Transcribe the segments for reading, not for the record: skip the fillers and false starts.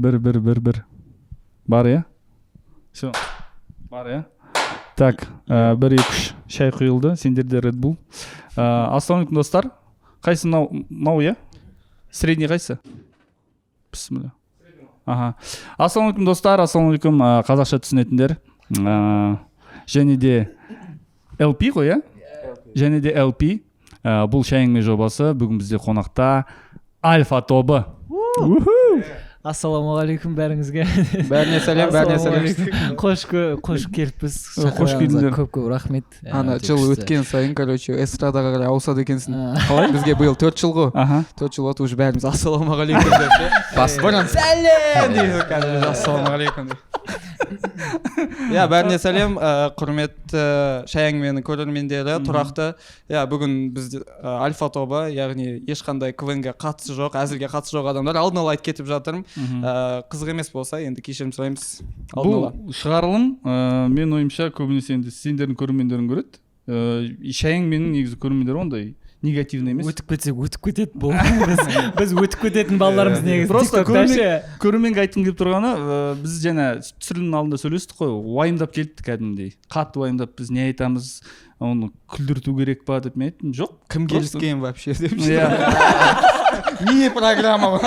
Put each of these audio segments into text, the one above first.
бір. Бар, иә? Все. Бар, иә? Так, 1-2-3 шай құйылды. Сендерде Red Bull. Ассалаумалейкум достар. Қайсы мынау, иә? Средний қайсы? Бісміллә. Аха. Ассалаумалейкум достар, ассалаумалейкум қазақша түсінетіндер. Және де LP ғой, иә? Және де LP. Бұл шай әңгіме жобасы. Бүгін бізде қонақта Альфа тобы. Ассалаумағалейкум бәріңізге. Бәріне сәлем. Қош келіппіз. Қош келдіңдер. Көп рахмет. Ана жыл өткен сайын, эстрадаға қарай ауысады екенсің. Қалай? Бізге биыл 4 жыл ғой. 4 жыл өтіп уже бәріміз ассалаумағалейкум деп. Басып сәлем дейді қазір ассалаумағалейкум деп. Я, бәріне сәлем, құрметті шай әңгіменің көрермендері, тұрақты. Я, бүгін бізде Альфа тобы, яғни ешқандай КВН-ге қатысы жоқ, әзілге қатысы жоқ адамдар алдын ала айтып кетіп жатырмын. Қызық емес болса, енді кешірім сұраймыз. Бұл шығарылым, мен ойымша көбінесе енді сендердің көрермендерің көреді. Шай әңгіменің негізі көрермендері ондай негативный емес. Өтіп кетсек өтіп кетеді бұл. Біз өтіп кететін балаларымыз негізі. Просто көрерменге айтқым келіп тұрғаны, біз жаңа түсірілімнің алдында сөйлестік қой, уайымдап келдік кәдімгідей. Қатты уайымдап біз не айтамыз, оны күлдірту керек па деп мен айттым. Жоқ. Кім келіскен вообще деп. Мини программа.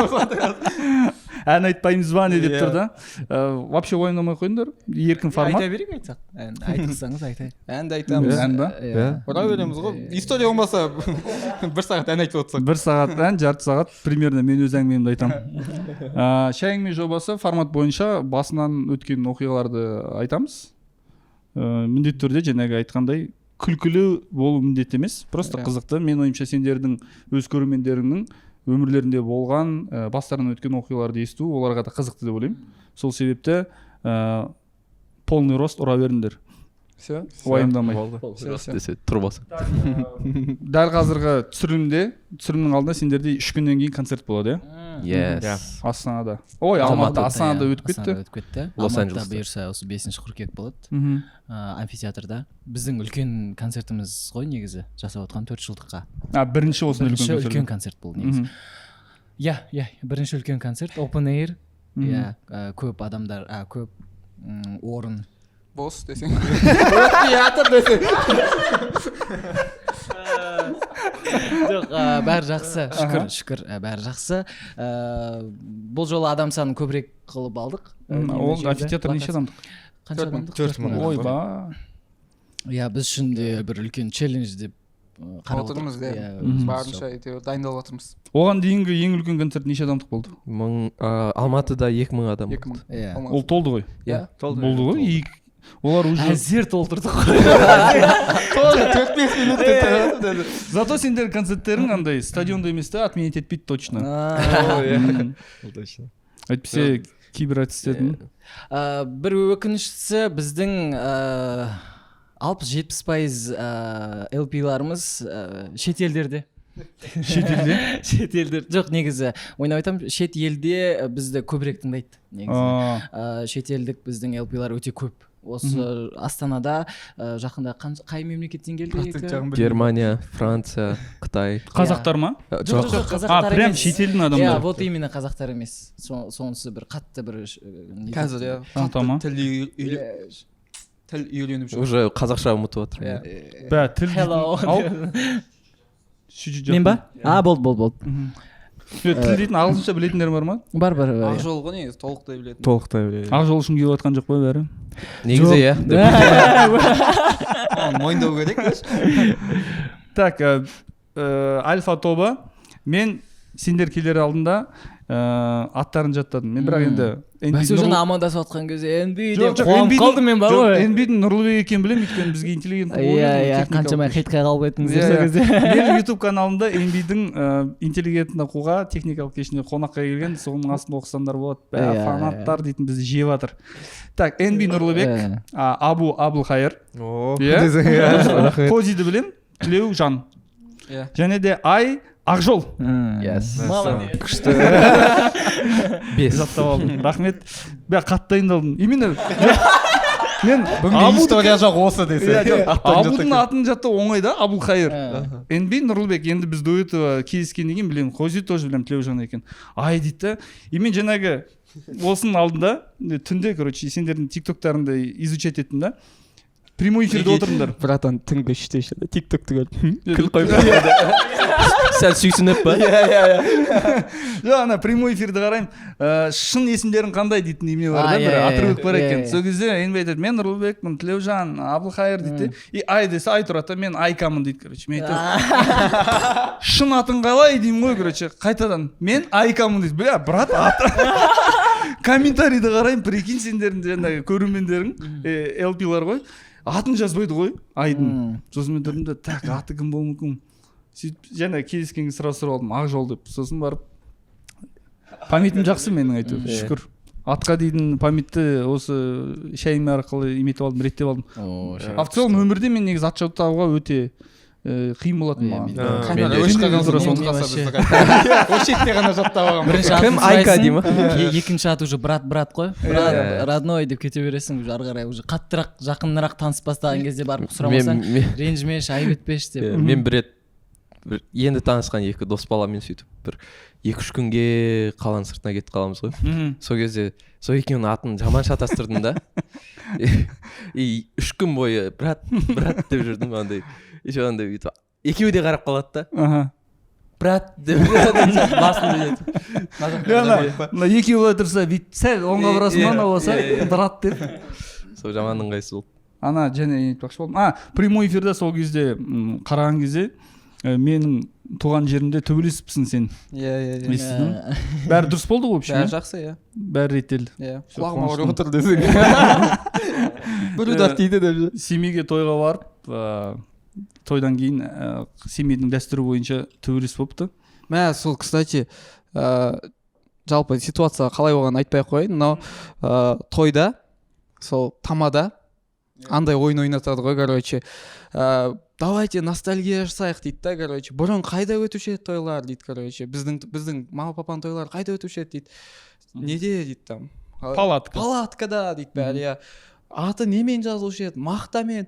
Ән айтпаймыз ба не деп тұр да. Вообще уайымдамай қойыңдар. Еркін формат. Айта берейік айтсақ. Айтқызсаңыз айтайық. Әнді айтамыз. Ән ба? Ұра береміз ғой. История болмаса 1 сағат ән айтып отырсақ. 1 сағат ән, жарты сағат примерно мен өз әңгімемді айтамын. Шай әңгіме жобасы формат бойынша басынан өткен оқиғаларды айтамыз. Міндетті түрде жаңағы айтқандай күлкілі болу міндет емес, просто қызықты. Мен ойымша сендердің өз көрермендеріңнің өмірлерінде болған бастарынан өткен оқиғаларды есту оларға да қызықты деп ойлаймын. Сол себепті полный рост ұра беріңдер. Все, уайымдамай. Десе тұрбасы. Дәл қазіргі түсірілімнің алдында сендерде 3 күннен кейін концерт болады, иә? Астанада. Ой, Астанада өтіп кетті. Алматыда бұйырса осы 5 қыркүйек болады. Амфитеатрда. Біздің үлкен концертіміз ғой негізі, жасап отқан 4 жылдыққа. Бірінші үлкен концерт бұл негізі. Иә, бірінші үлкен концерт, open air. Көп адамдар, көп орын. Бос десең. Театр десең. Жоқ, бәрі жақсы, шүкір, бәрі жақсы. Бұл жолы адам санын көбірек қылып алдық. Ол амфитеатр неше адамдық? Қанша адамдық? 4 Ой ба. Иә, біз үшін де бір үлкен челлендж деп қарап отырмыз. Барынша дайындалып отырмыз. Оған дейінгі ең үлкен концерт неше адамдық болды? Алматыда 2000 адам. Ол толды ғой? Иә, болды ғой. Олар уже әзер толтырдық қой. 4-5 минут. Зато сендер концерттерің андай стадионда емес та отменить етпейді точно. Әйтпесе кейбір артистердің. Бір өкініштісі біздің 60-70% LP-ларымыз шетелдерде. Шетелдер. Жоқ, негізі ойнап айтамын, шет елде бізді көбірек тыңдайды негізі. Шетелдік біздің LP-лар өте көп. Осы Астанада жақында қай мемлекеттен келді? Германия, Франция, Қытай. Қазақтар ма? Жоқ, қазақтар емес. Прям шетелдің адамдары. Иә, вот именно қазақтар емес. Сонысы бір қатты бір қазір қатты тіл үйреніп жүр. Уже қазақша ұмытып отыр. Бә, тіл. Мен ба? Болды. Тіл дейтін ағылшынша білетіндер бар ма? Бар. Ақ жол ғой негізі, толықтай білетін. Ақ жол үшін келіп жатқан жоқ па бәрі? Негізі, иә. Мойындау керек. Так, Альфа тобы. Мен сендер келер алдында аттарын жаттадым. Мен бірақ енді Бәсөжін амандасып отқан кезде NB деп қуанып қалдым мен бар ғой. NB-дің Нұрлыбек екен білем, өйткені бізге интеллигент болды. Иә, қаншама хитқа қалып еттіңіз сол кезде. Менің YouTube каналымда NB-дің интеллигентін оқуға техникалық кешіне қонаққа келген, соның астында оқысандар болады. Фанаттар дейтін бізді жеп жатыр. Так, NB Нұрлыбек, Абылхайыр. Козиді білем, Тілеу Жан. Және де Ақжол. Молодец. Күшті. 5 жаттап алдым. Рахмет. Бә қатты дайындалдым. Именно мен бүгінгі история жоқ осы десе абудың атын жаттау оңай да, Абулхайыр. Энби Нұрлыбек, енді біз до этого кездескеннен кейін білемін, Хози тоже білемін, Тілеужан екен. Ай дейді да, и мен жаңағы осының алдында түнде, короче, сендердің тиктоктарыңды изучать еттім да. Прямой эфирде отырыңдар. Братан, түнгі 3-те ішеді. Тиктокты көріп. Күл қойып. Сәл сүйсініп па? Жоқ, ана прямой эфирді қараймын. Шын есімдерің қандай дейтін неме бар да, бір отрывок бар екен. Сол кезде Энби айтады, мен Нұрлыбекпін, Тілеужан, Абылхайыр дейді. И ай десе, ай тұрады, мен Айкамын дейді, короче. Мен айтамын, шын атын қалай деймін ғой, короче. Қайтадан, мен Айкамын дейді. Бля, брат, аты. Комментарийді қараймын, прикинь, сендердің жаңағы көрермендерің, LP-лар ғой. Атын жазбайды ғой, айдың. Сосын мен тұрдым да, так, аты кім болуы мүмкін. Сөйтіп, жаңа кездескенге сұрастырып алдым, ақ жол деп. Сосын барып, памятім жақсы менің айтып, шүкір. Атқа дейін памятті осы шайым арқылы иметіп алдым, реттеп алдым. А в целом өмірде мен негізі ат жауды табуға өте қиын болатын маған. Камера өш қағансы ұмытқаса бізді осы шетте ғана жаттап алған. Бірінші атын Кім Айка дей ма? Екінші аты уже брат қой. Родной деп кете бересің, уже ары қарай уже қаттырақ, жақынырақ таныс бастаған кезде барып сұрамасаң, ренжімеші, айып етпеші деп. Мен бір рет енді танысқан екі дос баламен сөйтіп бір 2-3 күнге қаланың сыртына кетіп қаламыз ғой. Сол кезде сол екеуінің атын жаман шатастырдым да. И 3 күн бойы брат деп жүрдім андай. Еще андай бүйтіп. Екеуі де қарап қалады да. Брат деп басында жетіп. Мына екеуі отырса бүйтіп сәл оңға бұрасың ана болса брат деп. Сол жаманның қайсысы болды. Ана және айтпақшы болдым. Прямой эфирде сол кезде қараған кезде менің туған жерімде төбелесіпсің сен. Естідің? Бәрі дұрыс болды ғой вообще. Бәрі жақсы, иә. Бәрі реттелді. Құлағыма ұрып отыр десең. Бір удар тиді деп. Семейге тойға барып, тойдан кейін семейдің дәстүрі бойынша төбелес болыпты. Мә, сол, кстати, жалпы ситуация қалай болғанын айтпай ақ қояйын, но тойда, сол тамада андай ойын ойнатады ғой, короче. Давайте ностальгия жасайық дейді да, короче. Бұрын қайда өтуші еді тойлар дейді, короче. Біздің мама папаның тойлары қайда өтуші еді дейді. Неде дейді там? Палаткада дейді бәрі, иә. Аты немен жазылушы еді, мақтамен,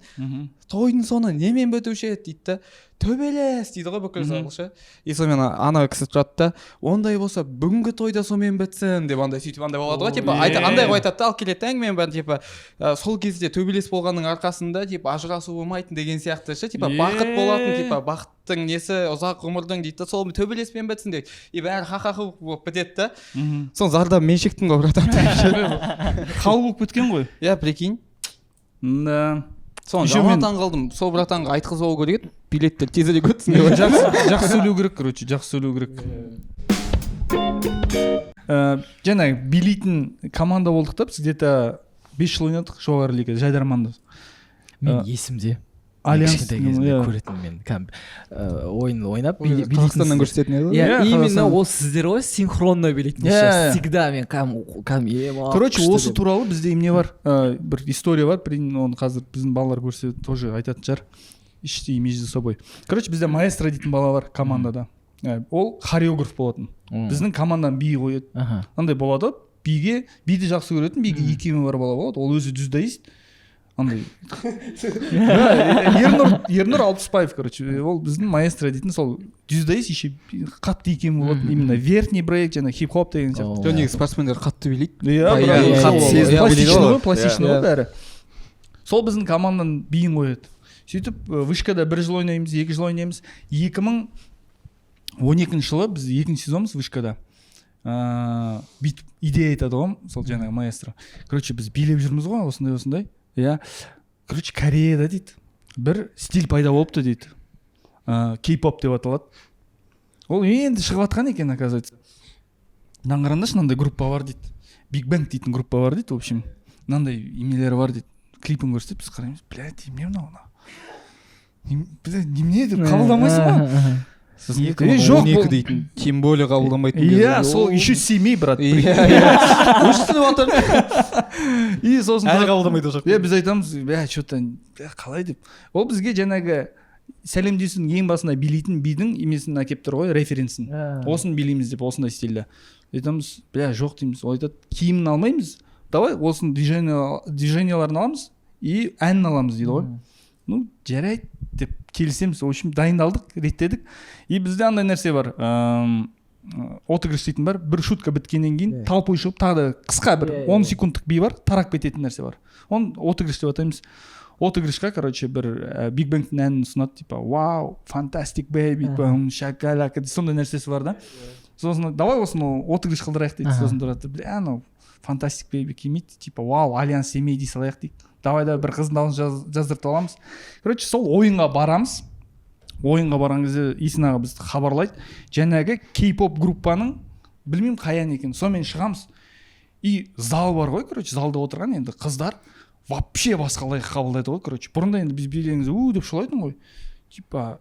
тойдың соңы немен бітуші еді дейді да. Төбелес дейді ғой бүкіл залшы. И сонымен ана кісі тұрады да, ондай болса бүгінгі тойда сонымен бітсін деп андай сөйтіп андай болады ғой, типа андай қойып айтады да, ал келеді әңгімен бәрін, типа сол кезде төбелес болғанның арқасында типа ажырасу болмайтын деген сияқты ше, типа бақыт болатын, типа бақыттың несі ұзақ ғұмырдың дейді да, сол төбелеспен бітсін дейді. И бәрі ха-ха болып бітеді да. Соң зардап мен шектім ғой братан. Хал болып кеткен ғой. Иә, прикинь. Да. Соны жаман қалдым. Сол братанға айтқызып алу керек еді, билеттер тезірек өтсін деп. Жақсы сөйлеу керек, короче, жақсы сөйлеу керек. Жаңағы билейтін команда болдық та, біз где-то 5 жыл ойнадық жоғары лигада, Жайдарманда. Мен есімде. Альянс көретін мен ойын ойнап билейтін. Қазақстаннан көрсететін еді. Иә, именно ол сіздер ғой синхронно билейтін. Всегда мен короче, осы туралы бізде емне бар, бір история бар, оны қазір біздің балалар көрсе тоже айтатын шығар. Ищите имейте за собой. Короче, бізде маэстро дейтін бала бар командада. Ол хореограф болатын. Біздің командадан би қояды. Андай болады, биді жақсы көретін, биге екеуі бар бала болады. Ол өзі дзюдоист. Андай Ернұр Алпысбаев, короче, ол біздің маэстро дейтін, сол дзюдоист еще қатты екем болады, именно верхний брейк, жаңа хип-хоп деген сияқты. Жоқ, негізі спортсмендер қатты билейді. Пластичный ғой бәрі. Сол біздің команданың биін қояды. Сөйтіп вышкада 1 жыл ойнаймыз, 2 жыл ойнаймыз. 2012 жылы біз 2-ші сезонымыз вышкада. Бүйтіп идея айтады ғой, сол жаңағы маэстро. Короче, біз билеп жүрміз ғой, осындай. Иә, короче, Кореяда дейді, бір стиль пайда болыпты дейді. Кей-поп деп аталады. Ол енді шығып атқан екен, оказывается. Мынаны қараңдаршы, мынандай группа бар дейді. Big Bang дейтін группа бар дейді, в общем. Мынандай имелері бар дейді. Клипін көрсетіп, біз қараймыз, блядь, неме мынау? Неме деп қабылдамайсың ба? 2012 дейтін, тем более қабылдамайтын. Иә, сол еще семей, брат. Өшісініп отыр. И сосын әлі қабылдамайды жоқ. Біз айтамыз, что-то қалай деп. Ол бізге жаңағы сәлемдесудің ең басында билейтін бидің имесін әкеп тұр ғой, референсін. Осын билейміз деп, осындай стильде. Айтамыз, жоқ дейміз. Ол айтады, киімін алмаймыз. Давай, осының движенияларын аламыз. и ән аламыз дейді ғой. Ну жарайды деп келісеміз. В общем дайындалдық, реттедік. И бізде андай нәрсе бар, отыгрыш дейтін бар. Bir шутка біткеннен кейін толпой шығып тағы да қысқа бір 10 секундтық би бар, тарап кететін нәрсе бар. Оны отыгрыш деп атаймыз. Отыгрышқа, короче, бір Big Bang'тің әнін ұсынады, типа вау, fantastic baby, шакалака, сондай нәрсесі бар да. Сосын давай осыны отыгрыш қылдырайық дейді. Сосын тұрады, бля, анау fantastic baby келмейді, типа вау, альянс семей дей салайық дейді. Давай да бір қыздың дауысын жаздыртып аламыз. Короче, сол ойынға барамыз. Ойынға барған кезде Исын аға бізді хабарлайды. Жаңағы кей-поп группаның білмеймін қаян екен. Сонымен шығамыз. И зал бар ғой, короче, залда отырған енді қыздар вообще басқалай қабылдайды ғой, короче. Бұрында енді біз билегенімізде деп шулайтын ғой. Типа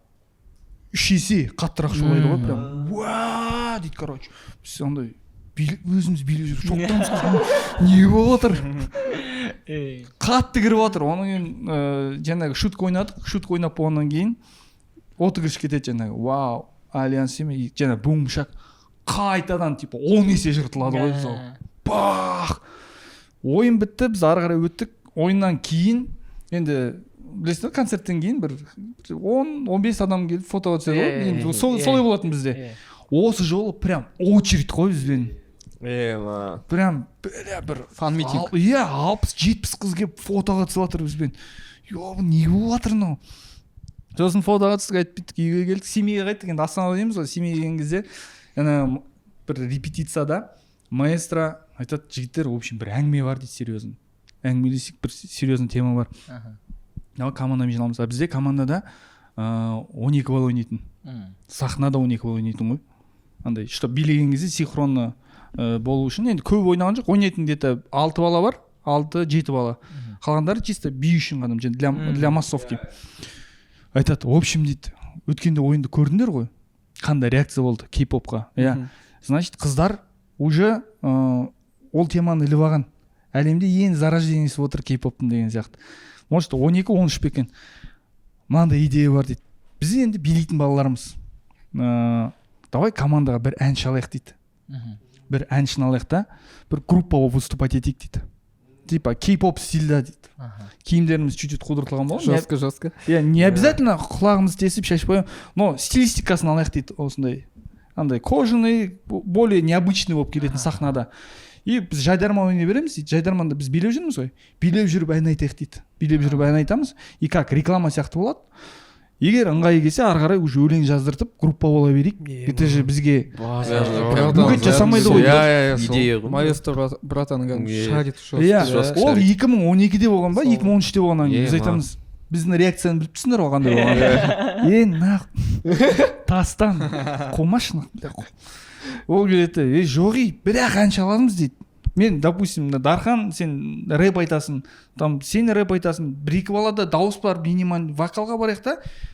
3 есе қаттырақ шулайды ғой, прям уа дейді, короче. Біз андай өзіміз билеп жүріп шоқтамыз. Не болып отыр? Қатты кіріп отыр. Оның кейін жаңағы шутка ойнадық. Шутка ойнап болғаннан кейін отыгрыш кетеді жаңағы. Вау, альянс семей, жаңағы бумшак қайтадан типа 10 есе жыртылады ғой сол. Бах! Ойын бітті, біз ары қарай өттік. Ойыннан кейін енді білесіздер, концерттен кейін бір 10-15 адам келіп фотоға түседі ғой. Енді солай болатын бізде. Осы жолы прям очередь қой бізбен. Прям бір фан митинг. Иә, 60-70 қыз келіп фотоға түсіп жатыр бізбен. Йо, не болып жатыр мынау? Сосын фотоға түстік, айтып биттік, үйге келдік. Семейге қайттық. Енді Астанада дейміз ғой. Семейге келген кезде ана бір репетицияда маэстро айтады, жігіттер, в общем, бір әңгіме бар дейді, серьезно. Әңгімелесек, бір серьезный тема бар. Давай командамен жиналамыз. А бізде командада 12 бал ойнайтын. Сахнада 12 бал ойнайтын ғой. Андай, что билеген кезде синхронно болу үшін енді көп ойнаған жоқ. Ойнайтын где-то 6 бала бар, 6-7 бала. Қалғандары чисто би үшін ғана, для массовки. Айтады, в общем дейді, өткенде ойынды көрдіңдер ғой? Қандай реакция болды кей-попқа? Иә. Значит, қыздар уже ол теманы іліп алған. Әлемде ең зарождениесі отыр кей-поптың деген сияқты. Может 12-13 бекен. Мынандай идея бар дейді. Біз енді билейтін балаларымыз. Давай командаға бір ән шалайық дейді. Бір әншін алайық та, бір группа болып выступать етейік дейді. Типа кей-поп стильда дейді. Киімдеріміз чуть-чуть қудыртылған болады. Жестко. Иә, не обязательно құлағымыз тесіп шаш бояу, но стилистикасын алайық дейді осындай. Андай кожаный, более необычный болып келетін сахнада. И біз Жайдарман ойнай береміз дейді. Жайдарманда біз билеп жүрміз ғой. Билеп жүріп ән айтайық дейді. Билеп жүріп ән айтамыз. И как реклама сияқты болады. Егер ыңғайы келсе, ары қарай уже өлең жаздыртып, группа бола берейік. Это же бізге бөгет жасамайды ғой. Идея ғой. Маэстро братан шарит шо. Ол 2012-де болған ба, 2013-те болғаннан кейін біз айтамыз. Біздің реакцияны біліп тұрсыңдар ғой қандай болған. Нақ тастан қомашын. Ол келеді, жоғи, бірақ ән шаламыз дейді. Мен, допустим, Дархан, сен рэп айтасың, там сен рэп айтасың, бір-екі балада дауыс бар, минимум вокалға барайық та,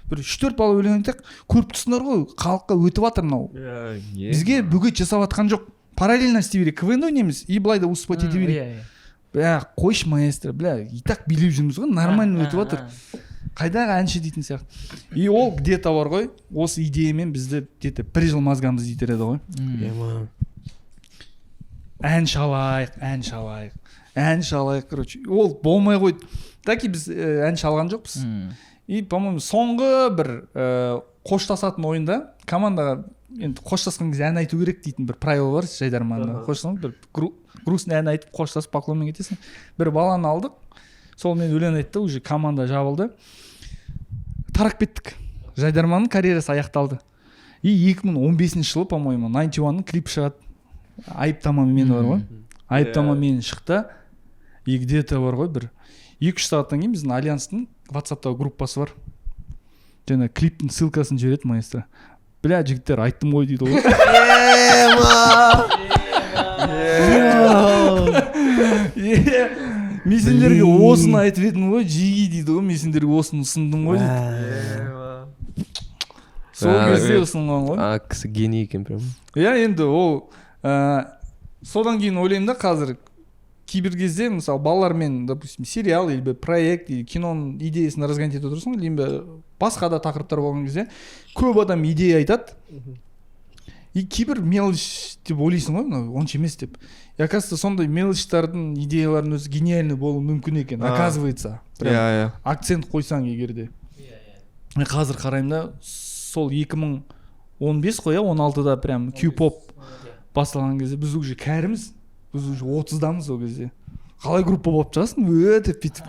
бір 3-4 бала өлең айтайық, көріп тұрсыңдар ғой, халыққа өтіп жатыр мынау. Бізге бөгет жасап жатқан жоқ. Параллельно істей берейік, КВН ойнаймыз, и былай да выступать ете берейік. Бля, қойшы маэстро, бля, и так билеп жүрміз ғой, нормально өтіп жатыр. Қайдағы әнші дейтін сияқты. И ол где-то бар ғой, осы идеямен бізді где-то 1 жыл мазғамыз дейтереді ғой. Ән шалайық, короче. Ол болмай қойды. Так и біз ән шалған жоқпыз. И, по-моему, соңғы бір қоштасатын ойында командаға енді қоштасқан кезде ән айту керек дейтін бір правило бар Жайдарманда. Қоштасқан бір грустный ән айтып қоштасып поклонмен кетесің. Бір баланы алдық. Сол мен өлең айтты, уже команда жабылды. Тарап кеттік. Жайдарманның карьерасы аяқталды. И 2015 жылы, по-моему, 91-ның клип шығады. Айыптама мені бар ғой. Айыптама мені шықты. И где-то бар ғой бір 2-3 сағаттан кейін біздің альянстың WhatsApp-тағы группасы бар. Және клиптің ссылкасын жібереді маэстро. Бля, жігіттер, айттым ғой дейді ғой. Мен сендерге осыны айтып едім ғой, жиги дейді ғой, мен сендерге осыны ұсындым ғой дейді. Сол кезде ұсынған ғой. Кісі гений екен прям. Иә, енді ол содан кейін ойлаймын да, қазір кейбір кезде, мысалы, балалармен, допустим, сериал или проект, или киноның идеясын разгонять етіп отырсың, или басқа да тақырыптар болған кезде көп адам идея айтады. и кейбір мелочь деп ойлайсың ғой мынау онша емес деп и оказывается сондай мелочьтардың идеялардың өзі гениальный болуы мүмкін екен оказывается прям акцент қойсаң егер де мен қазір қараймын да сол 2015 қой 16-да прям кей-поп басталған кезде біз уже кәріміз біз уже 30-дамыз ол кезде қалай группа болып шығасың деп бүйтіп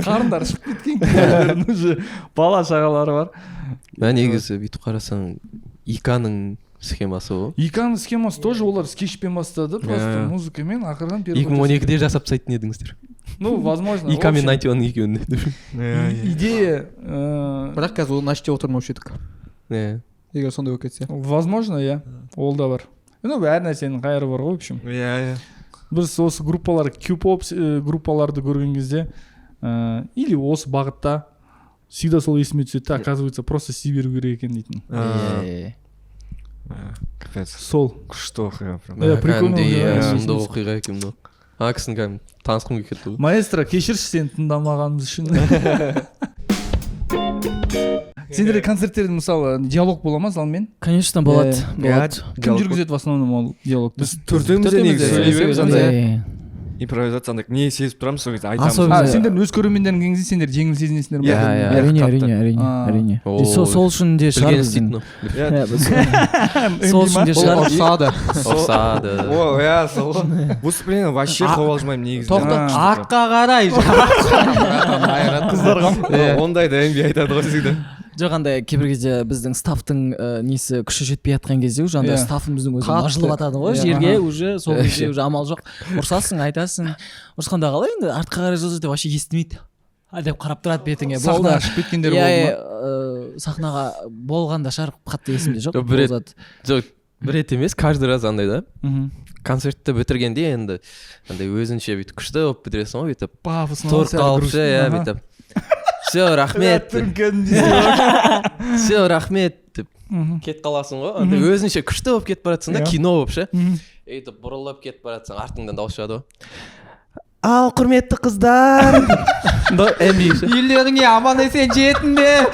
қарындары шығып кеткен уже бала шағалары бар негізі бүйтіп қарасаң иканың схемасы ғой иканың схемасы тоже олар скетчпен бастады просто музыкамен ақырдан 2012-де жасап тастайтын едіңіздер ну возможно ика мен 91 екеуінде идея бірақ қазір оны аште отырмаушы едік егер сондай болып кетсе возможно ол да бар ну әр нәрсенің қайыры бар ғой в общем біз осы группалар кей-поп группаларды көрген кезде или осы бағытта всегда сол есіме түседі оказывается просто істей беру керек екен дейтін капец сол күшті оқиға прикольно сонда оқиға екен мынау ана кісіні кәдімгі танысқым келіп кетті ғой маэстро кешірші сені тыңдамағанымыз үшін сендерде концерттерде мысалы диалог бола ма залмен конечно болады кім жүргізеді в основном ол диалогты біз төртеуміз де негізі сөйлей береміз андай импровизация андай не сезіп тұрамыз сол кезде айтамыз сендердің өз көрермендерің келген кезде сендер жеңіл сезінесіңдер ма әрине сол үшін де шығар сол үшін де шығар ұқсады сол выступление вообще қобалжымаймын негізі артқа қарай қыздарға ондайды әңгіме айтады ғой всегда жоқ андай кейбір кезде біздің стафтың несі күші жетпей жатқан кезде уже андай стафымыздың өзі мажылып жатады ғой жерге уже сол кезде уже амал жоқ ұрсасың айтасың ұрысқанда қалай енді артқа қарай жылжы деп вообще естімейді деп қарап тұрады бетіңе сахнаға шығып кеткендер болды ма сахнаға болғанда шығар қатты есімде жоқ бір рет емес каждый раз андай да концертті бітіргенде енді андай өзінше бүйтіп күшті болып бітіресің ғой бүйтіп торт қалып бүйтіп все рахмет все рахмет деп кетіп қаласың ғой андай өзінше күшті болып кетіп баратсың да кино болып ше өйтіп бұрылып кетіп баратсың артыңдан дауыс шығады ғой ал құрметті қыздар үйлеріңе аман есен жетіңдер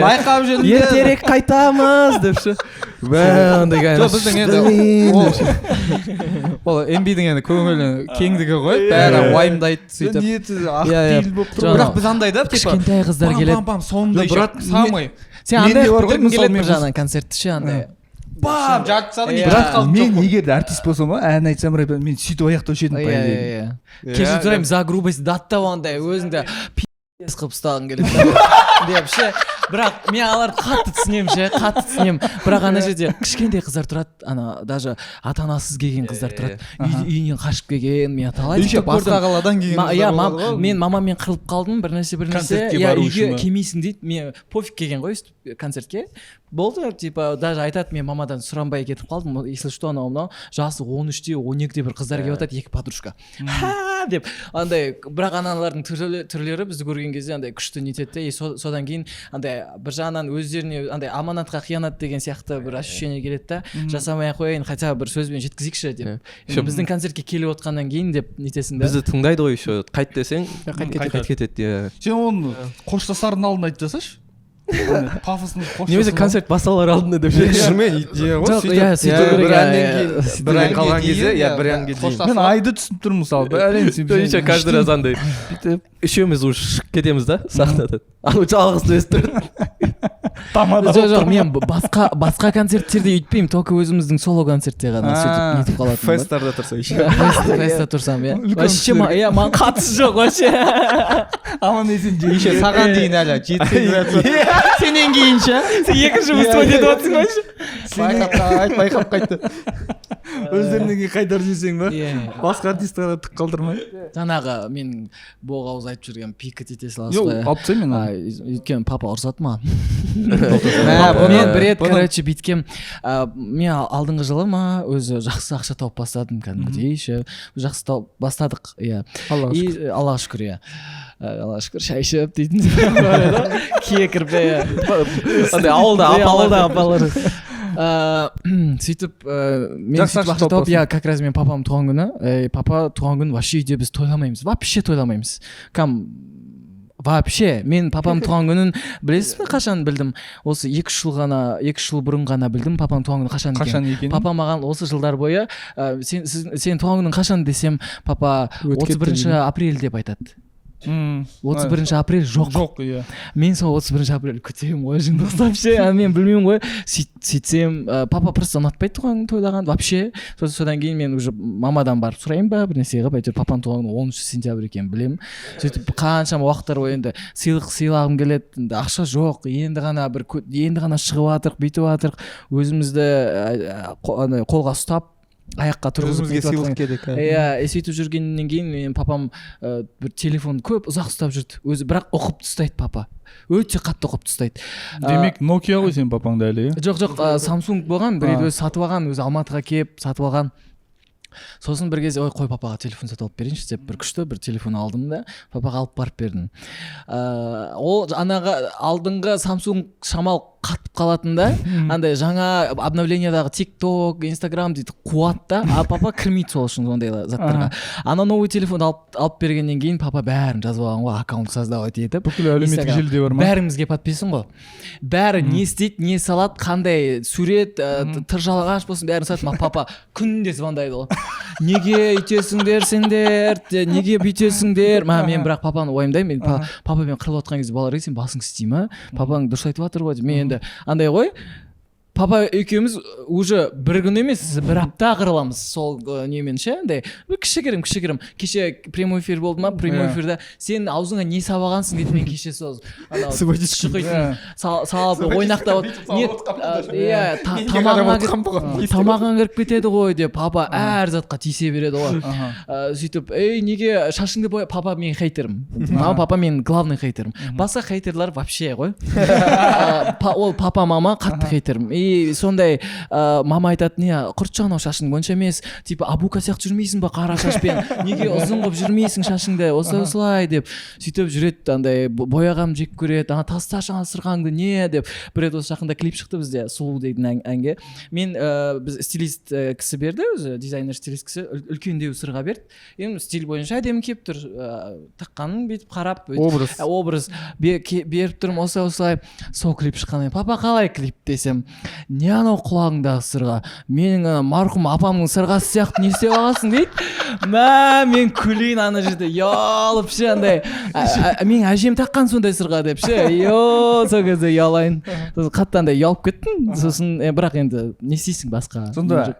байқап жүріңдер ертерек қайтамыз деп ше андай біздің енді ол MB-дің енді көңілі кеңдігі ғой бәрі уайымдайды сөйтіп ниеті ақтейіл болып тұр бірақ біз андай да кішкентай қыздар келеді сондай брат самый сен андай қылып келеді бір жағынан концертті ше андай бам жарып тастадың бірақ мен егер де артист болсам ән айтсам рэп мен сөйтіп аяқтаушы едім по идее кешірім сұраймын за грубость даттап андай өзіңді пи***ес қылып ұстағың келеді деп ше бірақ мен аларды қатты түсінемін ше қатты түсінемін бірақ ана жерде кішкентай қыздар тұрады ана даже ата анасыз келген қыздар тұрады үйінен қашып келген мен талай басқа қаладан келген мен мамаммен қырылып қалдым бір нәрсе үйге келмейсің дейді мен пофиг келген ғой концертке болды типа даже айтады мен мамадан сұранбай кетіп қалдым если что анау мынау жасы 13-те 12-те бір қыздар келіп жатады екі подружка деп андай бірақ аналардың түрлері бізді көрген кезде андай күшті нетеді содан кейін андай бір жағынан өздеріне андай аманатқа қиянат деген сияқты бір ощущение келеді да жасамай ақ қояйын хотя бы бір сөзбен жеткізейікші деп біздің концертке келіп отқаннан кейін деп нетесің да бізді тыңдайды ғой еще қайт десең қайтып кетеді сен оны қоштасардың алдында айтып жасашы пафосно немесе концерт басталар алдында деп шынымен идея ғой сөйтіп бір әннен кейін бір ән қалған кезде бір әнге дейін мен айды түсініп тұрмын мысалы бәрін каждый раз андай үшеуміз уже шығып кетеміз да сахнадан анау жалғыз өстіп тұрады жоқ мен басқа концерттерде өйтпеймін только өзіміздің соло концертте ғана сөйтіп нетіп қалатынмын фесттарда тұрса фестта тұрсам вообще маған қатысы жоқ вообще аман есен еще саған дейін әлі жетсең сенен кейін ше сен екінші выступление етіп отырсың ғой байқап қайтты өздерінен кейін қайтарып жіберсең ба басқа артистерге түк қалдырмай жаңағы мен боқ ауыз айтып жүрген пикет ете саласыз ғой алып тастаймын мен өйткені папа ұрсады маған мен бір рет короче бүйткем мен алдыңғы жылы ма өзі жақсы ақша тауып бастадым кәдімгідей ше жақсы тауып бастадық иә аллаға шүкір иә аллаға шүкір шай ішіп дейтін кекіріп андай ауылда апалар сөйтіп мен сөйтіп ақша тауып иә как раз мен папам туған күні папа туған күн вообще үйде біз тойламаймыз вообще тойламаймыз вообще мен папам туған күнін білесіз бе қашан білдім? Осы 2 жыл бұрын ғана білдім папам туған күні қашан екенін. Папа маған осы жылдар бойы сен туған күнің қашан десем, папа 31 апрель деп айтады. 31 апрель жоқ, иә. Мен сол 31 апрель күтемін ғой, жындысы вообще. Мен білмеймін ғой. Сөйтсем, папа просто ұнатпайды туған күн тойлаған вообще. Содан кейін мен уже мамадан барып сұрайын ба, бір нәрсе қылып, әйтеуір папаның туған күні 10 сентябрь екенін білемін. Сөйтіп қаншама уақыттар бойы енді сыйлағым келеді, ақша жоқ, енді ғана шығып жатырық, бүйтіп жатырық, өзімізді қолға ұстап аяққа тұрғызып сыйлық керек. Иә, сөйтіп жүргеннен кейін мен папам бір телефон көп ұзақ ұстап жүрді. Өзі бірақ ұқып ұстайды папа. Өте қатты ұқып ұстайды. Демек, Nokia ғой сен папаңда әлі, иә? Жоқ, Samsung болған, бір өзі сатып алған, өзі Алматыға келіп сатып алған. Сосын бір кезде қой папаға телефон сатып алып берейінші деп бір күшті бір телефон алдым да папаға алып барып бердім. Ол анаға алдыңғы Samsung шамал қатып қалатын да, андай жаңа обновлениедағы TikTok, Instagram дейді қуат та, а папа кірмейді сол үшін ондай заттарға. Ана новый телефон алып бергеннен кейін папа бәрін жазып алған ғой, аккаунт создавать етіп. Бүкіл әлеуметтік желіде бар ма? Бәрімізге подписан ғой. Бәрі не істейді, не салады, қандай сурет, тыржалағаш болсын, бәрін салады. Папа күнде звондайды ол. Неге үйтесіңдер сендер, неге бүйтесіңдер? Мен бірақ папаны уайымдаймын. Папамен қырылып отқан кезде балаларға сен басың істей ма? Папаң дұрыс айтып жатыр ғой. Мен енді андай ғой, папа екеуміз уже бір күн емес, бір апта қырыламыз сол немен ше, андай кішігірім. Кеше прямой эфир болды ма? Прямой эфирде сен аузыңа не сабағансың дейді, мен кеше сол шұқитын салып ойнақтап иә, тамағыңа кіріп кетеді ғой деп папа әр затқа тиісе береді ғой. Сөйтіп, неге шашыңды боя? Папа мен хейтерім. Папа мен главный хейтерім. Басқа хейтерлар вообще ғой. Ол папа мама қатты хейтерім. Сондай мама айтады, не құртшы анау шашың онша емес, типа абука сияқты жүрмейсің ба қара шашпен, неге ұзын қылып жүрмейсің шашыңды, осылай деп сөйтіп жүреді, андай бояғам жек көреді, тасташы сырғаңды не деп. Бір рет осы жақында клип шықты бізде, сұлу дейтін әнге. Мен біз стилист кісі берді, өзі дизайнер стилист кісі үлкендеу сырға берді. Енді стиль бойынша әдемі келіп тұр, таққанын бүйтіп қарап образ беріп тұрмын, осылай. Сол клип шыққаннан папа қалай клип десем, не анау құлағыңдағы сырға, менің марқұм апамның сырғасы сияқты не істеп аласың дейді. Мен күлейін ана жерде ұялып ше, андай мен әжем таққан сондай сырға деп ше, сол кезде ұялайын. Қатты андай ұялып кеттім. Сосын бірақ енді не істейсің басқа. Сонда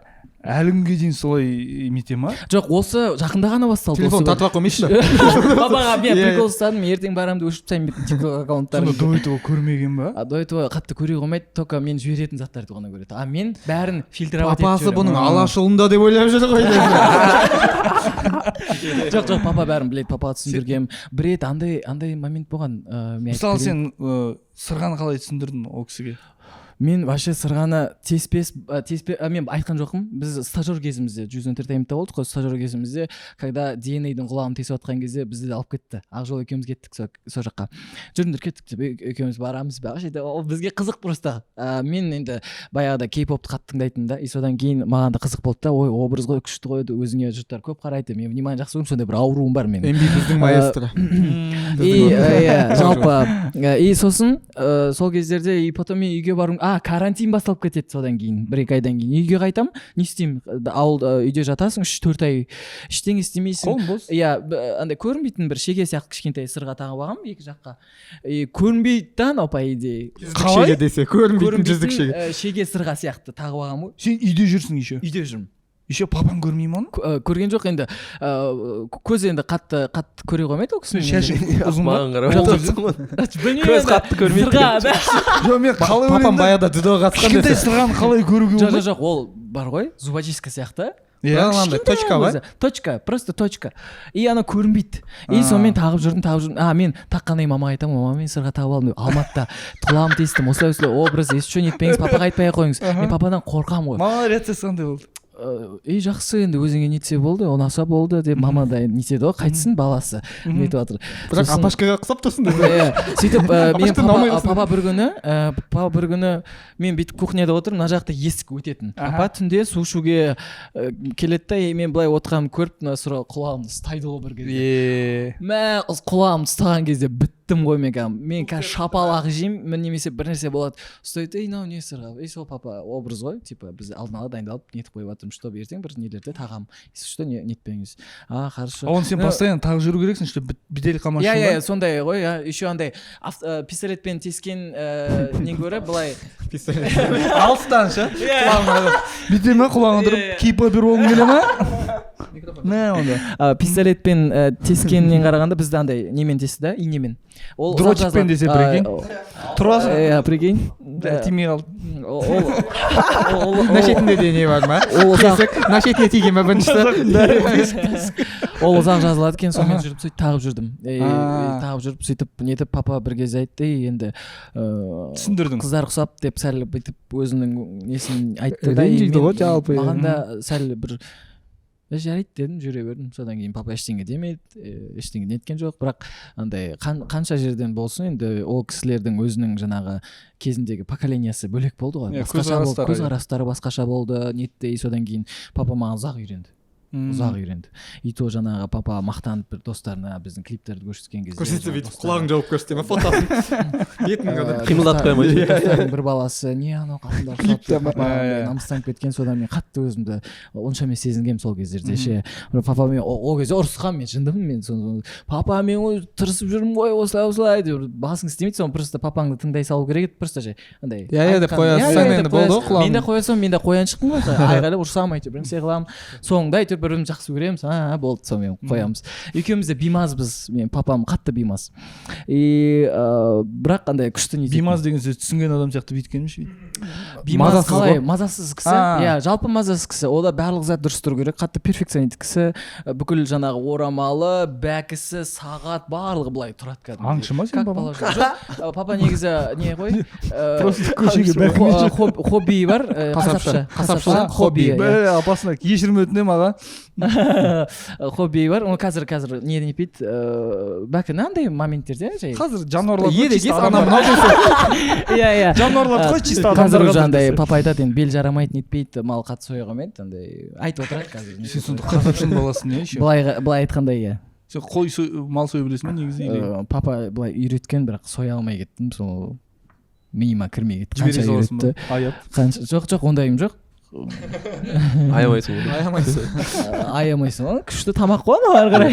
әлі күнге дейін солай емете ма? Жоқ, осы жақында ғана басталды. Телефон тартып қоймайсың ба? Папаға мен прикол ұстадым, ертең барамды өшіп тастаймын TikTok аккаунттарын. Сонда до этого көрмеген ба? До этого қатты көре қоймайды, только мен жіберетін заттарды ғана көреді. Мен бәрін фильтровать етіп жіберемін. Папасы бұның алашұлында деп ойлап жүр ғой. Жоқ, папа бәрін біледі, папаға түсіндіргем. Бір рет андай момент болған. Мысалы сен сырғаны қалай түсіндірдің ол кісіге? Мен вообще сырғаны теспес, мен айтқан жоқпын. Біз стажер кезімізде, Juice Entertainment'та болдық қой, стажер кезімізде, когда DNA-дің құлағын тесіп отқан кезде бізді алып кетті. Ақжол екеуміз кеттік сол жаққа. Жүріңдер кеттік деп екеуміз барамыз. Ол бізге қызық просто. Мен енді баяғыда кей-попты қатты тыңдайтын да, содан кейін маған да қызық болды да, ой, образ ғой, күшті ғой, өзіңе жұрттар көп қарайды. Мен внимание жақсы көремін, сондай бір ауруым бар менің. Біздің маэстро. Жалпы, сосын сол кездерде потом мен үйге барым, карантин басталып кетеді содан кейін, 1-2 айдан кейін. Үйге қайтам, не істеймін? Үйде жатасың 3-4 ай, ештеңе істемейсің. Қолың бос. Иә, андай көрінбейтін бір шеге сияқты кішкентай сырға тағып алғам екі жаққа. Көрінбейді да, анау по идее. Шеге десе, көрінбейтін жүздік шеге. Шеге сырға сияқты тағып алғам ғой. Сен үйде жүрсің еще? Үйде жүрмін. Еще папаң көрмей ма оны? Көрген жоқ енді. Көз енді қатты көре қоймайды ол кісінің. Шашың ұзын ба? Көз қатты көрмейді. Жоқ, мен қалай ойлаймын. Папам баяғыда дзюдоға қатысқан кішкентай сырғаны қалай көруге болмайды? Жоқ, ол бар ғой, зубочистка сияқты. Точка ба? Точка, просто точка. И ана көрінбейді. И сонымен тағып жүрдім. Мен таққанай мамаға айтамын, мама мен сырға тағып алдым. Алматыда тұлағым тестім, осылай образ, если что нетпеңіз, папаға айтпай ақ қойыңыз. Мен пападан қорқамын ғой. Мама реакциясы қандай болды? ей жақсы енді өзіңе нетсе болды ұнаса болды деп мама да нетеді ғой қайтсын баласы нетіп жатыр бірақ апашкаға ұқсап тұрсың сөйтіп мен папа бір күні мен бүйтіп кухняда отырмын мына жақта есік өтетін папа түнде су ішуге келеді да мен былай отырғанымды көріп мына құлағымды ұстайды ғой бір кезде құлағымды ұстаған кезде біттім ғой мен қазір шапалақ жеймін немесе бір нәрсе болады ұстайды ей мынау несі сол папа образ ғой типа біз алдын ала дайындалып нетіп қойып жатырмыз что ертең бір нелерде тағам если что нетпеңіз хорошо оны сен постоянно тағып жүру керексің что бітелі қалмас үшін иә сондай ғой еще андай пистолетпен тескен нен гөрі былай алыстан ше бүйте ма құлағыңа тұрып кипа бір болғың келе ма не онда пистолетпен тескеннен қарағанда бізде андай немен тесті да инемен дротикпен десе прикинь тұрасың прикинь тимей қалды мына шетінде де не бар ма тесік мына шетіне тиген ма біріншісі ол ұзақ жазылады екен сонымен жүріп сөйтіп тағып жүрдім тағып жүріп сөйтіп нетіп папа бір кезде айтты енді түсіндірдің қыздар ұқсап деп сәл бүйтіп өзінің несін айтты да ренжиді ғой жалпы маған да сәл бір жарайды дедім жүре бердім содан кейін папа ештеңе демеді ештеңе неткен жоқ бірақ андай қанша жерден болсын енді ол кісілердің өзінің жаңағы кезіндегі поколениясы бөлек болды ғой көзқарастары басқаша болды нетті содан кейін папа маған ұзақ үйренді и то жаңағы папа мақтанып бір достарына біздің клиптерді көрсеткен кезде көрсетсе бүйтіп құлағын жауып көрсете ма фотосын бетін қимылдатып қоймайды бір баласы не анау қатындар намыстанып кеткен содан мен қатты өзімді онша емес сезінгенмін сол кездерде ше папамен ол кезде ұрысқанмын мен жындымын мен папа мен тырысып жүрмін ғой осылай деп басың істемейді соны просто папаңды тыңдай салу керек еді просто ше андай деп қоясың енді болды ғой құлағым мен де қоя саламын мен де қоян шықтым ғой айғайлап ұрсамын әйтеуір бір нәрсе қыламын соңында әйтеуір бірімізді жақсы көреміз болды сонымен қоямыз екеуміз де беймазбыз мен папам қатты беймаз бірақ андай күшті не беймаз деген сөз түсінген адам сияқты бүйткенім ше беймаз қалай мазасыз кісі иә жалпы мазасыз кісі ода барлық зат дұрыс тұру керек қатты перфекционист кісі бүкіл жаңағы орамалы бәкісі сағат барлығы былай тұрады кәдімгі аңшы ма сен папа папа негізі не ғой просто көшеге хобби бар қасапшы хобби апасына кешірім өтінемін аға хобби бар оны қазір не нетпейді бәкі андай моменттерде жай қазір жануарлар иә жануарларды қой чисто қазір уже андай папа айтады енді бел жарамайды нетпейді мал қатты соя қоймайды андай айтып отырады қазір сен сонда қасапшының баласың не еще былай айтқанда иә сен қой мал соя білесің ба негізі папа былай үйреткен бірақ соя алмай кеттім сол миыма кірмей кетті қанша үйретті жоқ ондайым жоқ аямайсың ғой күшті тамақ қой анау ары қарай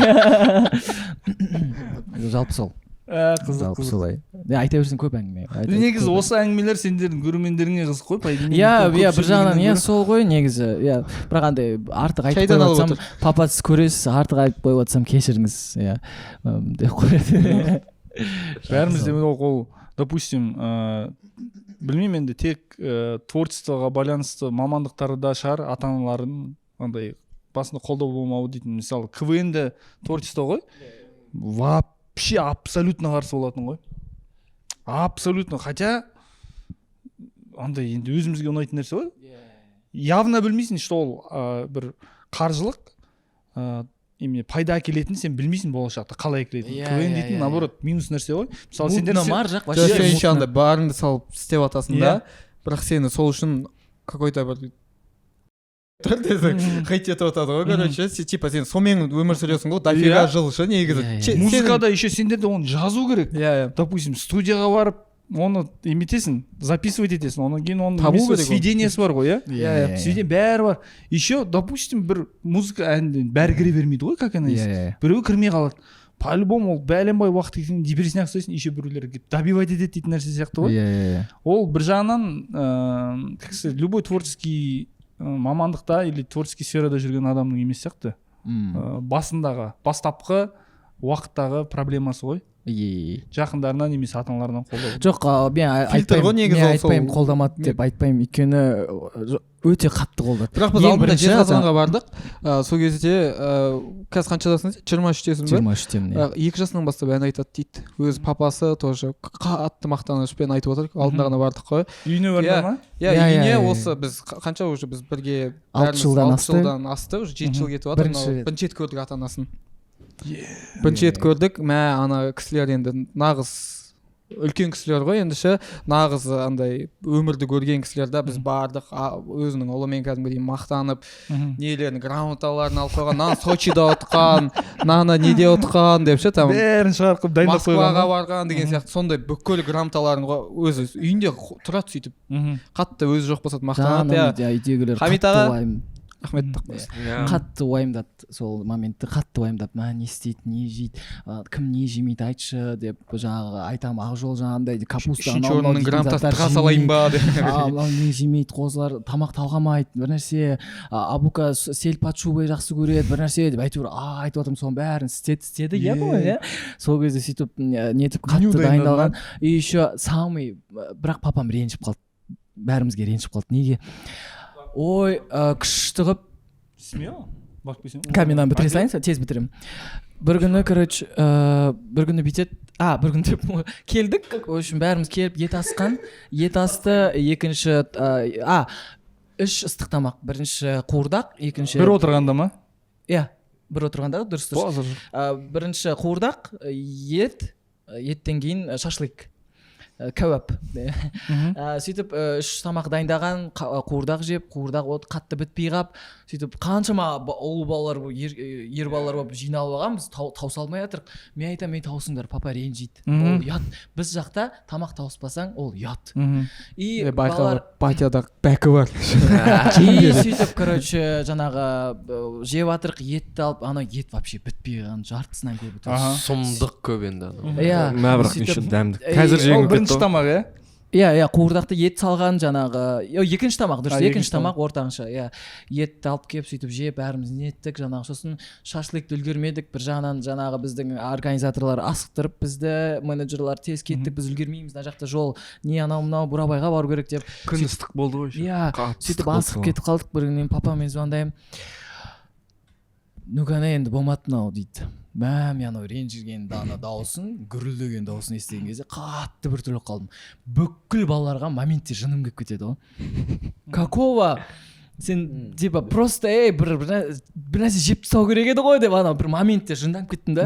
жалпы сол қызық солай айта берсең көп әңгіме негізі осы әңгімелер сендердің көрермендеріңе қызық қой по идее иә бір жағынан иә сол ғой негізі иә бірақ андай артық айтып қойып жатсам папа сіз көресіз артық айтып қойып жатсам кешіріңіз иә деп қояды бәріміз де ол допустим білмеймін енді тек творчествоға байланысты мамандықтары да шығар ата аналардың андай басында қолдау болмауы дейтін мысалы КВН-де творчество ғой вообще абсолютно қарсы болатын ғой абсолютно хотя андай енді өзімізге ұнайтын нәрсе ғой явно білмейсің что ол бір қаржылық именно пайда әкелетінін сен білмейсің болашақта қалай әкелетінін КВН дейтін наоборот минус нәрсе ғой мысалы сендер сен андай барыңды салып істеп жатасың да бірақ сені сол үшін какой-то бір хейт етіп жатады ғой короче типа сен сонымен өмір сүресің ғой дофига жыл ше негізі музыкада еще сендерде оны жазу керек допустим студияға барып оны еметесің записывать етесің одан кейін оның сведениесі бар ғой иә сведение бәрі бар еще допустим бір музыка әнде бәрі кіре бермейді ғой как она есть біреуі кірмей қалады по-любому ол бәленбай уақыт кеткен депрессияға ұстайсың еще біреулер келіп добивать етеді дейтін нәрсе сияқты ғой ол бір жағынан как сказать любой творческий мамандықта или творческий сферада жүрген адамның емес сияқты басындағы бастапқы уақыттағы проблемасы ғой жақындарынан немесе ата аналарынан қолдау? Жоқ, мен айтпаймын қолдамады деп айтпаймын, өйткені өте қатты қолдады. Бірақ біз алдында Жезқазғанға бардық. Сол кезде қазір қаншадасың? 23-тесің бе? 23-темін. 2 жасынан бастап ән айтады дейді. Өз папасы тоже қатты мақтанышпен айтып отыр. Алдында ғана бардық қой. Үйіне барды ма? Иә, үйіне осы біз қанша уже біз бірге 6 жылдан асты, уже 7 жыл кетіп жатыр. Бірінші рет көрдік ата-анасын. Бірінші рет көрдік. Ана кісілер енді нағыз үлкен кісілер ғой, ендіше нағыз андай өмірді көрген кісілер да. Біз бардық, өзінің ұлымен кәдімгідей мақтанып, нелерін грамоталарын алып қойған, мына Сочида отқан, мына неде отқан деп ше, там бәрін шығарып дайындап қойған. Москваға барған деген сияқты сондай бүкіл грамоталарын өзі үйінде тұрады сөйтіп. Қатты өзі жоқ болса мақтанады. Хамит аға, рахмет. Қатты уайымдады сол моментті, қатты уайымдап, не істейді, не жейді, кім не жемейді айтшы деп, жаңағы айтам, Ақжол жаңағындай капуста үшінші орынның грамотасын тыға салайын ба деп. Не жемейді, қозылар тамақ талғамайды, бір нәрсе, Абука сель подшубай жақсы көреді, бір нәрсе деп әйтеуір айтып отырмын, соның бәрін істеді, иә. Сол кезде сөйтіп нетіп қатты дайындалған. И еще самый, бірақ папам ренжіп қалды, бәрімізге ренжіп қалды. Неге? Ой, күшті қып. Смело? Каминан бітіре салайын, тез бітірем. Бір күні, короче, бір күні бүйтеді. Бір күні деп келдік, в общем, бәріміз келіп, ет асқан. Ет асты, екінші, 3 ыстық тамақ. Бірінші қуырдақ, екінші... Бір отырғанда ма? Иә, бір отырғанда, дұрыс. Бірінші қуырдақ, еттен кейін шашлык. Кәуап. Сөйтіп 3 тамақ дайындаған, қуырдақ жеп, қуырдақ қатты бітпей қап, сөйтіп қаншама ұлы балалар, ер балалар болып жиналып алған, біз тауса алмай жатырық. Мен айтам, таусыңдар, папа ренжиді. Ол ұят. Біз жақта тамақ тауыспасаң, ол ұят. И балалар батяда бәкі бар. Сөйтіп, короче, жаңағы жеп жатырық, етті алып, ана ет вообще бітпей қалған, жартысынан көп. Сұмдық көп енді. Иә. Бірақ неше дәмдік. Қазір жегім кетті. Бірінші тамақ, иә? Иә, қуырдақты ет салған жаңағы, екінші тамақ, дұрыс, екінші тамақ ортаңшы, иә. Етті алып кеп, сөйтіп жеп, бәріміз неттік, жаңағы, сосын шашлыкты үлгермедік, бір жағынан жаңағы біздің организаторлар асықтырып, бізді менеджерлар тез кеттік, біз үлгермейміз, мына жақта жол, не анау-мынау Бурабайға бару керек деп. Күн ыстық болды ғой. Иә, сөйтіп асығып кетіп қалдық, бір күннен папамен звондаймын. Нүкәне енді болмады мынау дейді. Мен анау ренжірген дауысын, гүрілдеген дауысын естіген кезде қатты бір түрлі қалдым. Бүкіл балаларға моментте жыным келіп кетеді ғой. Какого? Сен типа просто бір нәрсе жеп тастау керек еді ғой деп анау бір моментте жынданып кеттім да.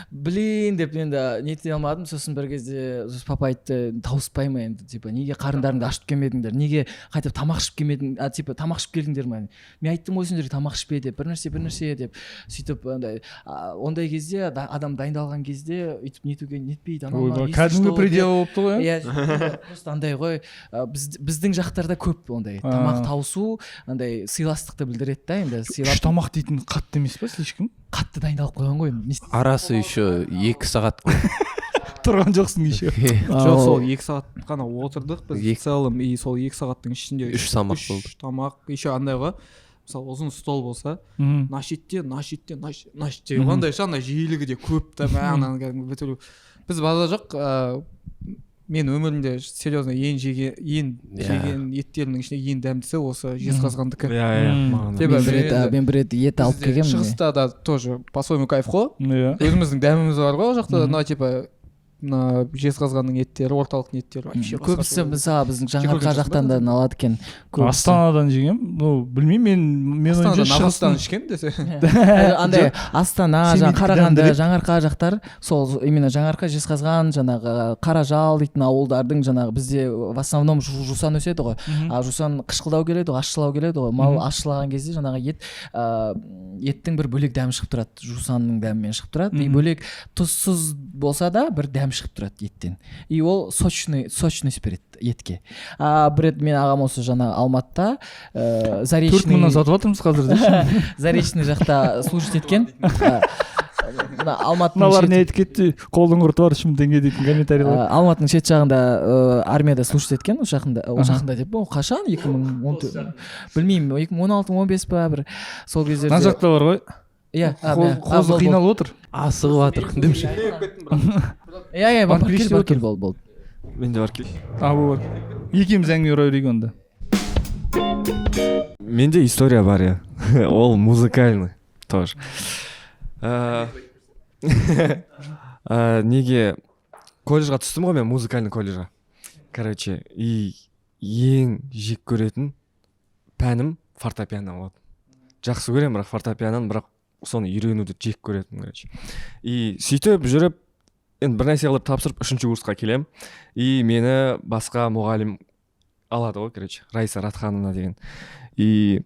Блин деп енді нете алмадым. Сосын бір кезде папа айтты, тауыспаймын енді, типа неге қарындарыңды ашып келмедіңдер, неге қайтып тамақ ішіп келмедің, типа тамақ ішіп келдіңдер ме? Мен айттым ғой сендерге тамақ ішпе деп, бір нәрсе деп. Сөйтіп ондай кезде адам дайындалған кезде өйтіп нетуге нетпейді. Кәдімгі предел болыпты ғой. Иә, просто андай ғой. Біздің жақтарда көп ондай тамақ тауысу, андай сыйластықты білдіреді да, енді сыйлап. Тамақ дейтін қатты емес па, слишком? Қатты дайындалып қойған ғой. Арасы еще 2 сағат. Тұрған жоқсың еще. Жоқ, сол 2 сағат қана отырдық біз в целом, и сол 2 сағаттың ішінде 3 тамақ болды. 3 тамақ, еще андай ғой. Мысалы ұзын стол болса, нашетте қандай ше, андай жиілігі де көп та, мағынан кәдімгі бітіру. Біз базар жоқ, мен өмірімде серьезно ең жеген еттерімнің ішінде ең дәмдісі осы Жезқазғандікі. Мен бір рет ет алып келгенмін. Шығыста да тоже по-своему кайф қой. Өзіміздің дәміміз бар ғой, жақта мына типа мына Жезқазғанның еттері, орталықтың еттері вообще көбісі мысалы біздің Жаңарқа жақтан да алады екен. Астанадан жегем, білмеймін, мен Астанадан Нағыстан ішкен десе. Андай Астана, Қарағанды, Жаңарқа жақтар, сол именно Жаңарқа, Жезқазған, жаңағы Қаражал дейтін ауылдардың жаңағы бізде в основном жусан өседі ғой. Жусан қышқылдау келеді ғой, ащылау келеді ғой. Мал ащылаған кезде жаңағы еттің бір бөлек дәмі шығып тұрады, жусанның дәмімен шығып тұрады. И бөлек тұзсыз болса да бір дәм шығып тұрады еттен. И ол сочность береді етке. Бір рет мен ағам осы жаңа Алматыда Заречный 4 мыңнан сатып жатырмыз қазір де. Заречный жақта служить еткен. Мыналар не айтып кетті, қолдың ұрты бар 3 теңге дейтін комментарийлер. Алматының шет жағында армияда служить еткен, ол жақында деп, ол қашан 2014, білмеймін, 2016-15 па бір сол кезде. Мына жақта бар ғой. иә қозы қиналып отыр. асығып жатыр демші. иә бар кел болды. Менде бар кел. Бар. Екеуміз әңгіме ұра берейік онда. Менде история бар, я. Ол музыкальный тоже. Неге колледжға түстім ғой мен, музыкальный колледжға. Короче, и ең жек көретін пәнім фортепиано болады. Жақсы көремін, бірақ фортепианоны, бірақ соны үйренуді жек көретін, короче. И сөйтіп жүріп, енді бір нәрсе қылып тапсырып 3-ші курсқа келем. И мені басқа мұғалім алады ғой, короче, Райса Ратхановна деген. И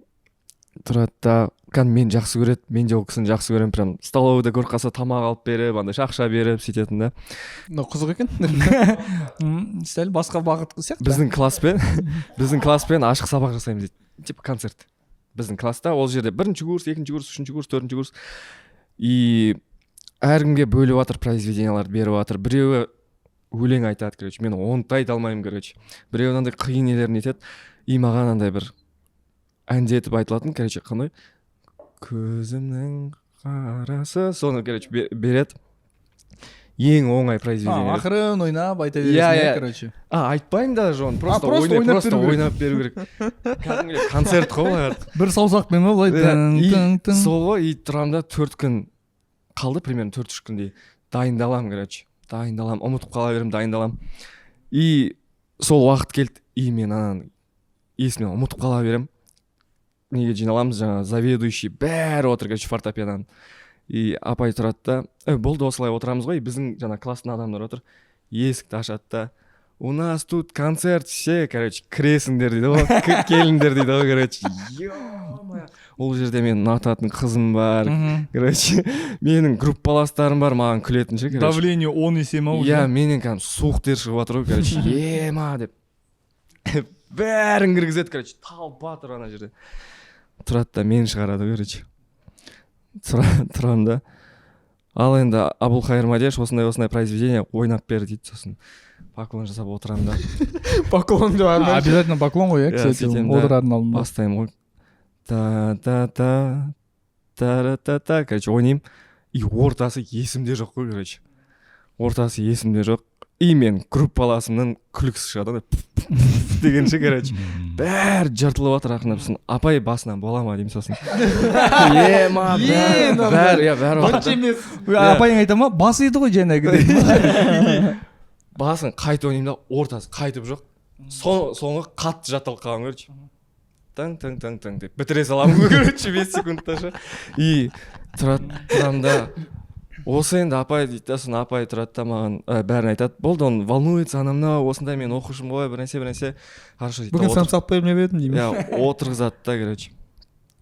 тұрады да, мен жақсы көреді, мен де ол кісіні жақсы көремін, прям столовыйда көріп қалса тамақ алып беріп, андай ақша беріп сөйтетін да. Қызық екен. Сәл басқа бағыт сияқты. Біздің класспен ашық сабақ жасаймыз дейді. Типа концерт. Біздің класста ол жерде 1-ші курс, 2-ші курс, 3-ші курс, 4-ші курс. И әркімге бөліп жатыр, произведенияларды беріп жатыр. Біреуі өлең айтады, короче, мен оны айта алмаймын, короче. Біреуі андай қиын нелерін етеді. И маған андай бір әнде етіп айтылатын, короче, қандай көзімнің қарасы, соны, короче, береді. Ең оңай произведение. Ақырын ойнап айта бересің, короче. Айтпаймын даже оны, просто ойнап беру керек. Кәдімгі концерт қой. Бір саусақпен былай. Сол ғой, и тұрамда 4 күн қалды, примерно 4-3 күндей. Дайындалам, короче. Ұмытып қала берем, дайындалам. И сол уақыт келді, и мен ананы есімнен ұмытып қала берем. Неге жиналамыз, жаңа заведующий бәрі отыр, короче, фортепианодан. И апай тұрады да, болды осылай отырамыз ғой, біздің жаңа класстың адамдар отыр. Есікті ашады да, у нас тут концерт, все, короче, кіресіңдер дейді ғой, келіңдер дейді ғой, короче. Ол жерде мен ұнататын қызым бар, короче, менің группаластарым бар, маған күлетін ше, короче. Давление 10 есе ма уже? Иә, менен кәдімгі суық тер шығып жатыр ғой, короче, ема деп. Бәрін кіргізеді, короче, талпа тұр ана жерде. Тұрады да мені шығарады, короче. Тұрам да. Ал енді Абулхайыр Мадеш осындай произведение ойнап бер дейді, сосын поклон жасап отырам да. Поклон деп арман. Обязательно поклон ғой, кстати, отырардың алдында. Бастаймын ғой. Та-та-та, короче, ойнайым. И ортасы есімде жоқ қой, короче. Ортасы есімде жоқ. И мен группаласымның күлкісі шығады дегенше, короче. Бәрі жартылып жатыр ақырындап, сосын апай басынан бола ма деймін, сосын. Бәрі апайың айта ма? Басы еді ғой жаңағы. Басын қайты ойнайым да, ортасы қайтып жоқ. Соңы қатты жатталып қалған, короче. Таң деп бітіре саламын, короче, 5 секундта ше. И тұрам да, осы енді апай дейді да, соны апай тұрады да маған бәрін айтады. Болды, он волнуется, анамна, осындай мен оқушым ғой, бір нәрсе. Хорошо дейді. Бүгін самсақ беріп не бердім деймін. Иә, отырғызады да, короче.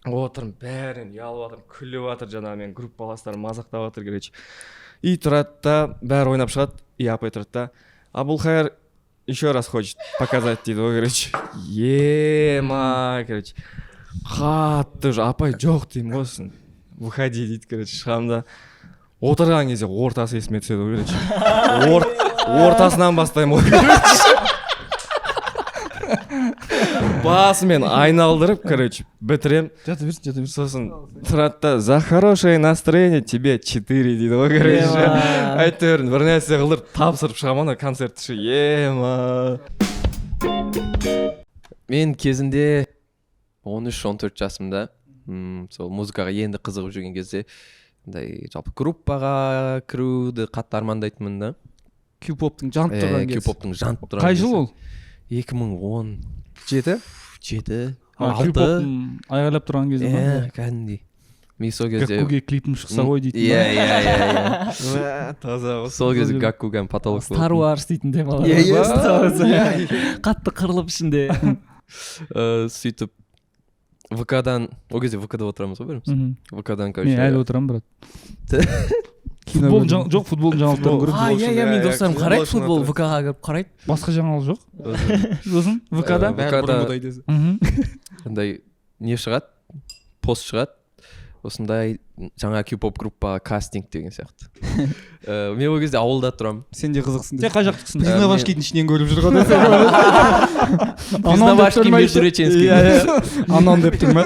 Отырым, бәрін ұялып жатыр, күліп жатыр, жаңағы мен группаластарым мазақтап жатыр, короче. И тұрады да, бәрі ойнап шығады. И апай тұрады да, Абулхайыр еще раз хочет показать дейді ғой, короче. Ема, короче. Қатты уже, апай жоқ деймін ғой, выходи дейді, короче, шығамын да. Отырған кезде ортасы есіме түседі ғой, короче. Ортасынан бастаймын ғой, короче. Басымен айналдырып, короче, бітірем. Жата берсін. Сосын тұрады да, за хорошее настроение тебе 4 дейді ғой, короче. Әйтеуір бір нәрсе қылдырып тапсырып шығамын концертті ше. Ема. Мен кезінде 13-14 жасымда сол музыкаға енді қызығып жүрген кезде жалпы группаға кіруді қатты армандайтынмын да. Q-поптың жанып тұрған кез. Q-поптың жанып тұрған кез. Қай жыл ол? 2017 6 Q-поптың айғайлап тұрған кезде ма? Кәдімгідей. Мен сол кезде Гаккуге клипім шықса ғой дейтін. Иә. Таза. Сол кезде Гаккуган потолок болды. Star Wars дейтін демалар. Қатты қырылып ішінде. Сөйтіп ВК-дан, ол кезде ВК-да отырамыз ғой бәріміз. ВК-дан, короче. Мен әлі отырамын, брат. Футбол жаңалықтарын көріп. Иә, мен достарым қарайды, футбол ВК-ға кіріп қарайды. Басқа жаңалық жоқ? Сосын ВК-да? Андай не шығады, пост шығады. Осындай жаңа Q-pop группа кастинг деген сияқты. Мен ол кезде ауылда тұрамын. Сен де қызықсың. Сен қай жақтықсың? Признавашкидің ішінен көріп жүрген. Признавашки междуреченский. Анон деп тұр ма?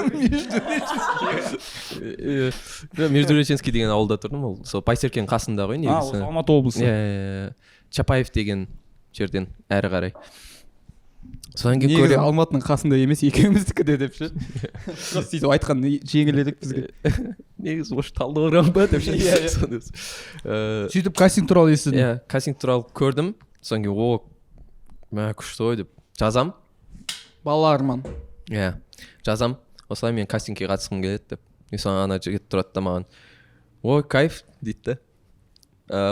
Междуреченский деген ауылда тұрдым, ол сол Байсеркенің қасында ғой негізі. осы Алматы облысы. Иә, Чапаев деген жерден әрі қарай. Содан кейін негізі Алматының қасында емес, екеуміздікі де деп ше. Просто сөйтіп айтқан жеңіл едік бізге. негізі осы Талдықорған ба деп ше. Сөйтіп кастинг туралы естідім. Иә, кастинг туралы көрдім. Содан кейін мә күшті ғой деп жазам. Бала арман. Иә, жазам. Осылай мен кастингке қатысқым келеді деп. Содан ана жігіт тұрады да маған кайф дейді да.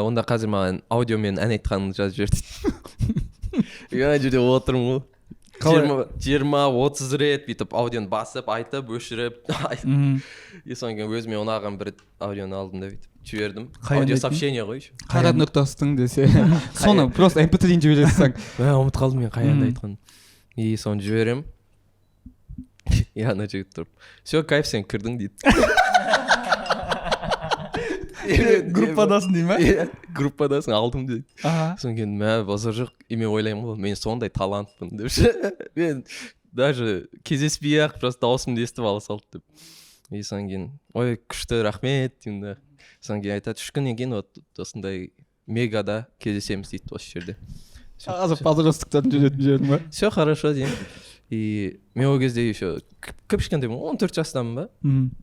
Онда қазір маған аудиомен ән айтқанын жазып жібер дейді. Ана жерде отырмын ғой. 20-30 рет бүйтіп аудионы басып, айтып, өшіріп. Содан кейін өзіме ұнаған бір аудионы алдым да бүйтіп жібердім. Аудио сообщение ғой. Қара нұртастың десе. Соны просто MP3-ін жібересің. Ұмытып қалдым мен қай әнді айтқанын. Соны жіберем. Ана жігіт тұрып. Все, кайф, сен кірдің дейді. Группадасың дей ма? Группадасың, алдым дейді. Содан кейін базар жоқ. Мен ойлаймын ғой, мен сондай талантпын деп ше. Мен даже кездеспей-ақ просто дауысымды естіп ала салды деп. Содан кейін күшті, рахмет деймін да. Содан кейін айтады, 3 күннен кейін осындай мегада кездесеміз дейді осы жерде. Қазір подростықтарын жүретін жерім ба? Все хорошо деймін. И мен ол кезде еще кішкентаймын, 14 жастамын ба.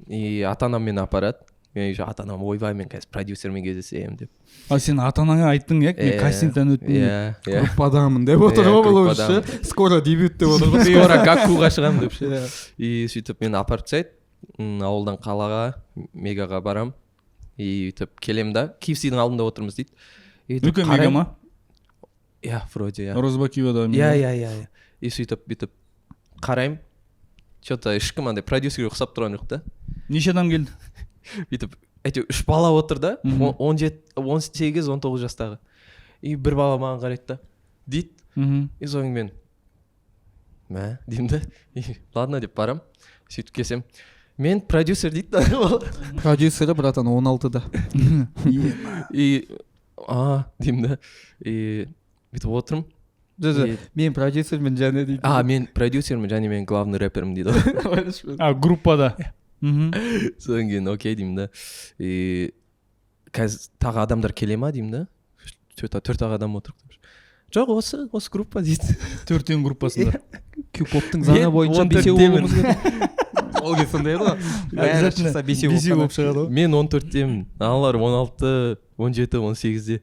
И ата-анам мені апарады. Мен еще ата-анам ойбай, мен қазір продюсермен кездесемін деп. Сен ата-анаңа айттың иә, мен кастингтен өттім. Группадамын деп отыр ғой бұл уже. Скоро дебют деп отыр ғой. Скоро Гаккуға шығамын деп ше. И сөйтіп мені апарып тастайды. Ауылдан қалаға, мегаға барам. И сөйтіп келем да, KFC-дің алдында отырмыз дейді. Үлкен мега ма? Иә, вроде иә. Розыбакиевада. Иә. И сөйтіп бүйтіп қараймын. Что-то ешкім андай продюсерге ұқсап тұрған жоқ та. Неше адам келді? Бүйтіп әйтеуір 3 бала отыр да, 18-19 жастағы. И бір бала маған қарайды да, дейді. И соң мен мә деймін да. Ладно деп барам. Сөйтіп келсем, мен продюсер дейді да. Продюсері братан 16-да. И деймін да. И бүйтіп отырмын. Мен продюсермін және дейді. Мен продюсермін және мен главный рэпермін дейді. Группада. Содан кейін окей деймін да. И қазір тағы адамдар келе ма деймін да. 4 адам отыр. Жоқ, осы группа дейді. 4-ің группасында. Q-поптың заңы бойынша 5 болуымыз керек. Ол кез сондай еді ғой. Бәрі шықса 5 болып шығады ғой. Мен 14-темін, аналар 16, 17, 18-де.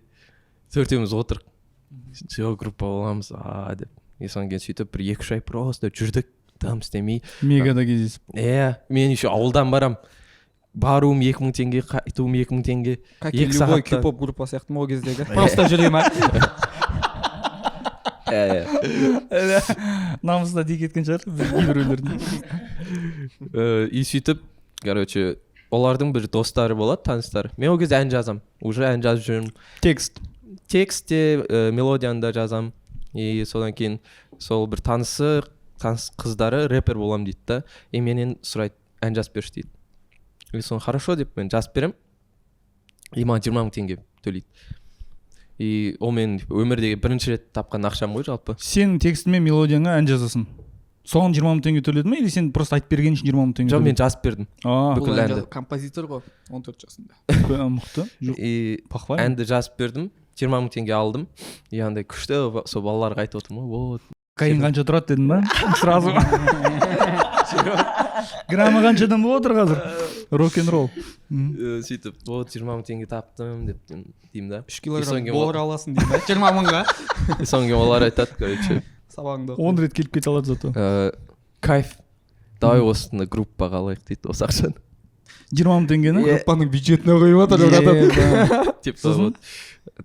4-еміз отырық. Все, группа боламыз, деп. Содан кейін сөйтіп бір 2-3 ай просто жүрдік. Там істемей. Мегада кездесіп. Мен еще ауылдан барам. Баруым 2000 теңге, қайтуым 2000 теңге. Как и любой Q-поп группа сияқты ма ол кездегі. Просто жүрем а. Намысына тиіп кеткен шығар кейбіреулердің. И сөйтіп, короче, олардың бір достары болады, таныстары. Мен ол кезде ән жазам. Уже ән жазып жүрмін. Текстте, мелодияны да жазам. И содан кейін сол бір таныс қыздары рэпер болам дейді да. И менен сұрайды, ән жазып берші дейді. И соны хорошо деп мен жазып берем. И маған 20 000 теңге төлейді. И ол мен өмірдегі бірінші рет тапқан ақшам ғой жалпы. Сен текстің мен мелодияңа ән жазасың. Соған 20 000 теңге төледі ме, или сен просто айтып берген үшін 20 000 теңге төледі? Жоқ, мен жазып бердім. Бүкіл әнді. Композитор ғой, 14 жасында. Мықты. И әнді жазып бердім, 20 000 теңге алдым. И андай күшті, сол балаларға айтып отырмын ғой, вот. Кайын қанша тұрады дедің ба? Сразу. Граммы қаншадан болып отыр қазір? Рок-н-ролл. Сөйтіп, вот 20 000 теңге таптым деп деймін да. 3 килограмм бауыр аласың деймін да. 20 000-ға. Содан кейін олар айтады, короче. Сабағыңды. 10 рет келіп кете алады зато. Кайф. Давай осыны группаға алайық дейді осы ақшаны. 20 000 теңгені? Группаның бюджетіне қойып отыр братан. Типа вот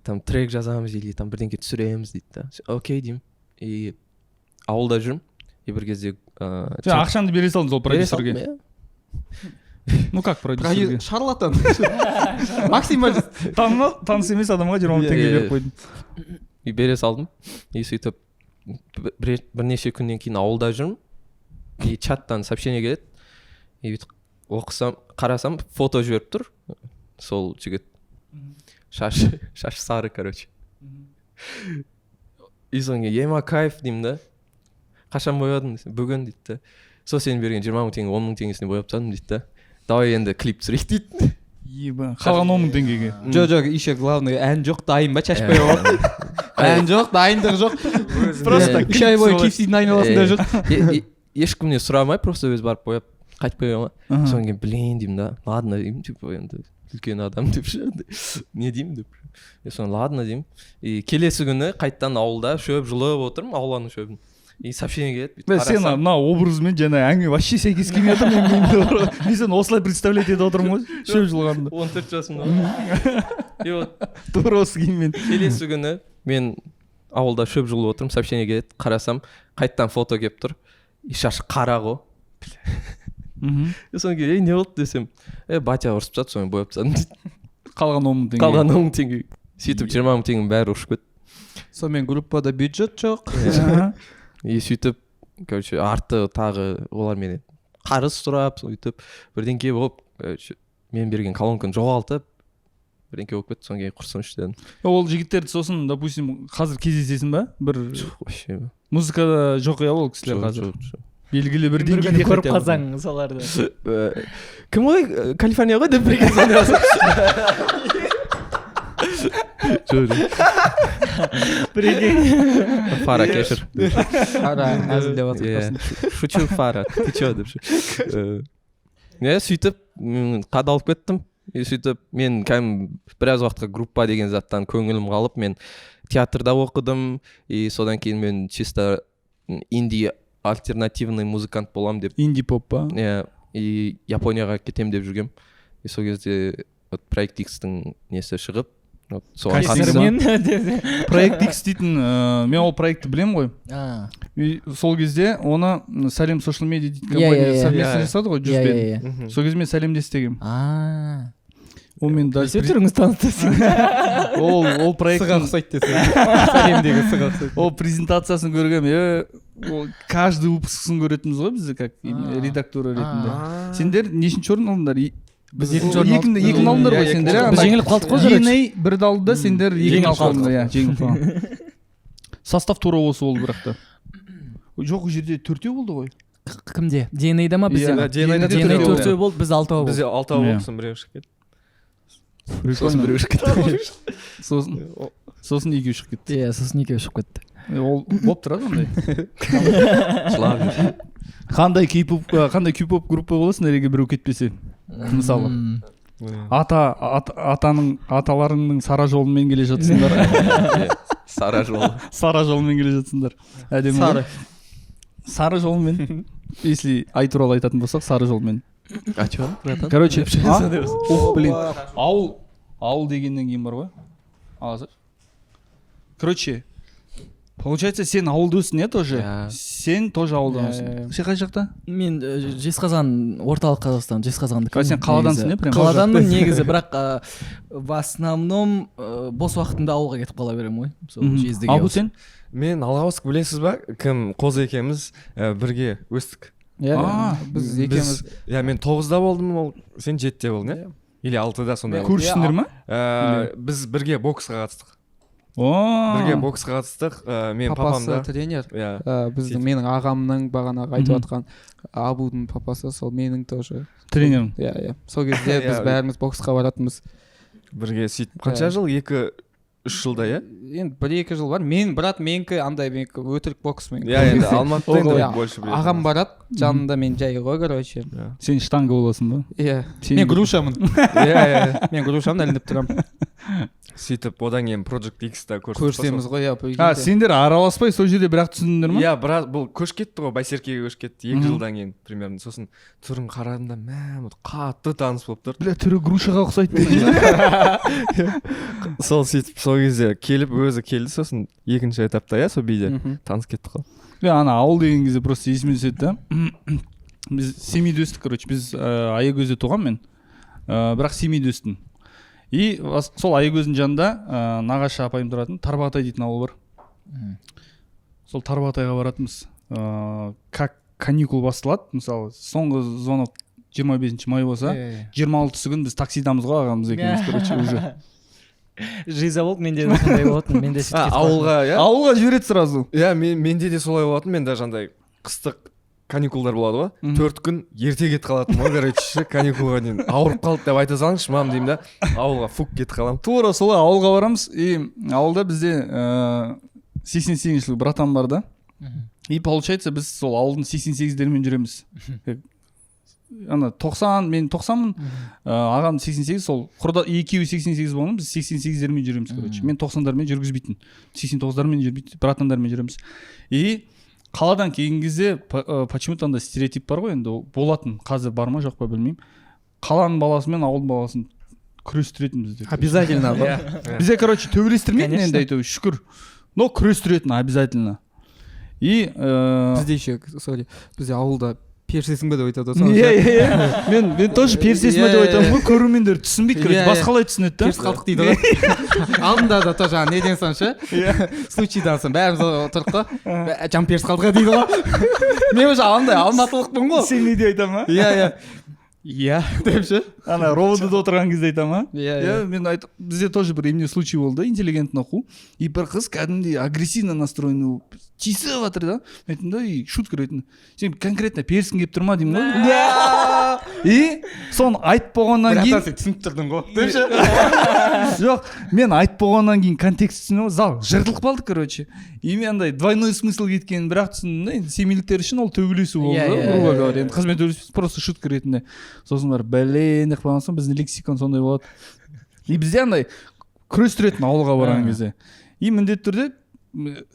там трек жазамыз или там бірдеңке түсіреміз дейді да. Окей деймін. И ауылда жүрмін. И бір кезде ақшаңды бере салдың сол продюсерге. Ну как продюсерге? Шарлатан. Максималист. Таныс емес адамға 20 000 теңге беріп қойдым. И бере салдым. И сөйтіп бірнеше күннен кейін ауылда жүрмін. И чаттан сообщение келеді. И оқысам, қарасам, фото жіберіп тұр. Сол жігіт. Шашы сары, короче. И соңғы ема кайф деймін да. Қашан боядың десе, бүгін дейді да. Сол сен берген 20 000 теңге, 10 000 теңгесіне бояп тастадым дейді да. давай енді клип түсірейік дейді. Қалған 10 000 теңгеге. Жоқ, еще главное ән жоқ, дайын ба, шашпай болып. Ән жоқ, дайындық жоқ. Просто 3 ай бойы KFC-дің айналасында жүр. Ешкімнен сұрамай, просто өзі барып қойып қайтып қойған ғой. Содан кейін блин деймін да, ладно деймін, типа енді үлкен адам деп ше, не деймін деп. Соны ладно деймін. И келесі күні қайттан ауылда шөп жұлып отырмын, ауланың шөбін. И сообщение келеді. Сен мына образмен жаңа әңгіме вообще сәйкес келмей жатыр. Мен сені осылай представлять етіп отырмын ғой, шөп жұлғанды. 14 жасымда. И вот тура осы киіммен. келесі күні мен ауылда шөп жұлып отырмын, сообщение келеді, қарасам қайттан фото келіп тұр. И шашы қара ғой. Содан кейін не болды десем, батя ұрысып тастады, соны бояп тастадым дейді. Қалған 10 000 теңге. Қалған 10 000 теңге. Сөйтіп 20 000 теңгенің бәрі ұшып кетті. Сонымен группада бюджет жоқ. И сөйтіп, короче, арты тағы олар менен қарыз сұрап, сөйтіп бірдеңке болып, мен берген колонканы жоғалтып, бірдеңке болып кетті, содан кейін құрсыншы дедім. Ол жігіттерді сосын, допустим, қазір кездесесің ба? Бір вообще музыкада жоқ я ол кісілер қазір. Белгілі бір деңгейде көріп қалсаң соларды. Кім ғой? Калифорния ғой деп бірге звондап Фара кешір. Фара әзілдеп жатыр. Шучу, Фара, ты чё деп ше. Сөйтіп қадалып кеттім. Сөйтіп мен біраз уақытқа группа деген заттан көңілім қалып, мен театрда оқыдым. И содан кейін мен чисто инди альтернативный музыкант болам деп. Инди поп па? И Японияға кетем деп жүргем. И сол кезде Проект X-тің несі шығып, Проект X дейтін, мен ол проектті білем ғой. Сол кезде оны Сәлем Social Media дейтін компания совместно жасады ғой, жүзбен. Сол кезде мен Сәлемде істегем. Ол мен даже түріңіз таныстырсың. Ол проекттің сыға ұқсайды десең. Сәлемдегі сыға ұқсайды. Ол презентациясын көргем. Каждый выпускысын көретінбіз ғой бізді, как редактора ретінде. Сендер нешінші орын алдыңдар? Біз екінші орын алдыңдар ғой сендер. Біз жеңіліп қалдық қой. DNA бірді алды да, сендер екінші алдыңдар. Жеңіліп қалған. Состав тура осы болды бірақ та. Жоқ, жерде 4-еу болды ғой. Кімде? DNA-да ма бізде? DNA-да 4-еу болды, біз 6-ау болды. Бізде 6-ау болды, сосын біреу шығып кетті. Сосын біреу шығып кетті. Сосын екеу шығып кетті. Сосын екеу шығып кетті. Ол болып тұрады ондай. Қандай кей-поп группа боласың, әреге біреу кетпесе. Мысалы, аталарыңның сара жолымен келе жатсыңдар. Сара жолымен келе жатсыңдар. Әдемі. Сары жолмен. Если ай туралы айтатын болсақ, сары жолмен. А чё, братан? Короче, блин, ауыл дегеннен кейін бар ғой. Короче, получается, сен ауылда өстің, е, тоже? Сен тоже ауылдан өстің. Сен қай жақта? Мен Жезқазған, орталық Қазақстан, Жезқазғандікі. Сен қаладансың, е? Қаладанмын негізі, бірақ в основном бос уақытымда ауылға кетіп қала берем ғой. Ал бұл сен? Мен Алғабаск, білесіз ба? Кім Қозы екеуміз бірге өстік. Біз екеуміз. Мен 9-да болдым, ол сен 7-де болдың, е? Или 6-да сондай. Көршісіңдер ма? Біз бірге боксқа қатыстық. Бірге боксқа қатыстық. Мен папамда. Папасы тренер. Біздің менің ағамның бағанағы айтып жатқан Абудың папасы, сол менің тоже тренерім. Сол кезде біз бәріміз боксқа баратынбыз. Бірге сөйтіп. Қанша жыл? 2-3 жылда, е? Енді 1-2 жыл бар. Мен брат менікі андай өтірік бокс мен. Енді Алматыда енді больше біледі. Ағам барады, жанында мен жай ғой, короче. Сен штанга боласың ба? Мен грушамын. Мен грушамын, ілініп тұрамын. Сөйтіп, одан кейін Project X-та көрсеміз ғой. Сендер араласпай сол жерде бірақ түсіндіңдер ма? Бірақ бұл көшіп кетті ғой, Байсеркеге көшіп кетті 2 жылдан кейін примерно. Сосын түрін қарадым да, қатты таныс болып тұр. Бля, түрі грушаға ұқсайды. Сол сөйтіп, сол кезде келіп, өзі келді, сосын екінші этапта, сол биде таныс кетті ғой. Ана ауыл деген кезде просто есіме түседі да. Біз семейде өстік, короче, біз Аягөзде туған мен. Бірақ семейде өстім. И сол Аягөздің жанында нағашы апайым тұратын Тарбағатай дейтін ауыл бар. Сол Тарбағатайға баратынбыз. Как каникул басталады, мысалы, соңғы звонок 25 май болса, 26 күн біз таксидамыз ғой, ағамыз екеуміз, короче, уже. Жиза болды, менде де сондай болатын, менде сөйтіп кетіп ауылға, ауылға жібереді сразу. Менде де солай болатын, мен даже андай қыстық каникулдар болады ғой 4 күн ерте кетіп қалатын ғой короче каникулға дейін ауырып қалды деп айта салыңызшы мам деймін да ауылға фук кетіп қаламын. тура солай ауылға барамыз и ауылда бізде 88 жылғы братан бар да и получается біз сол ауылдың 88-дерімен жүреміз. Ана 90 мен 90-мын, ағам 88, сол құрда екеуі 88 болған, біз 88-дермен жүреміз короче. Мен 90-дармен жүргізбейтін, 89-дармен жүрбейтін, братандармен жүреміз. И қаладан келген кезде почему-то андай стереотип бар ғой, енді болатын, қазір бар ма жоқ па білмеймін. Қаланың баласы мен ауылдың баласын күрестіретін бізде. Обязательно. Бізде короче төбелестірмейтін енді айту шүкір, но күрестіретін обязательно. И бізде еще, бізде ауылда персесің бе деп айтады. Мен тоже персесің бе деп айтамын ғой, көрермендер түсінбейді короче, басқалай түсінеді да. Перс қалдық дейді ғой. Алдында да тоже неден соң ше, случайдан соң бәріміз отырдық қой, жан перс қалдық дейді ғой. Мен уже андай алматылықпын ғой. Сен не деп айтамын а? Иә деп ше. Ана ровдыда отырған кезде айтамын а? Иә. Мен айтып, бізде тоже бір емне случай болды, интеллигентный қу. И бір қыз кәдімгідей агрессивно настроенный тиісіп жатыр да. Айтым да, и шутка ретінде. Сен конкретно персің келіп тұрма деймін ғой. И соны айтып болғаннан кейін сен түсініп тұрдың ғой. Деп ше. Жоқ, мен айтып болғаннан кейін контекст түсініп, зал жыртылып қалды короче. И мен андай двойной смысл кеткенін бірақ түсіндім да. Енді семейліктер үшін ол төбелесу болды, грубо говоря. Енді қызмет төбелесу просто шутка ретінде. Сосын бар бәлен деп қалған соң біздің лексикон сондай болады. И бізде андай күрестіретін ауылға барған кезде. И міндетті түрде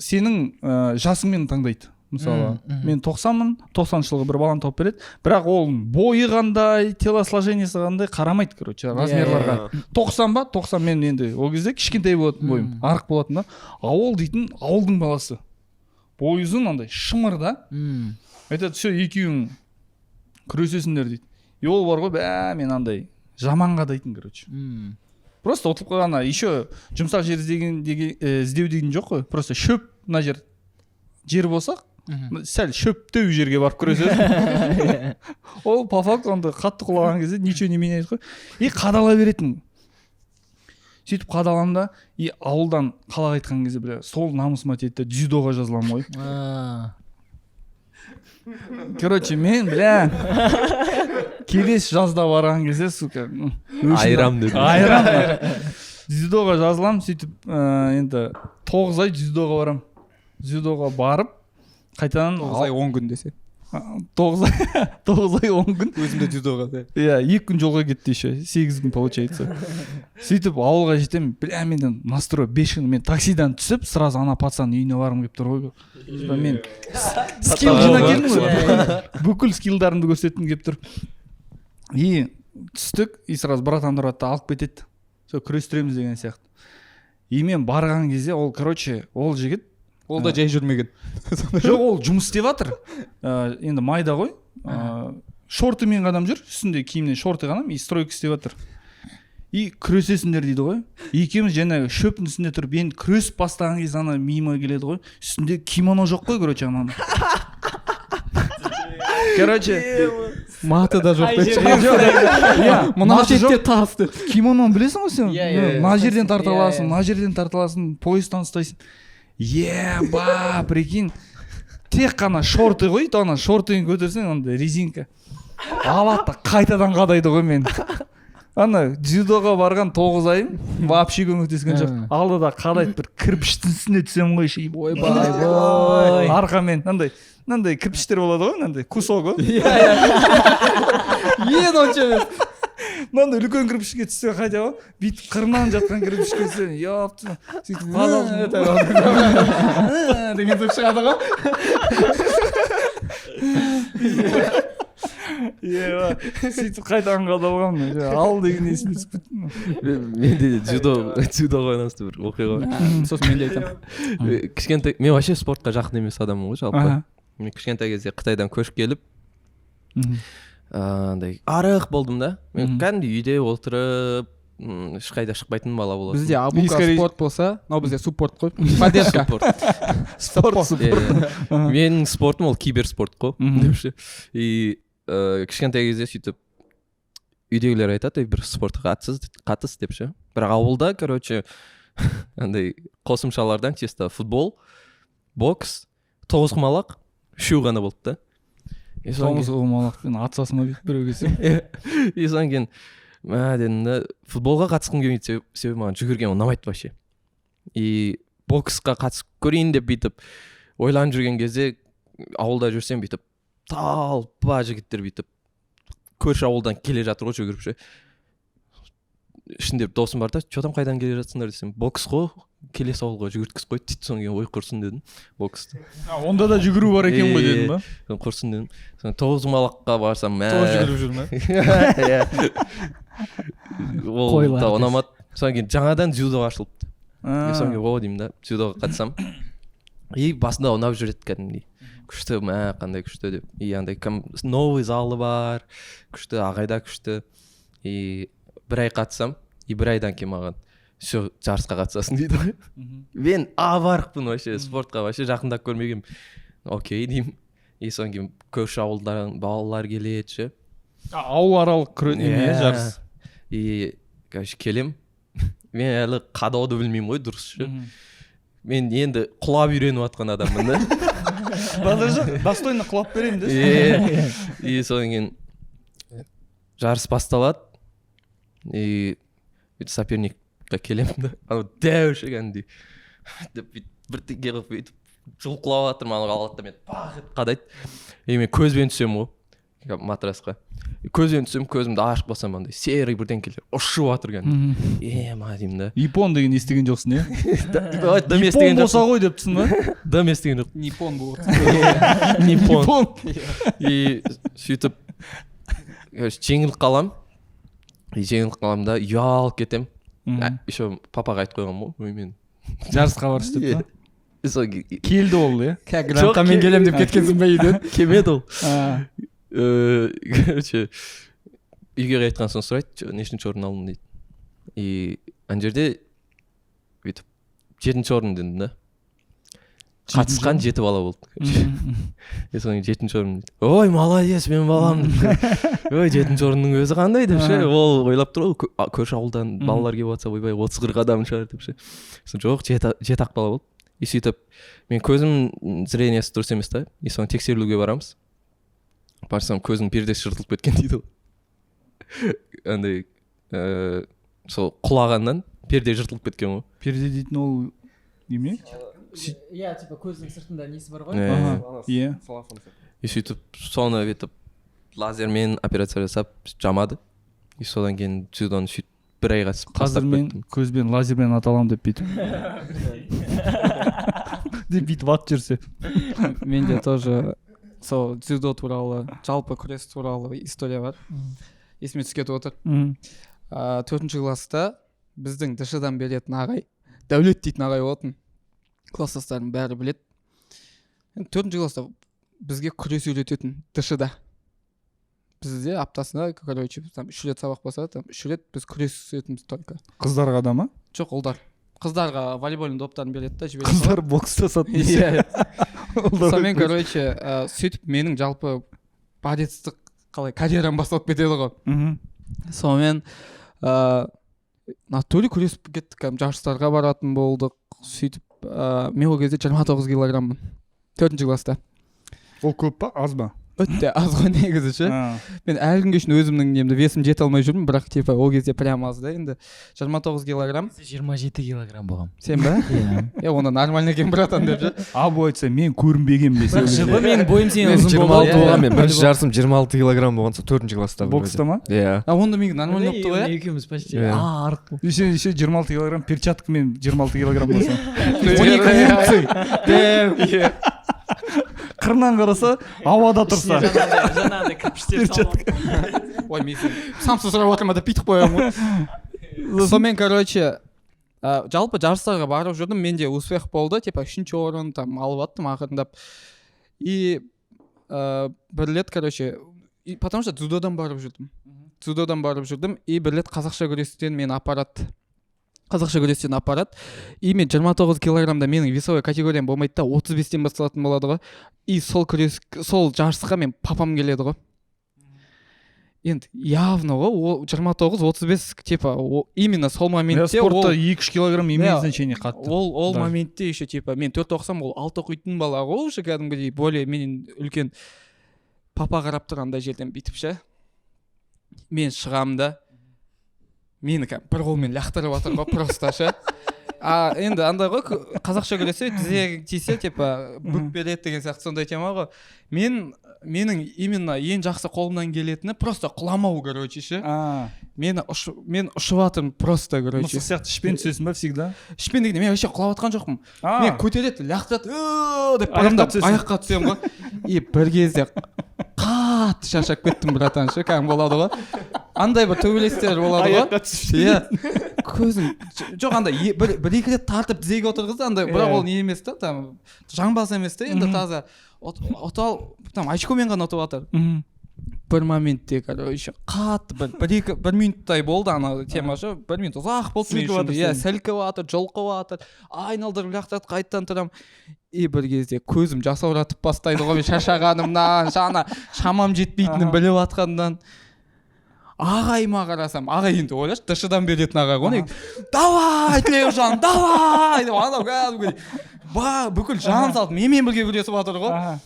сенің жасыңмен таңдайды. Мысалы, мен 90-мын, 90 жылғы бір баланы тауып береді, бірақ ол бойы қандай, телосложениесі қандай қарамайды, короче, размерларға. 90 ба? 90 мен енді ол кезде кішкентай болатын бойым, арық болатын да. Ауыл дейтін ауылдың баласы. Бойы ұзын андай шымыр да. Айтады, все, екеуің күресесіңдер дейді. И ол бар ғой, мен андай жаманға дейтін, короче. Просто отылып қойған, еще жұмсақ жер іздеу деген жоқ қой. Просто шөп мына жер болсақ, сәл шөптеу жерге барып күресесің. Ол по факту андай қатты құлаған кезде ничего не меняет қой. И қадала беретін. Сөйтіп қадалам да, и ауылдан қалаға айтқан кезде бля, сол намысыма тиеді, дзюдоға жазыламын ғой. Короче, мен бля келесі жазда барған кезде, сука, айрам деді. Айрам. Дзюдоға жазылам, сөйтіп енді 9 ай дзюдоға барам. Дзюдоға барып, қайтадан 9 ай 10 күн десе. 9 ай 10 күн. Өзімде дзюдоға. Иә, 2 күн жолға кетті еще, 8 күн получается. Сөйтіп ауылға жетем, бля, менен настрой 5 күн, мен таксидан түсіп, сразу ана пацанның үйіне барғым келіп тұр ғой. Мен скилл жинап келдім ғой. Бүкіл скиллдарымды көрсеткім келіп тұр. И түстік, и сразу братандар алып кетеді. Сол күрестіреміз деген сияқты. И мен барған кезде ол, короче, ол жігіт ол да жай жүрмеген. Жоқ, ол жұмыс істеп жатыр. Енді майда ғой. Шортымен қадам жүр, үстінде киімнен шорты қадам, и стройка істеп жатыр. И күресесіңдер дейді ғой. Екеуміз жаңағы шөптің үстінде тұрып, енді күресіп бастаған кезде ана миыма келеді ғой. Үстінде кимоно жоқ қой, короче, ананы. Короче, маты да жоқ. Мына жерде тас деп. Кимононы білесің ғой сен? Мына жерден тарта аласың, мына жерден тарта аласың, поястан ұстайсың. Еба, прикинь, тек қана шорты ғой, ана шортыны көтерсең, андай резинка. Алады, қайтадан қадайды ғой мен. Ана дзюдоға барған 9 айым, вообще көмектескен жоқ. Алды да қадайды, бір кірпіштің үстіне түсем ғой, ойбай, арқамен, андай кірпіштер болады ғой, андай кусок ғой. Ең онша емес. Мынандай үлкен кірпішке түссе қайда ғой, бүйтіп қырынан жатқан кірпішке түссе, япты, сөйтіп қадалдым деген сөз шығады ғой. Сөйтіп қайтадан қадалғам, ал деген есіме түсіп кетті. Менде дзюдоға байланысты бір оқиға бар. Сосын мен де айтамын. Кішкентай, мен вообще спортқа жақын емес адаммын ғой жалпы. Мен кішкентай кезде Қытайдан көшіп келіп, андай арық болдым да. Мен кәдімгідей үйде отырып, ешқайда шықпайтын бала болатын. Бізде абука спорт болса, мынау бізде суппорт қой. Поддержка. Спорт. Менің спортым ол киберспорт қой. И кішкентай кезде сөйтіп үйдегілер айтады, бір спортқа қатыс деп ше. Бірақ ауылда, короче, андай қосымшалардан чисто футбол, бокс, тоғызқұмалақ, үшеу ғана болды да. тоғыз құмалақпен атсасыма бүйтіп біреу келсе и содан кейін мә дедім да футболға қатысқым келмейді себебі маған жүгірген ұнамайды вообще. И боксқа қатысып көрейін деп бүйтіп ойланып жүрген кезде ауылда жүрсем бүйтіп талпа жігіттер бүйтіп көрші ауылдан келе жатыр ғой жүгіріп ше. Ішінде досым бар да, что там қайдан келе жатсыңдар десем, бокс қой, келесі ауылға жүгірткіз қойды дейді. Содан кейін ой құрсын дедім боксты. Онда да жүгіру бар екен ғой дедім ба? Құрсын дедім. Содан тоғызқұмалаққа барсам тоғыз жүгіріп жүр ме? Ол да ұнамады. Содан кейін жаңадан дзюдо ашылыпты. Содан кейін о деймін да, дзюдоға қатысам. И басында ұнап жүреді кәдімгідей. Күшті, қандай күшті деп. И андай новый залы бар, күшті, ағайда күшті. И бір ай қатысам, и бір айдан кейін маған все жарысқа қатысасың дейді ғой. Мен аварықпын вообще, спортқа вообще жақындап көрмегенмін. Окей деймін. И содан кейін көрші ауылдан балалар келеді ше. Ауыл аралық жарыс. И короче келем. Мен әлі қадауды білмеймін ғой дұрыс ше. Мен енді құлап үйреніп жатқан адаммын да. Достойно құлап беремін десің. И содан кейін жарыс басталады. И соперникқа келемін да. Анау дәу ше кәдімгідей. Бірдеңе қылып бүйтіп жұлқылап жатыр, маған қалады да мен пах етіп қадайды. И мен көзбен түсемін ғой матрасқа. Көзбен түсем, көзімді ашып басам андай серый бірдеңкелер ұшып жатыр кәдімгідей. Ма деймін да. Япон деген естіген жоқсың иә? Япон болса ғой депсің ба? Дым естіген жоқ. Ниппон болды. Ниппон. И сөйтіп жеңіліп қалам. И жеңіліп қаламда ұялып кетем. Еще папаға айтып қойғам ғой, мен жарысқа баршы деп па? Келді ол иә? Грантқа мен келем деп кеткенсің ба үйден? Келмеді ол. Короче, үйге қайтқан соң сұрайды, нешінші орын алдың дейді. И ана жерде бүйтіп 7-ші орын дедім да. Қатысқан 7 бала болды. И соң 7-ші орын дейді. Ой, молодец, мен балам дейді. Ой, 7-ші орынның өзі қандай деп ше. Ол ойлап тұр ғой, көрші ауылдан балалар келіп жатса, ойбай 30-40 адам шығар деп ше. Жоқ, 7-ақ бала болды. И сөйтіп мен көзім зрениесі дұрыс емес та. И соң тексерілуге барамыз. Барсам көздің пердесі жыртылып кеткен дейді ғой. Андай сол құлағаннан перде жыртылып кеткен ғой. Перде дейтін ол неме? Иә, типа көздің сыртында несі бар ғой. Иә. И сөйтіп соны бүйтіп лазермен операция жасап жамады. И содан кейін дзюдоны сөйтіп бір айға қазір мен көзбен лазермен аталамын деп бүйтіп. Деп бүйтіп ат жүрсе. Менде тоже сол дзюдо туралы, жалпы күрес туралы история бар. Есіме түсіп кетіп отыр. 4-ші класста біздің ДШ-дан беретін ағай, Дәулет дейтін ағай болатын. Класстастардың бәрі біледі. 4-ші класста бізге күрес үйрететін ДШ-да. Бізде аптасына, короче, 3 рет сабақ болса, 3 рет біз күрес өтеміз только. Қыздарға да ма? Жоқ, ұлдар. Қыздарға волейбольный доптарын береді да, жібереді. Қыздар бокстасады десе. Сонымен, короче, сөйтіп менің жалпы борецтік қалай карьерам басталып кетеді ғой. Сонымен натуре күресіп кеттік, жарыстарға баратын болдық. Сөйтіп мен ол кезде 29 килограммын 4-ші класста. Ол көп па, аз ба? Өтте аз ғой негізі ше. Мен әлі күнге шейін өзімнің немді весім жете алмай жүрмін, бірақ типа ол кезде прям аз да. Енді 29 килограмм. 27 килограмм болғам. Сен ба? Иә. Онда нормально екен братан деп ше. Бұл айтса мен көрінбеген бесе. Жылы мен бойым сен ұзын 26 болған, мен бірінші жарысым 26 килограмм болған соң 4-ші класста. Бокста ма? Иә. Онда мен нормально болыпты ғой. Екеуміз почти арық. Еще 26 килограмм перчаткамен 26 килограмм болса. 12 қырынан қараса ауада тұрса. Жаңағыдай кірпіштер салып. Ой, мен самсы сұрап отырма деп бүйтіп қоямын ғой. Сонымен, короче, жалпы жарыстарға барып жүрдім, менде успех болды, типа 3-ші орын там алып аттым ақырындап. И бір рет, короче, потому что дзюдодан барып жүрдім. И бір рет қазақша күрестен мен аппарат. И мен 29 килограммда менің весовой категориям болмайды да, 35-тен басталатын болады ғой. И сол жарысқа мен папам келеді ғой. Енді явно ғой, 29-35 типа именно сол моментте спортта 2-3 килограмм имеет значение қатты. Ол моментте еще типа мен 4 оқысам, ол 6 оқитын бала ғой, уже кәдімгідей более менен үлкен папа қарап тұрғандай жерден бүйтіп ше мен шығамын да мені бір қолмен лақтырып жатыр ғой просто ше енді андай ғой қазақша күресе тізеге тисе типа бүк береді деген сияқты сондай тема ғой менің именно ең жақсы қолымнан келетіні просто құламау короче ше мен ұшып жатырмын просто короче мысық сияқты ішпен түсесің ба всегда ішпен дегенде мен вообще құлап жатқан жоқпын мен көтереді лақтырады деп аяққа түсемін ғой и бір кезде қатты шаршап кеттім братан ше кәдімгі болады ғой андай бір төбелестер болады ғой аяққа түсіп иә көзім жоқ андай бір екі рет тартып тізеге отырғызды андай бірақ ол не емес та там жаңбас емес та енді таза там очкомен ғана ұтып жатыр бір моментте короче қатты бір минуттай болды ана тема ше бір минут ұзақ болды мен үшін иә сілкіп жатыр жұлқып жатыр айналдырып лақтырады қайтадан тұрамын и бір кезде көзім жасауратып бастайды ғой мен шаршағанымнан ана шамам жетпейтінін біліп жатқаннан ағайыма қарасам ағай енді ойлашы дшдан беретін ағай ғой давай тілеужан давай деп анау кәдімгі бүкіл жан салып менімен бірге күресіп жатыр ғой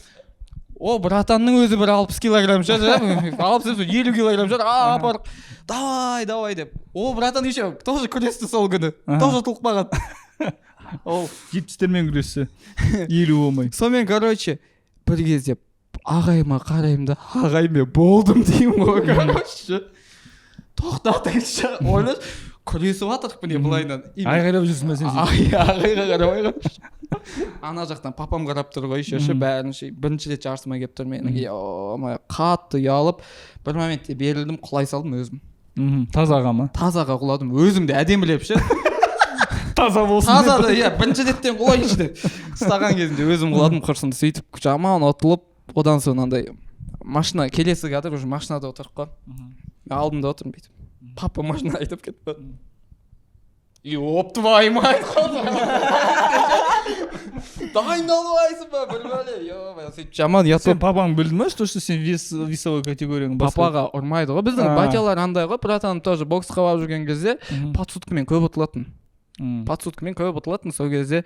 о братанның өзі бір 60 килограмм шығар 50 килограмм шығар апарып давай деп о братан еще тоже күресті сол күні тоже ұтылып қалған ол 70-термен күрессе 50 болмай сонымен короче бір кезде ағайыма қараймын да ағай мен болдым деймін ғой короче тоқтатыңызшы ойлашы күресіп жатырмық міне былайынан айғайлап жүрсің ба сен айғайға қарамай ана жақтан папам қарап тұр ғой еще ше бәрін ше бірінші рет жарысыма келіп тұр менің қатты ұялып бір моментте берілдім құлай салдым өзім тазаға ма тазаға құладым өзім де әдемілеп ше таза болсын таза да иә бірінші реттен құлайыншы деп ұстаған кезімде өзім құладым құрсын сөйтіп жаман ұтылып одан соң андай машина келесі кадр уже машинада отырып қой алдымда отырмын бүйтіп папа машина айтып кетіп қалды ёб твою мать дайындалмайсың ба бір бәле сөйтіп жаман ұят сен папаң білді ма что сен весовой категорияң папаға ұрмайды ғой біздің батялар андай ғой братаным тоже боксқа барып жүрген кезде подсудкамен көп ұтылатын сол кезде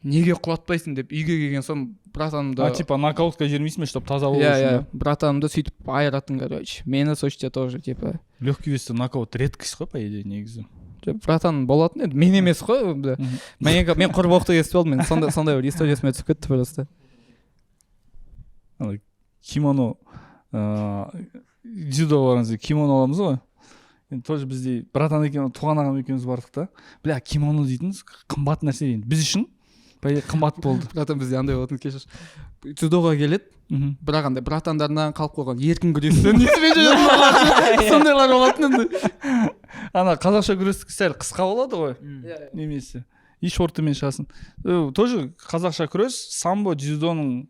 неге құлатпайсың деп үйге келген соң братанымды типа нокаутқа жібермейсің ба чтобы таза болу үшін иә братанымды сөйтіп айыратын короче мені сол жерде тоже типа легкий весте нокаут редкость қой по идее негізі братан болатын енді мен емес қой мен құрбоқты естіп алдым мен сондай бір история есіме түсіп кетті просто кимоно дзюдоға барған кезде кимоно аламыз ғой енді тоже бізде братан екеуміз туған ағам екеуміз бардық та бля кимоно дейтініміз қымбат нәрсе енді біз үшін қымбат болды братан бізде андай болатын кешір дзюдоға келеді бірақ андай братандарынан қалып қойған еркін күрестен несімен жүреді сондайлар болатын енді ана қазақша күрестік сәл қысқа болады ғой немесе и шортымен шығасың тоже қазақша күрес самбо дзюдоның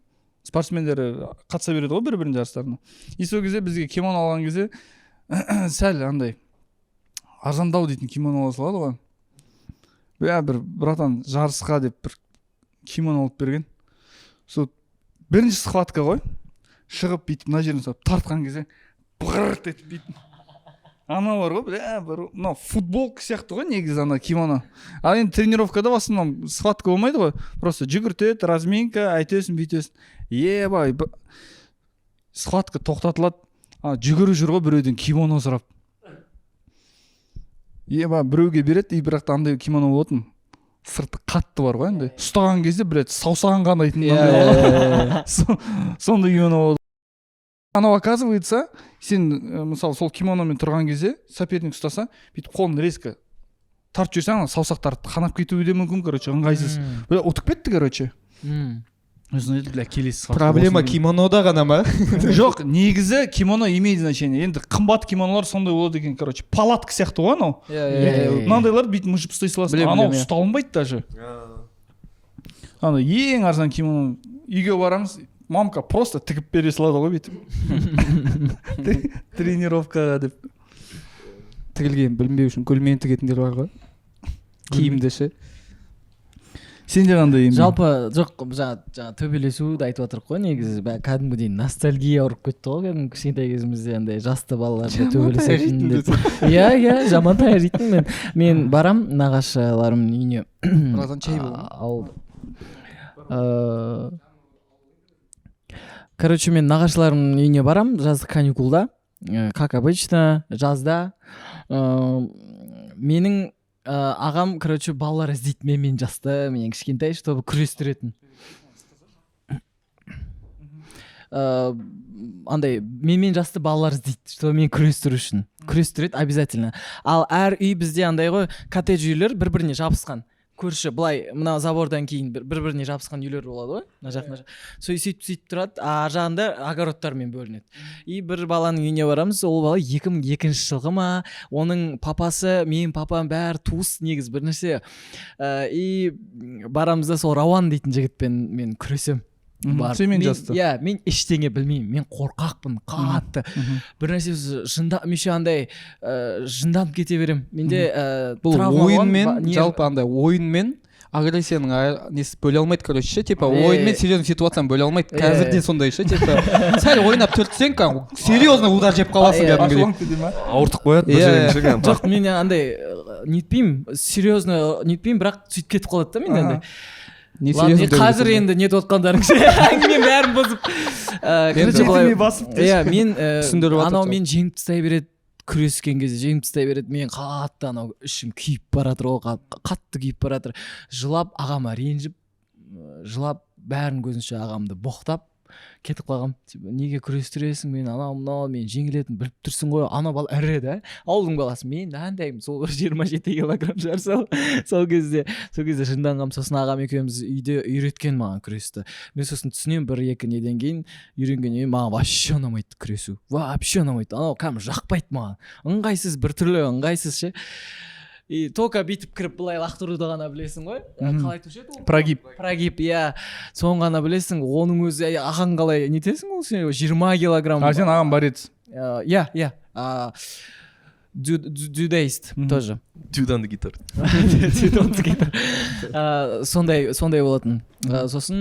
спортсмендері қатыса береді ғой бір-бірінің жарыстарына и сол кезде бізге кимоно алған кезде сәл андай арзандау дейтін кимоно ала салады ғой бір братан жарысқа деп бір кимоно алып берген сол бірінші схватка ғой шығып бүйтіп мына жерін салып тартқан кезде бырт етіп бүйтіп анау бар ғой бір мынау футболка сияқты ғой негізі ана кимоно ал енді тренировкада в основном схватка болмайды ғой просто жүгіртеді разминка әйтесің бүйтесің ебай схватка тоқтатылады жүгіріп жүр ғой біреуден кимоно сұрап біреуге береді и бірақ та андай кимоно болатын сырты қатты бар ғой андай ұстаған кезде блядь саусағын қанайтын сондай кимоно болды анау оказывается сен мысалы сол кимономен тұрған кезде соперник ұстаса бүйтіп қолын резко тартып жіберсең ана саусақтары қанап кетуі де мүмкін короче ыңғайсыз ұтып кетті короче келесі проблема кимонода ғана ма жоқ негізі кимоно имеет значение енді қымбат кимонолар сондай болады екен короче палатка сияқты ғой анау мынандайларды бүйтіп мүжіп ұстай саласың анау ұсталынбайды даже ана ең арзан кимоно үйге барамыз мамка просто тігіп бере салады ғой бүйтіп тренировкаға деп тігілген білмеу үшін гүлмен тігетіндер бар ғой киімді ше сенде қандай енді жалпы жоқ жаңа төбелесуді айтып жатырмық қой негізі кәдімгідей ностальгия ұрып кетті ғой кәдімгі кішкентай кезімізде андай жасты балаларды төбелесетін деп иә жаман таяқ мен барам нағашыларымның үйіне біраздан шай ауыл короче мен нағашыларымның үйіне барам жаздық каникулда, как обычно жазда. Менің ағам короче балалар іздейді мен жаста, мен кішкентай, чтобы күрестіретін. Андай мен жасты балалар іздейді, чтобы мен күрестіру үшін. Күрестіреді обязательно. Ал әр үй бізде андай ғой, коттедж үйлер бір-біріне жабысқан. Көрші былай мына забордан кейін бір-біріне жабысқан үйлер болады ғой, мына жақ. Сөйтіп тұрады, ар жағында огородтармен бөлінеді. И бір баланың үйіне барамыз, ол бала 2002 жылғы ма, оның папасы, менің папам бәрі туыс негіз бір нәрсе. И барамыз да сол Рауан дейтін жігітпен мен күресем. Сен жасты. Иә, мен ештеңе білмеймін, мен қорқақпын, қатты. Бір нәрсе меше андай жынданып кете берем. Менде бұл ойынмен, жалпы андай ойынмен агрессияның несі бөле алмайды, короче, типа ойынмен серьезный ситуацияны бөле алмайды. Қазірде сондай ше, типа сәл ойнап түртсең, серьезно удар жеп қаласың кәдімгідей. Ауыртып қояды бір жерден. Жоқ, мен андай нетпеймін, серьезно нетпеймін, бірақ сөйтіп кетіп қалады да мен андай. Қазір енді не отқандарың ше, әңгіме бәрін бұзып. Мен анау мен жеңіп тастай береді, күрескен кезде жеңіп тастай береді, мен қатты анау ішім күйіп баратыр, қатты күйіп баратыр. Жылап, ағама ренжіп, жылап, бәрін көзінше ағамды боқтап кетіп қалғам. Неге күрестіресің, мен анау мен жеңілетін біліп тұрсың ғой, анау бала ірі да, ауылдың баласы, мен андаймын, сол 27 килограмм шығар, сол кезде жынданғам. Сосын ағам екеуміз үйде үйреткен маған күресті. Мен сосын түсінемін, 1-2 неден кейін үйренгеннен маған вообще ұнамайды күресу, вообще ұнамайды, анау кәдімгі жақпайды маған, ыңғайсыз, біртүрлі ыңғайсыз ше. И только битіп кіріп былай лақтыруды ғана білесің ғой. Қалай тұшы еді ол? Прогиб, иә. Соны ғана білесің, оның өзі ағаң қалай нетесің ол сен 20 килограмм. Сен ағам бар едсіз. Иә. Дюдейст тоже. Дюданды гитар. Сондай болатын. Сосын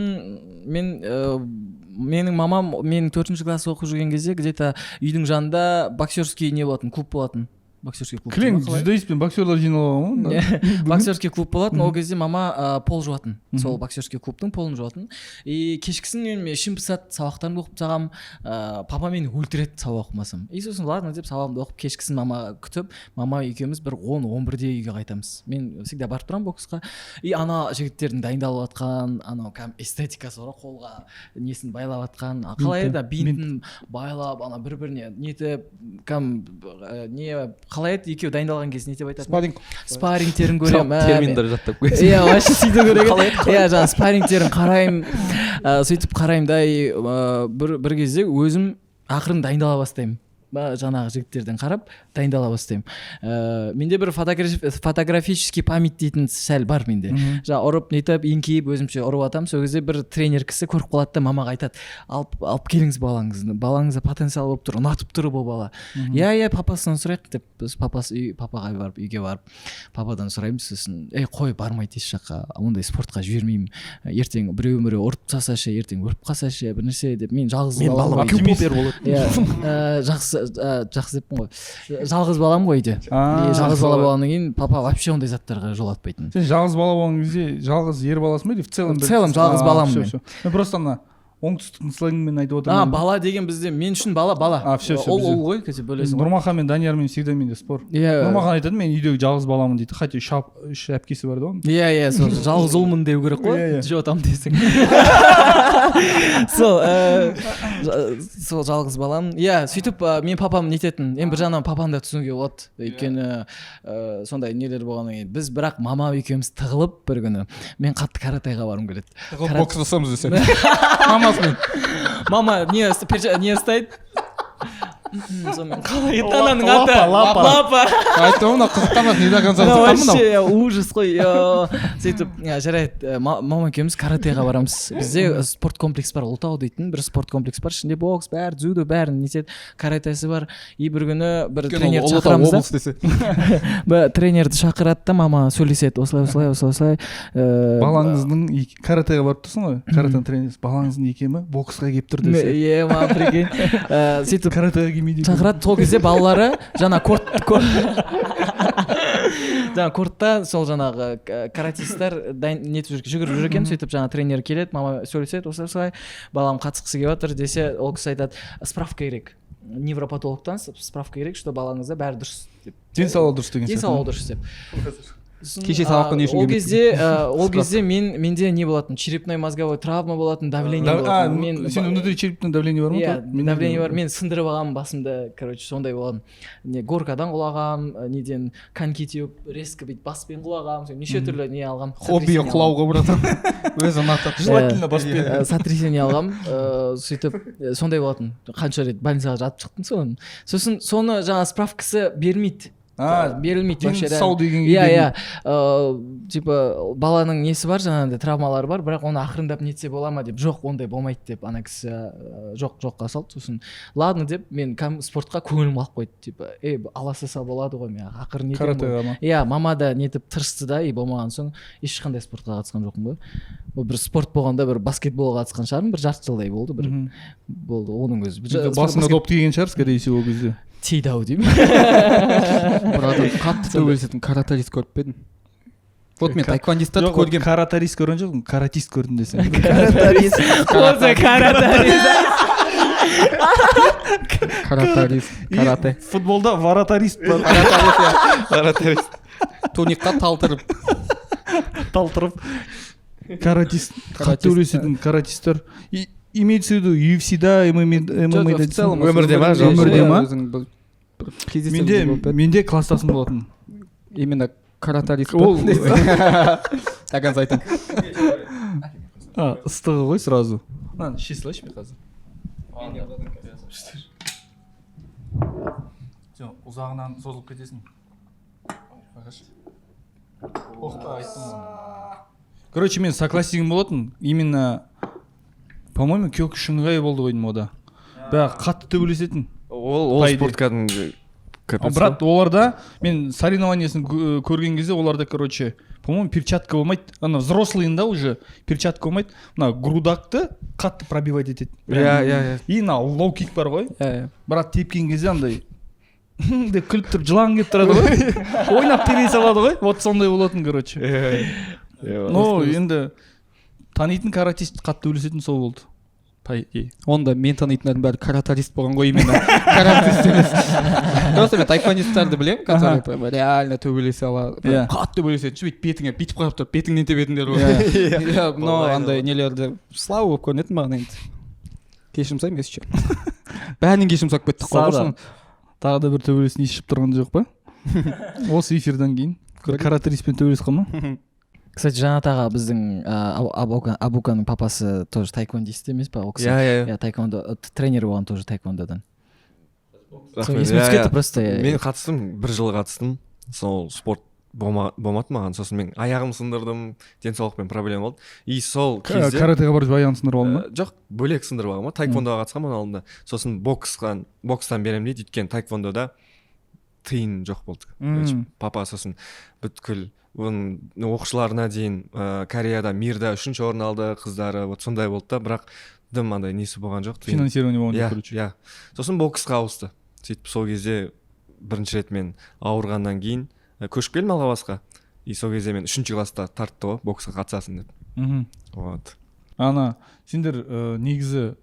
менің мамам, менің 4-ші класс оқып жүрген кезде где-то үйдің жанында боксерский не болатын, клуб болатын. Боксерский клуб. Клин, жүздейспен боксерлар жиналған ғой. Боксерский клуб болатын, ол кезде мама пол жуатын. Сол боксерский клубтың полын жуатын. И кешкісін мен ішім пысады, сабақтарымды оқып тағам, папа мені өлтіреді сабақ оқымасам. И сосын ладно деп сабағымды оқып, кешкісін мама күтіп, мама екеуміз бір 10-11-де үйге қайтамыз. Мен всегда барып тұрам боксқа. И ана жігіттердің дайындалып жатқан, анау кәм эстетикасы бар, қолға несін байлап жатқан, қалай да бинтін байлап, ана бір-біріне нетіп, кәм не қалай еді, екеу дайындалған кезде не деп айтады? Спаррингтерін көрем. Терминдер жаттап қойсың. Иә, вообще сөйтіп көреген. Иә, жаңа спаррингтерін қараймын, сөйтіп қараймын да, бір кезде өзім ақырын дайындала бастаймын. Жаңағы жігіттерден қарап дайындала бастаймын. Менде бір фотографический память дейтін сәл бар менде. Жаңа ұрып нетіп, еңкейіп өзімше ұрып атам. Сол кезде бір тренер кісі көріп қалады да мамаға айтады: алып келіңіз балаңызды. Балаңызда потенциал болып тұр, ұнатып тұр бұл бала. Иә, папасынан сұрайық деп біз папаға барып, үйге барып, пападан сұраймыз. Сосын, қой, бармайды еш жаққа, ондай спортқа жібермеймін. Ертең біреу ұрып тастаса ше, ертең өліп қалса ше, бір нәрсе деп мен жалғыз жақсы деппін ғой. Жалғыз балам ғой үйде. Жалғыз бала болғаннан кейін папа вообще ондай заттарға жолатпайтын. Сен жалғыз бала болған кезде жалғыз ер баласың ба или в целом жалғыз баламын мен. Мен просто ана оңтүстіктің сленгімен айтып отырмын. Бала деген бізде мен үшін бала. Ол ғой, кете бөлесің. Нұрмахан мен Даниярмен всегда менде спор. Нұрмахан айтады, мен үйдегі жалғыз баламын дейді. Хотя үш әпкесі бар да оның. Иә, сол жалғыз ұлмын деу керек қой. Жотам десең. Сол жалғыз балам. Иә, сөйтіп мен папам нететін. Мен бір жағынан папаны да түсінуге болады. Өйткені сондай нелер болғаннан кейін біз бірақ мама екеуміз тығылып бір күні мен қатты каратеға барғым келеді. Бокс жасамыз десең. Мама не ұстайды? Қалай ананың аты? Лапа. Айтты, оны қызықтамас, не да концерт вообще ужас қой. Сөйтіп, жарайды, мама екеуміз каратеға барамыз. Бізде спорт комплекс бар, Ұлытау дейтін бір спорт комплекс бар. Ішінде бокс, бәрі, дзюдо, бәрін нетеді, каратесі бар. И бір күні бір тренерді шақырамыз да. Тренерді шақырады да, мама сөйлеседі, осылай. Балаңыздың каратеға барып тұрсың ғой, каратен тренерісі, балаңыздың екемі боксқа келіп тұр десе. Е, мама, прикинь. Сөйтіп каратеға келмейді. Шақырады, сол кезде балалары жаңа корт жаңағы кортта сол жаңағы каратисттер нетіп жүгіріп жүр екен, сөйтіп жаңағы тренер келеді, мама сөйлеседі, осылай балам қатысқысы келіп жатыр десе, ол кісі айтады справка керек, невропатологтан справка керек, что балаңызда бәрі дұрыс деп. Денсаулығы дұрыс деген денсаулығы дұрыс деп. Кеше сабаққа не үшін ол кезде менде не болатын, черепной мозговой травма болатын, давление болатын. Сен внутри черепный давление бар ма? Иә, давление бар. Мен сындырып алғанмын басымды, короче, сондай болған. Не горкадан құлағам, неден коньки теуіп, резко бүйтіп баспен құлағам, неше түрлі не алғам. Хобби құлауға братан. Өзі ұнатады. Желательно баспен. Сотрясение алғам, сөйтіп сондай болатын. Қанша рет больницаға жатып шықтым сосын соны жаңа справкасы бермейді. Берілмейді вообще. Сау деген. Иә, типа баланың несі бар, жаңағындай травмалары бар, бірақ оны ақырындап нетсе бола ма деп, жоқ, ондай болмайды деп ана кісі жоққа салды. Сосын ладно деп мен спортқа көңілім қалып қойды, типа ала салса болады ғой, мен ақырын нетемін. Иә, мама да нетіп тырысты да, болмаған соң ешқандай спортқа қатысқан жоқпын ғой. Ол бір спорт болғанда бір баскетболға қатысқан шығармын, бір жарты жылдай болды, бір болды оның өзі. Басына доп тиген шығар, скорее всего, ол кезде. Тиді ау деймін. Братан, қатты төбелесетін каратарист көріп пе едің? Вот мен тайквандистерді көргем. Каратарист көрген жоқпын, каратист көрдім десең. Каратарист. Осы Каратарист, карате. Футболда варатарист бар. Каратарист. Туникқа талтырып. Каратист. Қатты төбелесетін каратисттер. Имеется в виду UFC-да, ММА-да. В целом өмірде ма? Өмірде ма? Менде Менде класстасым болатын. Именно каратарист. Ол Таган айтам. Ыстығы ғой сразу. Ши салайыншы мен қазір. Ұзағынан созылып кетесің. Короче, мен соклассигім болатын. Именно, по-моему, Кёкушинғай болды ғой деймін ода. Бәрі қатты төбелесетін. Ол спортканың брат, оларда мен соревнованиясын көрген кезде оларда, короче, по-моему, перчатка болмайды. Ана взрослыйында уже перчатка болмайды. Мына грудакты қатты пробивать етеді. Иә. И на лоу-кик бар ғой. Брат, тепкен кезде андай деп күліп тұрып жылан келіп тұрады ғой. Ойнап терей салады ғой. Вот сондай болатын, короче. Но енді танитын каратист қатты төбелесетін сол болды. Онда мен танитындардың бәрі каратарист болған ғой, именно каратист емес. Просто мен тайквандистерді білемін, которые прям реально төбелесе алады. Қатты төбелеседі, бүйтіп бетіңе бүйтіп қарап тұрып, бетіңнен тебетіндер ғой. Но андай нелерді слава болып көрінетін маған енді. Кешірім сұраймын, если че. Бәрінен кешірім сұрап кеттік қой ғой. Тағы да бір төбелесін ешіп тұрған жоқ па? Осы эфирдан кейін каратаристпен төбелес қалма. Кстати, Жанат аға біздің Абуканың папасы тоже тайквондист емес па? Иә. Тайквондо тренер болған тоже тайквондодан. Просто мен қатыстым, бір жыл қатыстым. Сол спорт болмады маған. Сосын мен аяғым сындырдым, денсаулықпен проблема болды. И сол кезде каратеға барып аяғын сындырып алдың ба? Жоқ, бөлек сындырып алғам. Тайквондоға қатысқанмын алдында. Сосын бокстан беремін дейді, өйткені тайквондода тиын жоқ болды. Папа сосын бүткіл оқушыларына дейін Кореяда мирда 3-ші орын алды, қыздары вот сондай болды да, бірақ дым андай несі болған жоқ. Финансирование болған жоқ, короче. Иә. Сосын боксқа ауысты. Сөйтіп сол кезде бірінші рет мен ауырғаннан кейін көшіп келдім Алғабасқа. И сол кезде мен 3-ші класста тартты ғой, боксқа қатысасың деп. Вот. Ана, сендер негізі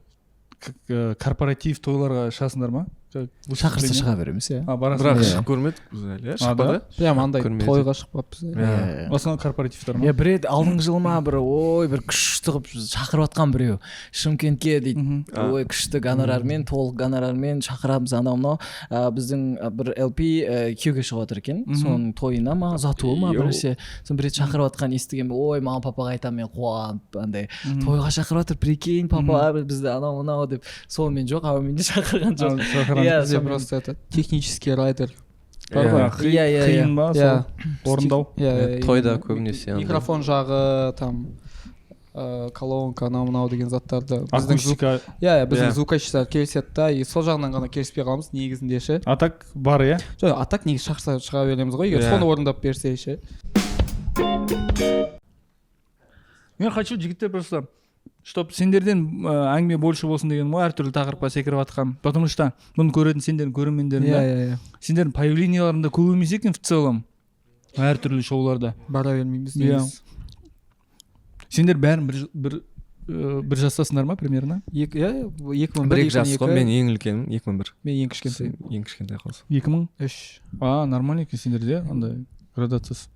корпоратив тойларға шығасыңдар ма? Шақырса шыға береміз, иә. Бірақ шығып көрмедік біз әлі, шықпады. Прям андай тойға шығып Осыған корпоративтар ма? Бір рет алдыңғы жылы ма бір бір күшті қылып шақырып атқан біреу Шымкентке дейді. Ой, күшті гонорармен, толық гонорармен шақырамыз анау-мынау. Біздің бір LP күйеуге шығып отыр екен. Соның тойына ма, ұзатуы ма біресе. Соны бір рет шақырып атқан естіген, ой, маған папаға айтамын, мен қуанып андай тойға шақырып отыр, прикинь, папа бізді анау-мынау деп. Сол мен жоқ, мен де шақырған жоқ. Бізде просто это технический райдер. Қиын ба сол орындау? Тойда көбінесе микрофон жағы, там колонка, анау-мынау деген заттарды біздің звукочистар келіседі да, и сол жағынан ғана келіспей қаламыз негізінде ше. А так бар, иә? Жоқ, а так негізі шақырса шыға береміз ғой, егер соны орындап берсе ше. Мен хочу жігіттер просто чтоб сендерден әңгіме больше болсын деген ғой, әртүрлі тақырыпқа секіріп атқам. Потому что бұны көретін сендердің көрермендерің да. Сендердің появленияларында көп емес екен в целом. әртүрлі шоуларда. Бара бермейміз. Иә. Сендер бәрін бір жастасыңдар ма примерно? 2001. 1-2 жас қой, мен ең үлкенмін, 2001. Мен ең кішкентай. Ең кішкентай қалсың. 2003. Нормально екен сендерде андай градациясы.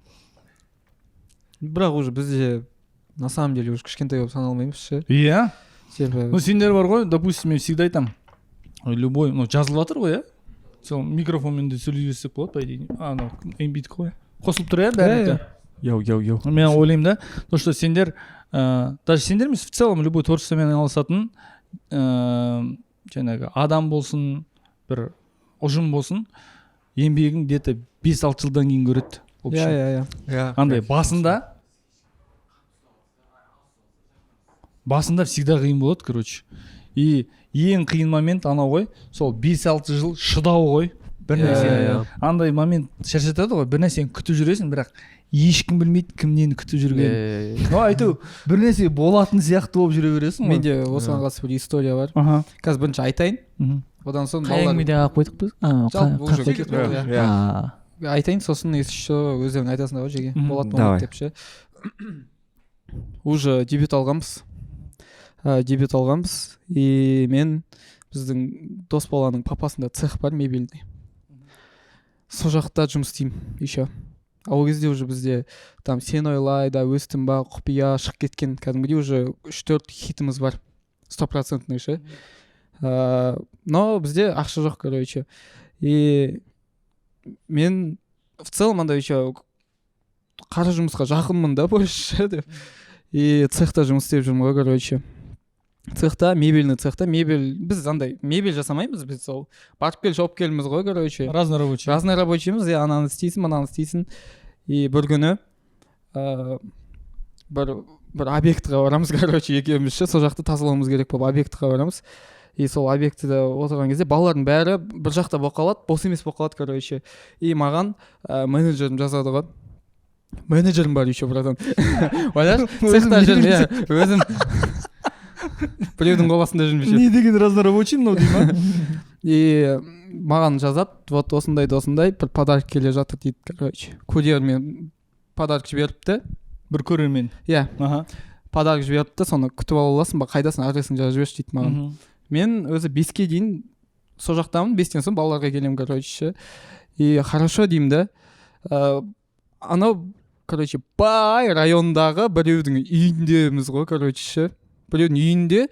Бірақ уже бізде на самом деле уже кішкентай болып саналмаймыз ше. Иә. Типа Сендер бар ғой, допустим, мен всегда айтамын. Любой, жазылып жатыр ғой, сол микрофонмен де сөйлесек болады, по идее. Анау эмбит қой. Қосылып тұр бәрі. Йоу. Мен ойлаймын да, то что сендер, даже сендер емес, в целом любой творчествомен айналысатын жаңағы адам болсын, бір ұжым болсын, еңбегің где-то 5-6 жылдан кейін көреді. Иә. Андай басында всегда қиын болады, короче. И ең қиын момент анау ғой, сол 5-6 жыл шыдау ғой. Бір нәрсе. Андай момент шаршатады ғой, бір нәрсені күтіп жүресің, бірақ ешкім білмейді кім нені күтіп жүргенін. Айту, бір нәрсе болатын сияқты болып жүре бересің ғой. Менде осыған қатысты бір история бар. Қазір бірінші айтайын. Одан соң әңгімеде қойдық біз. Айтайын, сосын еще өздерің айтасыңдар ғой жеге. Болатын деп ше. Уже дебют алғанбыз. И мен біздің дос баланың папасында цех бар, мебельный. Сол жақта жұмыс істеймін еще. Ол кезде уже бізде там сен ойлай да өстім ба құпия шығып кеткен кәдімгідей уже 3-4 хитіміз бар 100% ше. Но бізде ақша жоқ, короче. И мен в целом андай еще қара жұмысқа жақынмын да больше деп. И цехта жұмыс істеп жүрмін ғой, короче. Цехта, мебельный цехта, біз андай мебель жасамаймыз, біз сол барып кел жауып келіміз ғой, короче. Разный рабочийміз, ананы істейсің, мынаны істейсің. И бір күні бір объектіға барамыз, короче, екеуміз ше, сол жақты тазалауымыз керек болып объектіға барамыз. И сол объектіде отырған кезде балалардың бәрі бір жақта болып қалады, бос емес болып қалады, короче. И маған менеджерім жазады ғой. Менеджерім бар еще, братан. Ойлаш, цехта жүрмін, өзім біреудің қоластында жүрмін. Не деген разнорабочий мынау деймін. И маған жазады, вот осындай бір подарок келе жатыр дейді, короче. Курьермен подарок жіберіпті. Бір көрермен. Иә. Подарок жіберіпті, соны күтіп ала аласың ба, қайдасың, адресін жазып жіберші дейді маған. Мен өзі 5-ке дейін сол жақтамын, 5-тен соң балаларға келемін, короче. И хорошо деймін да. Анау, короче, бай райондағы біреудің үйіндеміз ғой, короче. Біреудің үйінде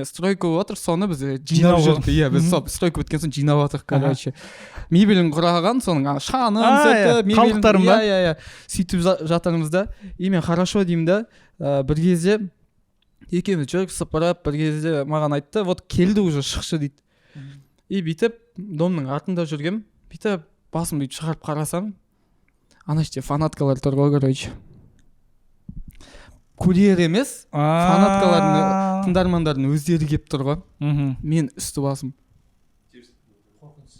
стройка болып жатыр, соны біз жинап жүрдік. Иә, біз стройка біткен соң жинап жатырық, короче. Мебелін құраған, соның шанын, қалдықтарын ба? Иә, сөйтіп жатырмызда. И мен хорошо деймін да, бір кезде екеуміз жүріп сыпырып, бір кезде маған айтты, вот келді уже шықшы дейді. И бүйтіп домның артында жүргем, бүйтіп басым бүйтіп шығарып қарасам, ана іште фанаткалар тұр ғой, короче. Курьер емес, фанаткалардың, тыңдармандардың өздері кеп тұр ғой. Мен үсті басым.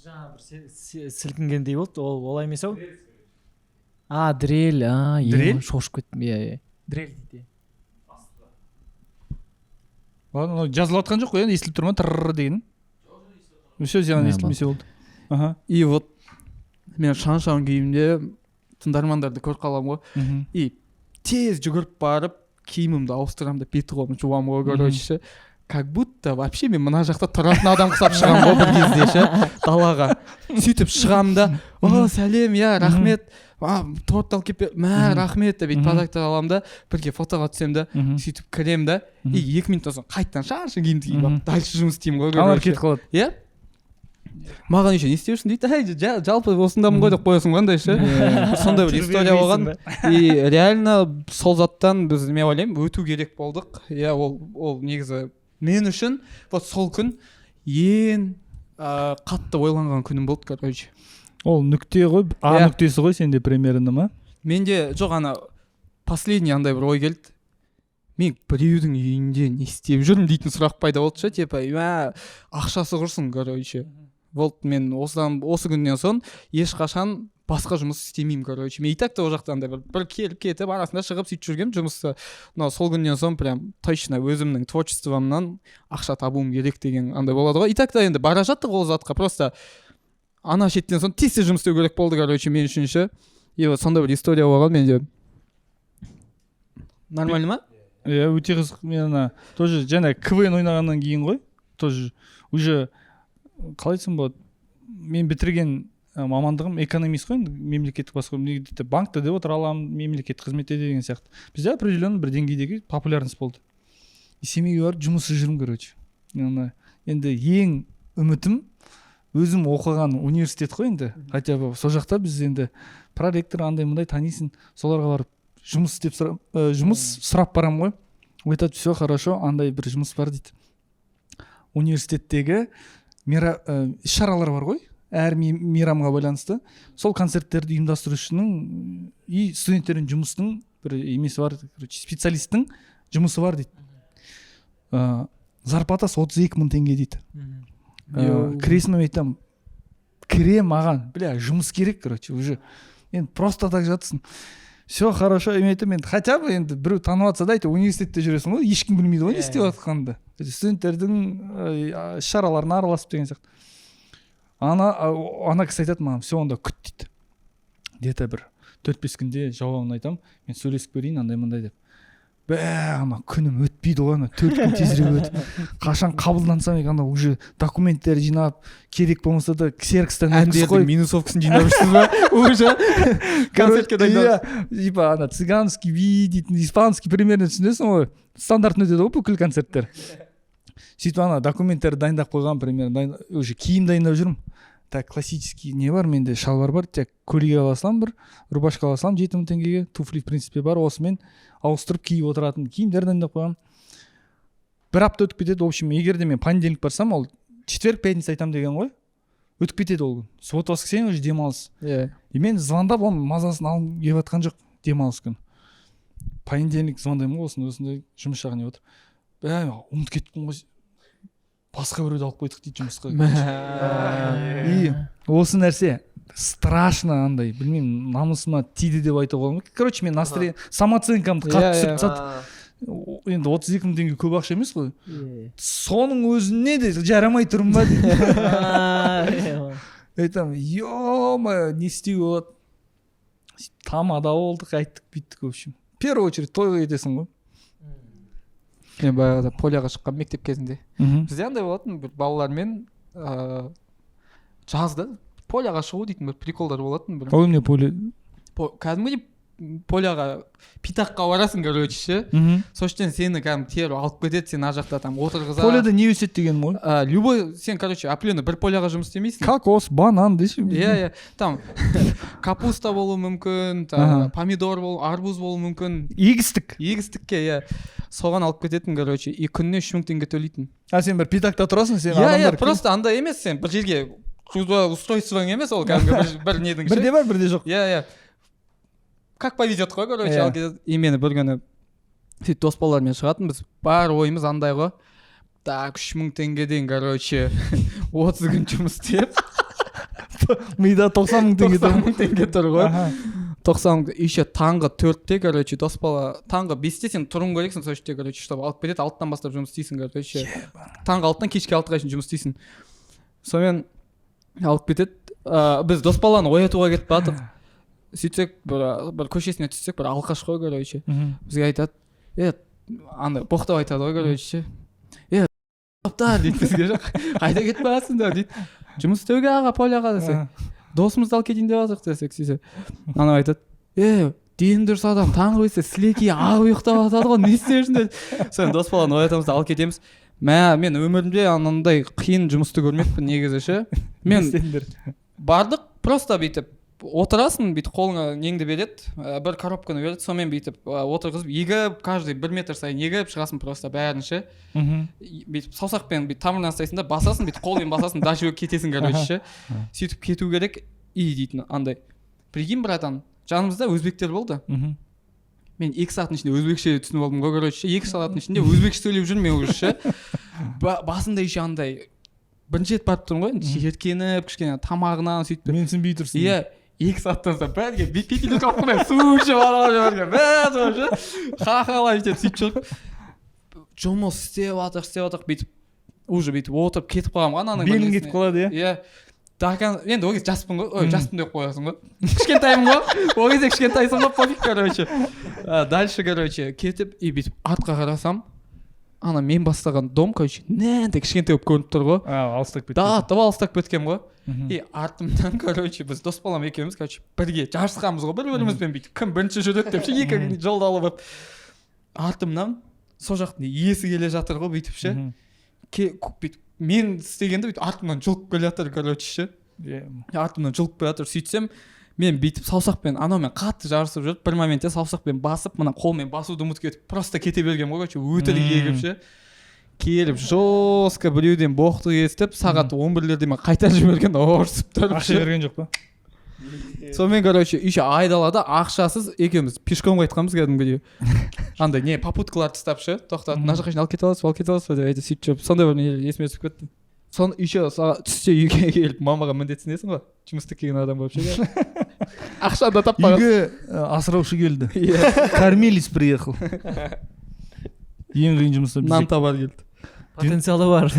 Жаңа бір сілкінгендей болды, олай емес ау? Дрель, Дрель? Шошып кеттім, иә. Дрель дейді. Жазылып атқан жоқ қой, енді естіліп тұр ма, тырррр деген. Все, зиян естілмесе болды. И вот мен шан-шан күйімде тыңдармандарды көріп қалам ғой. И тез жүгіріп барып, киімімді ауыстырамын да беті қолымды жуамын ғой, короче. Как будто вообще мен мына жақта тұратын адам құсап шығамын ғой бір кезде ше, далаға. Сөйтіп шығамын да, сәлем, иә, рахмет. Торт алып келіп, рахмет деп подарктар аламын да, бірге фотоға түсемін да, сөйтіп кіремін да, и 2 минуттан соң қайттан шан-шан киімді киіп алып, дальше жұмыс істеймін ғой, короче. Кетіп қалады. Иә? Маған еще не істеушін дейді, жалпы осындамын ғой деп қоясың қандай ше. Сондай бір история болған. И реально сол заттан біз, мен ойлаймын, өту керек болдық. Иә, ол негізі мен үшін вот сол күн ең қатты ойланған күнім болды, короче. Ол нүкте ғой, нүктесі ғой сенде примерно ма? Менде жоқ, ана последний андай бір ой келді. Мен біреудің үйінде не істеп жүрмін дейтін сұрақ пайда болды ше, типа, ақшасы құрсын, короче. Вот мен осы күннен соң ешқашан басқа жұмыс істемеймін, короче. Мен и так та ол жақтан да бір келіп кетіп, арасында шығып сөйтіп жүргем жұмысты. Но сол күннен соң прям точно өзімнің творчествомнан ақша табуым керек деген андай болады ғой. И так та енді бара жаттық ол затқа, просто ана шеттен соң тез жұмыс істеу керек болды, короче, мен үшін ше. и вот сондай бір история болған менде. Нормально ма? Иә, өте қызық. Мен ана тоже жаңа КВН ойнағаннан кейін ғой, тоже уже қалай айтсам болады, мен бітірген мамандығым экономист қой, енді мемлекеттік басқару, банкта деп отыра аламын, мемлекеттік қызметте деген сияқты. Бізде определенный бір деңгейдегі популярность болды. И семейге барып жұмыссыз жүрмін, короче. Енді ең үмітім өзім оқыған университет қой енді. Хотя бы сол жақта біз енді проректор андай мындай танисың, соларға барып жұмыс сұрап барам ғой. Айтады, все хорошо, андай бір жұмыс бар дейді. Университеттегі іс-шаралар бар ғой, әр мейрамға байланысты. Сол концерттерді ұйымдастырушының и студенттердің жұмысының бір емесі бар, специалисттің жұмысы бар дейді. Зарплатасы 32 000 теңге дейді. Кіресін айтам, кіре маған, жұмыс керек, короче, уже. Енді просто так жатсың. Все хорошо, мен хотя бы енді біреу танып жатса да, университетте жүресің ғой, ешкім білмейді ғой не істеп жатқанды. Студенттердің шараларына араласып деген сияқты. Ана кісі айтады маған, все, онда күт дейді. Где-то бір 4-5 күнде жауабын айтам, мен сөйлесіп көрейін, андай-мындай деп. Ана күнім өтпейді ғой, 4 күн тезірек өтіп. Қашан қабылдансам, ана уже документтер жинап, керек болмаса да ксерокстан әндердің минусовкасын жинап жүрсіз ба? Уже концертке дайындалып. Типа ана цыганский би дейтін, испанский примерно түсінесің ғой. Стандартын өтеді ғой бүкіл концерттер. Сөйтіп ана документтерді дайындап қойған, примерно уже киім дайындап жүрмін. Так, классический не бар, менде шалбар бар, тек көйлек ала салам, бір рубашка ала салам 7 000 теңгеге, туфли в принципе бар, осымен ауыстырып киіп отыратын киімдер дайындап қойған. Бір апта өтіп кетеді, в общем, егер де мен понедельник барсам, ол четверг, пятница айтам деген ғой, өтіп кетеді ол күн. Суббота, воскресенье уже демалыс. И мен звондап, оның мазасын алып келіп жатқан жоқ, демалыс күн. Понедельник звондаймын ғой, осындай жұмыс жағын деп отыр. Ұмытып кеттім ғой, басқа біреуді алып қойдық дейді жұмысқа. И осы нәрсе страшно андай, білмеймін, намысыма тиді деп айтуға болмайды. Короче, мен самооценкамды қатты түсіріп тастады. Енді 32 000 теңге көп ақша емес қой. Соның өзіне де жарамай тұрмын ба дейді. Айтам, ё-моё, не істеуге болады. Тамада болдық, айттық, биттік, в общем. В первую очередь тойға кетесің ғой. Мен баяғыда поляға шыққан мектеп кезінде. Бізде андай болатын, бір балалармен жазда поляға шығу дейтін бір приколдар болатын. Ол не поля? Кәдімгідей поляға питаққа барасың, короче, ше. Соштен сені кәдімгі теріп алып кетеді, сен ар жақта там отырғыза. Поляда не өседі деген ой? Любой, сен, короче, определенно бір поляға жұмыс істемейсің. Кокос, банан деші. Иә, там капуста болуы мүмкін, помидор болуы, арбуз болуы мүмкін. Егістікке, иә. Соған алып кететін, короче, и күніне 3 000 теңге төлейтін. Сен бір питақта тұрасың, сен адамдар. Иә, просто андай емес, сен бір жерге устройствоң емес, ол кәдімгі бір недің ше. Бірде бар, бірде жоқ. Иә. Как повезет қой, короче, ал кетеді. И мені бір күні сөйтіп дос балалармен шығатынбыз. Бар ойымыз андай ғой. Так, 3 000 теңгеден, короче, 30 күн жұмыс істеп. Мида 90 000 теңге тұр ғой. 90 еще таңғы 4-те, короче, дос бала, таңғы 5-те сен тұруың керексің, сол жерде, короче, чтобы алып кетеді, 6-тан бастап жұмыс істейсің, короче. Таңғы 6-тан кешке 6-ға шейін жұмыс істейсің. Сонымен алып кетеді. Біз дос баланы оятуға кетіп бардық. Сөйтсек, бір көшесіне түссек, бір алқаш қой, короче. Бізге айтады, андай боқтап айтады ғой, короче. Топтар дейді бізге, жоқ. Қайда кетіп барасыңдар дейді. Жұмыс істеуге аға, поляға десек. Досымызды алып кетейін деп жатырық десек, сөйтсе. Ана айтады, дені дұрыс адам, таңғы өйтсе сілекей ағып ұйықтап жатады ғой, не істерсің деді. Соны дос баланы оятамыз, алып кетеміз. Мен өмірімде анандай қиын жұмысты көрмеппін негізі ше. Мен бардық, просто бүйтіп отырасың, бүйтіп қолыңа неңді береді, бір коробканы береді, сонымен бүйтіп отырғызып, егіп, каждый 1 метр сайын егіп шығасың просто бәрін ше. Бүйтіп саусақпен бүйтіп тамырынан ұстайсың да, басасың, бүйтіп қолмен басасың, дальше кетесің, короче ше. Сөйтіп кету керек, и дейтін андай. Прикинь, братан, жанымызда өзбектер болды. Мен 2 сағаттың ішінде өзбекше түсініп алдым ғой, короче, 2 сағаттың ішінде өзбекше сөйлеп жүрмін мен уже ше. Басында еще андай бірінші рет барып тұрмын ғой, жеркеніп, кішкене тамағынан сөйтіп. Мен түсінбей тұрсың. Иә, 2 сағаттан соң бәрге бетпетелік алып қоймай, су ішіп алып бәрге ха-халай жетіп сөйтіп жүріп. Жұмыс істеп жатыр, бүйтіп уже бүйтіп отырып кетіп қалғанмын ғой ананың. Белің кетіп қалады, иә. енді ол кезде жаспын ғой, ой жаспын деп қоясың ғой, кішкентаймын ғой, ол кезде кішкентайсың ғой, пофиг, короче. Дальше, короче, кетіп и бүйтіп артқа қарасам, ана мен бастаған дом, короче, нәнде кішкентай болып көрініп тұр ғой. Алыстап кеткен. Да, тып алыстап кеткен ғой. И артымнан, короче, біз дос балам екеуміз, короче, бірге жарысқанбыз ғой, бір-бірімізбен бүйтіп, кім бірінші жүреді деп ше, екі жолдалы болып. Артымнан сол жақтың иесі келе жатыр ғой, бүйтіп ше. Бүйтіп мен істегенде бүйтіп артымнан жұлып келе жатыр, короче ше. Артымнан жұлып келе жатыр, сөйтсем, мен бүйтіп саусақпен анаумен қатты жарысып жүріп, бір моментте саусақпен басып, мына қолмен басуды ұмытып кетіп, просто кете бергем ғой, короче, өтірік егіп ше. Келіп жестко біреуден боқты естіп, сағат 11-лерде мен қайта жіберген, ұрсып тұрып. Ақша берген жоқ па? Сонымен, короче, еще айдалада ақшасыз екеуміз пешком қайтқанбыз кәдімгідей. Андай не попуткалар тастап ше, тоқтатып, мына жаққа алып кете аласыз ба деп айтып сөйтіп жүріп, сондай бір не есіме түсіп кетті. Соны еще түсте үйге келіп мамаға міндетсінесің ғой, жұмыс істеген адам болып ше. Ақша да таппаған. Үйге асыраушы келді. Кормилец приехал. Ең қиын жұмыста нан табар келді. Потенциалы бар.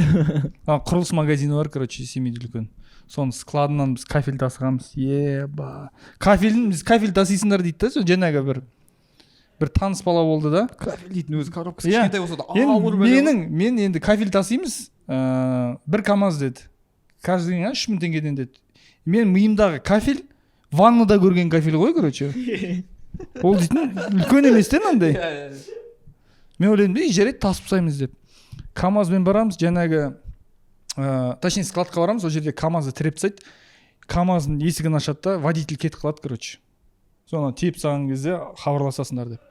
Құрылыс магазині бар, короче, семейде үлкен. Соның складынан біз кафель тасығанбыз. Біз кафель тасисыңдар дейді да, жаңағы бір таныс бала болды да. Кафель дейтін өзі коробкасы кішкентай болса да ауыр мен енді кафель тасимыз, бір КамАЗ деді. Каждый день 3000 теңгеден деді. Мен миымдағы кафель ваннада көрген кафель ғой, короче. Ол дейтін үлкен емес те мынандай. Мен ойладым, жарайды тасып тастаймыз деп. КамАЗбен барамыз, жаңағы точнее складқа барамыз, ол жерде КамАЗды тіреп тастайды. КамАЗдың есігін ашады да, водитель кетіп қалады, короче. Соны тиіп тастаған кезде хабарласасыңдар деп.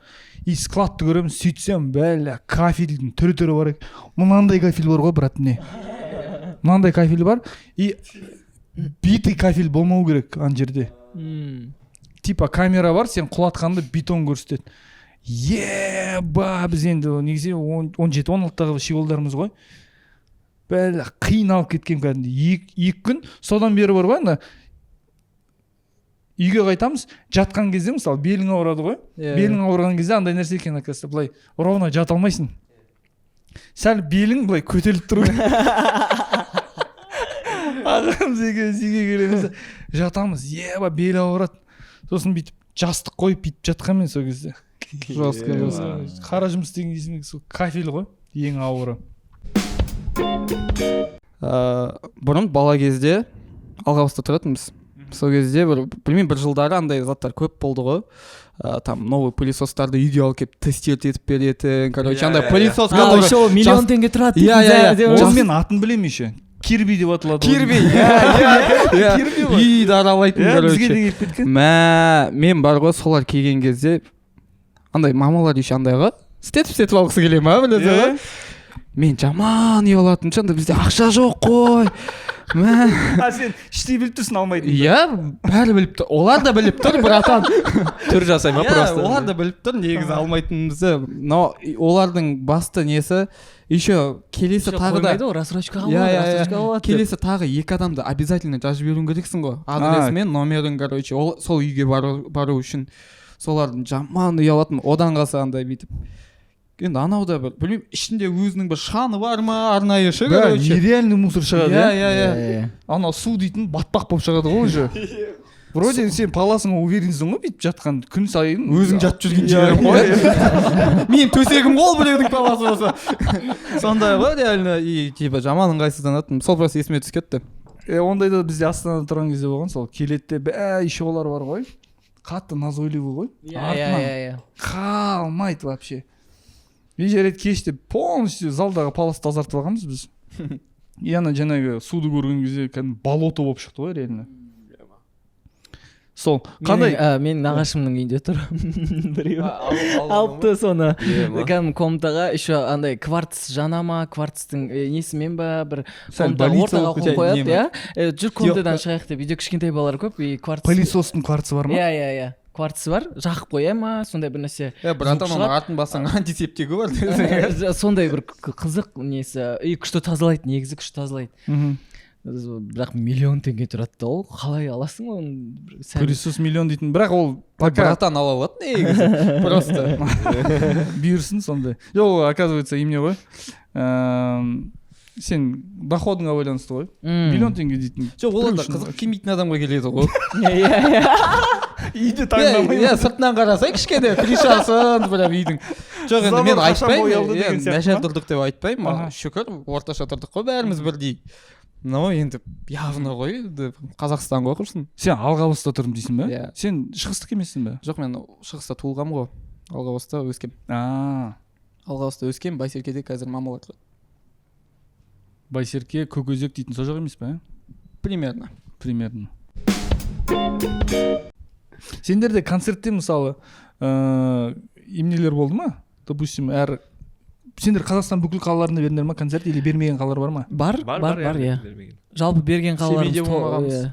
И складты көреміз, сөйтсем, бәлі, кафельдің түрі бар. Мынандай кафель бар ғой, брат, не? Мынандай кафель бар. И битый кафель болмау керек ан жерде. Типа камера бар, сен құлатқанды бетон көрсетеді. Біз енді негізі 17-16-дағы шиволдарымыз ғой. Бәлі қиналып кеткен кәдімді. 2 күн содан бері бар ғой, үйге қайтамыз, жатқан кезде мысалы белің ауырады ғой. Белің ауырған кезде андай нәрсе екен, оказывается, былай ровно жата алмайсың. Сәл белің былай көтеріліп тұру. Ағамыз екеуміз үйге келеміз, жатамыз, бел ауырады. Сосын бүйтіп жастық қойып бүйтіп жатқан мен сол кезде. Жестко. Қара жұмыс деген кезінде сол кафель ғой, ең ауыры. Бұрын бала кезде Алғабаста тұратынбыз. Сол кезде білмеймін, бір жылдары андай заттар көп болды ғой. Там новый пылесостарды үйге алып келіп тестировать етіп беретін, короче, андай пылесос который еще миллион теңге тұрады. Ол мен атын білемін еще. Кирби деп атылады. Кирби. Үйді аралайтын, короче. Мен бар ғой, солар келген кезде андай мамалар еще андайға стетіп алғысы келе ма, білесің ба? Мен жаман ұялатын шанда, бізде ақша жоқ қой. Сен іштей біліп тұрсың, алмайды. Бәрі біліп тұр. Олар да біліп тұр, братан. Түр жасай ма просто? Олар да біліп тұр, негізі алмайтынымызды. Но олардың басты несі, еще келесі тағы да... Келесі тағы 2 адамды обязательно жазып беруің керексің ғой. Адресімен, номерін, короче, сол үйге бару үшін. Солардың жаман ұялатын, одан қалса андай бүйтіп. Енді анауда бір, білмеймін, ішінде өзінің бір шаны бар ма, арнайы ше, короче. Нереальный мусор шығады. Ана су дейтін батпақ болып шығады ғой уже. Вроде сен паласыңа уверенсің ғой, бүйтіп жатқан күн сайын өзің жатып жүрген жерім ғой. Мен төсегім ғой біреудің паласы болса. Сондай ғой, реально, и типа жаман ыңғайсызданатын. Сол просто есіме түсіп кетті. Ондайда бізде Астанада тұрған кезде болған, сол келеді де, еще олар бар ғой. Қатты назойливый ғой. Артынан қалмайды вообще. Мен жарайды кеште полностью залдағы паласты тазартып алғанбыз біз. И ана жаңағы суды көрген кезде кәдімгі болото болып шықты ғой, реально. Сол, қандай? Мен нағашымның үйінде тұрмын. Біреу алыпты соны. Кәдімгі комнатаға еще андай кварц жана ма, кварцтың несімен ба, бір комнатаға ортаға қойып қояды, жүр комнатадан шығайық деп, үйде кішкентай балалар көп, и кварц. Пылесостың кварцы бар ма? Кварцы бар, жағып қоя ма, сондай бір нәрсе. Братан, оның артын басаң антисептигі бар. Сондай бір қызық несі, и күшті тазалайды, негізі күшті тазалайды. Бірақ миллион теңге тұрады да, ол қалай аласың оны? Пылесос миллион дейтін, бірақ ол братан ала алады негізі, просто бұйырсын сондай. Жоқ, оказывается, имне ғой. сен доходыңа байланысты ғой. Миллион теңге дейтін. жоқ олар да қызық кимейтін адамға келеді ғой. Үйді таңдамай. Иә, сыртынан қарасай кішкене кришасын прям үйдің. Жоқ енді мен айтпаймын, нашар тұрдық деп айтпаймын, шүкір орташа тұрдық қой бәріміз бірдей. Но енді явно ғой, Қазақстан ғой құрсын. Сен Алғабаста тұрдым дейсің бе? Иә. Сен шығыстық емессің бе? Жоқ, мен шығыста туылғам ғой. Алғабаста өскем. Алғабаста өскен, Байсеркеде қазір мамалар тұрады. Байсерке, Көкөзек дейтін сол жақ емес пе? Примерно. Сендерде концертте мысалы емнелер болды ма? Допустим, сендер Қазақстан бүкіл қалаларында бердіңдер ма концерт или бермеген қалалар бар ма? Бар, иә. Жалпы берген қалаларымыз. Семейде болмағанбыз.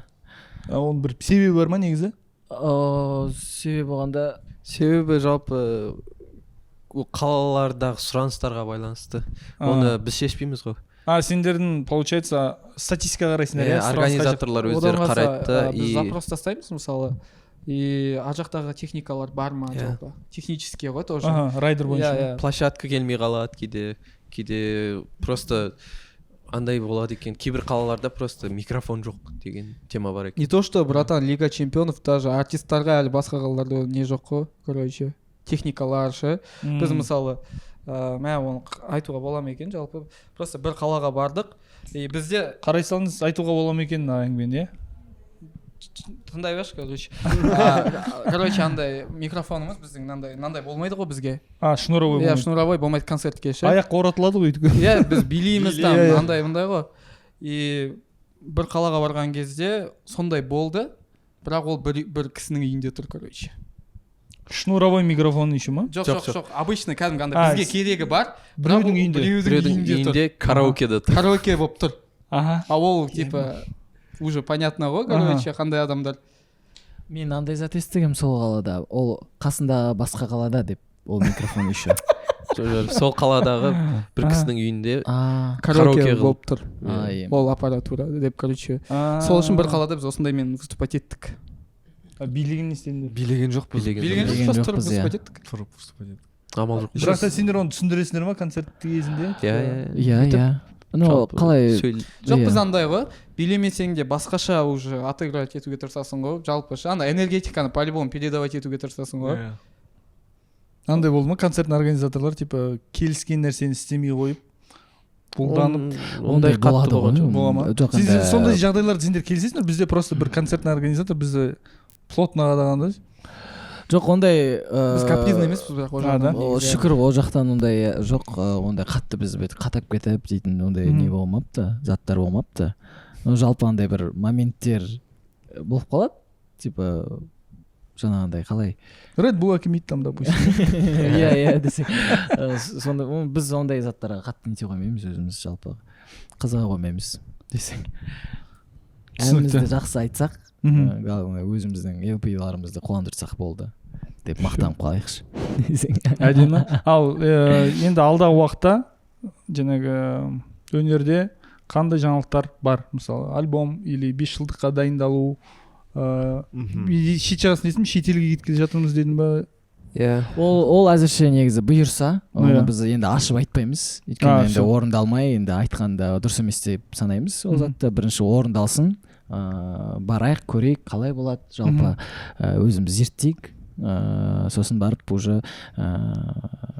Оның бір себебі бар ма негізі? Себебі болғанда себебі жалпы қалалардағы сұраныстарға байланысты. Оны біз шешпейміз ғой. Сендердің, получается, статистика қарайсыңдар, организаторлар өздері қарайды. Біз запрос тастаймыз мысалы. И ар жақтағы техникалар бар ма жалпы? Технический ғой тоже. Райдер бойынша. Площадка келмей қалады кейде просто андай болады екен. Кейбір қалаларда просто микрофон жоқ деген тема бар екен. Не то что, братан, Лига чемпионов даже артисттарға әлі басқа қалаларда не жоқ қой, короче. Техникалар ше. Біз мысалы мә оны айтуға бола ма екен жалпы? Просто бір қалаға бардық. И бізде қарай салыңыз, айтуға бола ма екен әңгімені, тыңдай берші, короче. Короче, андай микрофонымыз біздің мынандай болмайды ғой бізге. Шнуровой болмайды. Шнуровой болмайды концертке ше. Аяққа оратылады ғой өйтіп. Иә, біз билейміз там, андай ғой. И бір қалаға барған кезде сондай болды, бірақ ол бір кісінің үйінде тұр, короче. Шнуровой микрофон еще ма? Жоқ, обычный кәдімгі андай бізге керегі бар, бірақ біреудің үйінде караокеде тұр. Караоке болып тұр. А ол типа уже понятно ғой, короче, қандай адамдар. Мен андай зат естігем сол қалада, ол қасында басқа қалада деп, ол микрофон еще. Сол қаладағы бір кісінің үйінде караоке болып тұр. Ол аппаратура деп, короче. Сол үшін бір қалада біз осындаймен выступать еттік. Билеген не істедіңдер? Билеген жоқпыз. Билеген жоқпыз, тұрып выступать еттік. Амал жоқ. Бірақ та сендер оны түсіндіресіңдер ма концерттің кезінде? Иә. Ну, қалай? Жоқ, біз андай ғой, билемесең де басқаша уже отыграть етуге тырысасың ғой, жалпы ше. Ана энергетиканы по-любому передавать етуге тырысасың ғой. Андай болды ма, концерттің организаторлар типа келіскен нәрсені істемей қойып, бұлданып, ондай қатты болған бола ма? Сондай жағдайларда сендер келісесіңдер? Бізде просто бір концерттің организатор бізді плотно қадағанда. Жоқ, ондай біз капризный емеспіз, бірақ ол жақтан. Шүкір, ол жақтан ондай жоқ, ондай қатты біз қатап кетіп дейтін ондай не болмапты, заттар болмапты. Жалпы андай бір моменттер болып қалады, типа жаңағындай қалай Red Bull әкелмейді там, допустим. Иә десек. Сонда біз ондай заттарға қатты нете қоймаймыз өзіміз, жалпы қызыға қоймаймыз десек. Әнімізді жақсы айтсақ, өзіміздің LP-ларымызды қуандырсақ болды деп мақтанып қалайықшы. Әдемі. Ал енді алдағы уақытта жаңағы өнерде қандай жаңалықтар бар? Мысалы альбом или 5 жылдыққа дайындалу, шет жағасын десем, шетелге кеткелі жатырмыз дедің ба? Ол әзірше негізі бұйырса, оны біз енді ашып айтпаймыз. Өйткені енді орындалмай, енді айтқанда дұрыс емес деп санаймыз. Ол затты бірінші орындалсын, барайық, көрейік, қалай болады, жалпы өзіміз зерттейік, сосын барып уже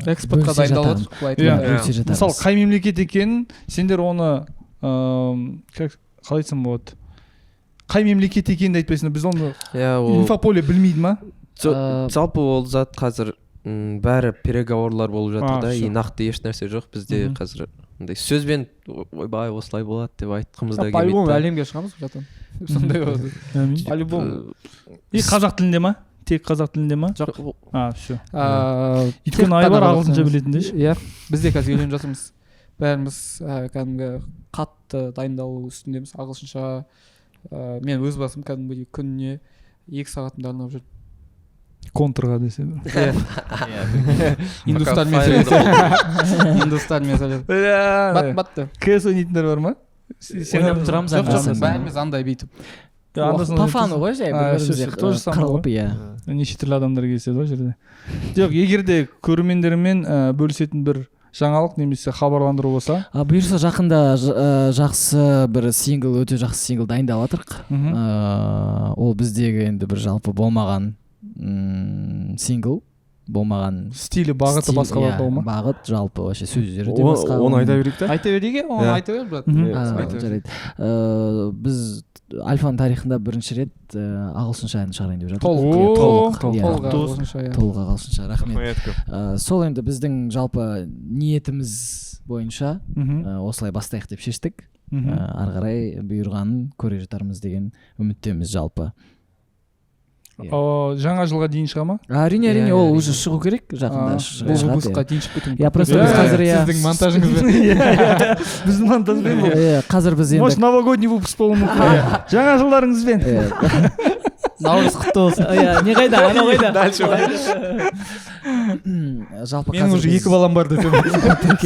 экспортқа дайындалып жатамыз. Мысалы қай мемлекет екенін сендер оны қалай айтсам болады, қай мемлекет екенін айтпайсыңдар, біз оны инфополе білмейді ма? Жалпы ол зат қазір бәрі переговорлар болып жатыр да, нақты еш нәрсе жоқ бізде қазір. Сөзбен ойбай осылай болады деп айтқымыз да келмейді. По-любому әлемге шығамыз жатан. Сондай болды. По-любому. И қазақ тілінде ма? Тек қазақ тілінде ма? Жоқ. Все. Өйткені Айбар ағылшынша білетін деші? Иә, біз де қазір үйреніп жатырмыз. Бәріміз кәдімгі қатты дайындалу үстіндеміз, ағылшынша. Мен өз басым кәдімгі күніне 2 сағатымды арнап жүрдім. Контрға десе. Индустармен сөйлесем. Батты. КС ойнайтындар бар ма? Ойнап тұрамыз. Бәріміз андай бүйтіп. По фану ғой жай, қырылып, неше түрлі адамдар келеседі ғой жерде. Жоқ, егерде көрермендермен бөлісетін бір жаңалық немесе хабарландыру болса. Бұйырса жақында жақсы бір сингл, өте жақсы сингл дайындап жатырық. Ол біздегі енді бір жалпы болмаған сингл, болмаған стилі, бағыты басқалар болма? Бағыт, жалпы вообще сөздері де басқа. Оны айта берейік та? Айта берейік, оны айта бер, брат. Жарайды. Біз Альфаның тарихында бірінші рет ағылшынша ән шығарайын деп жатырмыз. Толық ағылшынша. Рахмет. Сол енді біздің жалпы ниетіміз бойынша осылай бастайық деп шештік. Ары қарай бұйырғанын көре жатармыз деген үміттеміз жалпы. Жаңа жылға дейін шыға ма? Әрине, ол уже шығу керек, жақында бұл выпускқа дейін шығып кетуі мүмкін. Просто біз қазір сіздің монтажыңызбен. Біздің монтажбен бұл. Қазір біз енді может новогодний выпуск болуы мүмкін. Жаңа жылдарыңызбен. Наурыз құтты болсын. Не қайда, анау қайда? Дальше. Жалпы менің уже 2 балам бар десем.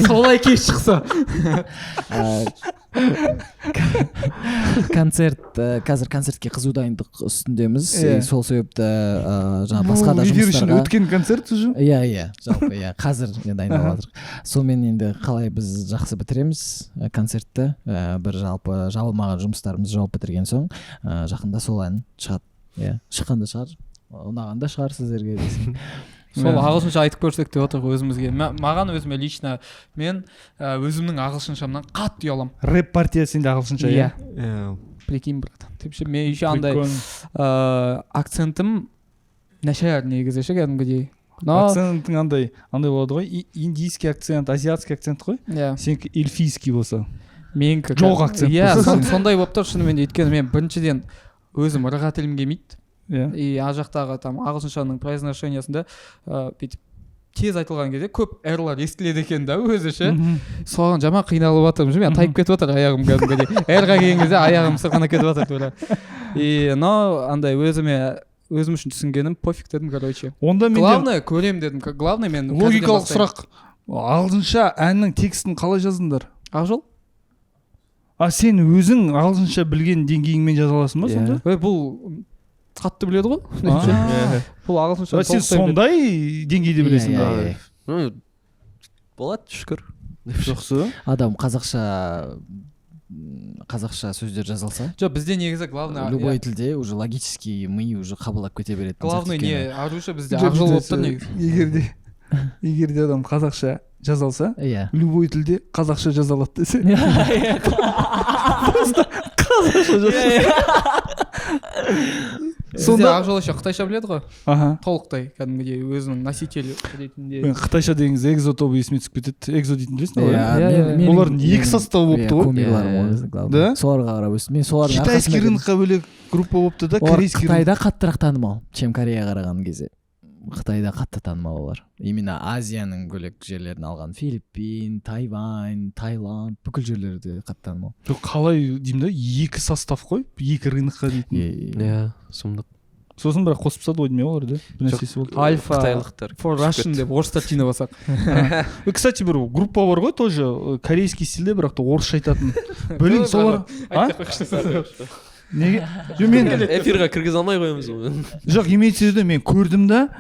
Солай кеш шықса. Қазір концертке қызу дайындық үстіндеміз. Сол себепті жаңа басқа да жұмыстарға. Өткен концерт уже? Иә, жалпы қазір дайындалып жатырық. Сонымен енді қалай біз жақсы бітіреміз концертті, бір жалпы жабылмаған жұмыстарымыз жауып бітірген соң жақында сол ән шығады. Шыққанда шығар, ұнағанда шығар сіздерге десең. Сол ағылшынша айтып көрсек деп отырық өзімізге. Маған өзіме лично мен өзімнің ағылшыншамнан қатты ұялам. Рэп партия сенде ағылшынша, иә? Прикинь, брат. Тепше мен еще андай акцентім нашар негізі ше кәдімгідей. Акцентің андай болады ғой, индийский акцент, азиатский акцент қой. Сенікі эльфийский болса. Менікі жоқ акцент. Иә, сондай болып тұр шынымен де. Өйткені мен біріншіден өзім ырға тілім келмейді. И ар жақтағы там ағылшыншаның произношениясында бүйтіп тез айтылған кезде көп эрлар естіледі екен да өзі ше. Соған жаман қиналып жатырмын. Мен тайып кетіп жатыр аяғым кәдімгідей. Эрға келген кезде аяғым сырғанап кетіп жатыр тура. И андай өзім үшін түсінгенім пофиг дедім, короче. Главное көрем дедім. Главное мен логикалық сұрақ. Ағылшынша әннің текстін қалай жаздыңдар? Ақжол? Сен өзің ағылшынша білген деңгейіңмен жаза аласың ба сонда? Бұл қатты біледі ғой. Бұл ағылшынша. Сен сондай деңгейде білесің ба? Болады, шүкір. Жақсы. Адам қазақша сөздер жазылса. Жоқ, бізде негізі главное любой тілде уже логический ми уже қабылдап кете береді. Главное не аруша бізде ақжол болып тұр негізі. Егер де адам қазақша жазалса, любой тілде қазақша жаза алады десе. Просто қазақша жаза. Бізде ақжол еще қытайша біледі ғой. Толықтай кәдімгідей өзінің носителі ретінде. Мен қытайша дегенде экзо тобы есіме түсіп кетеді. Экзо дейтін білесің ба? Олардың 2 составы болыпты ғой. Комиларым соларға қарап өстім. Мен солардың китайский рынокқа бөлек группа болыпты да, корейский. Қытайда қаттырақ танымал, чем Кореяға қараған кезде. Қытайда қатты танымал олар. Именно Азияның бөлек жерлерін алған. Филиппин, Тайвань, Таиланд, бүкіл жерлерде қатты танымал. Жоқ, қалай деймін да, 2 состав қой, 2 рынокқа дейтін. Иә, сұмдық. Сосын бірақ қосып тастады ғой деймін олар да. Бір нәрсесі болды. Альфа, қытайлықтар. For Russian деп орыстар жинап алсақ. Кстати, бір группа бар ғой, тоже корейский стилде, бірақ та орысша айтатын. Бөлек солар. Неге? Эфирға кіргізе алмай қоямыз ғой. Жоқ, имеется в виду, мен көрдім да,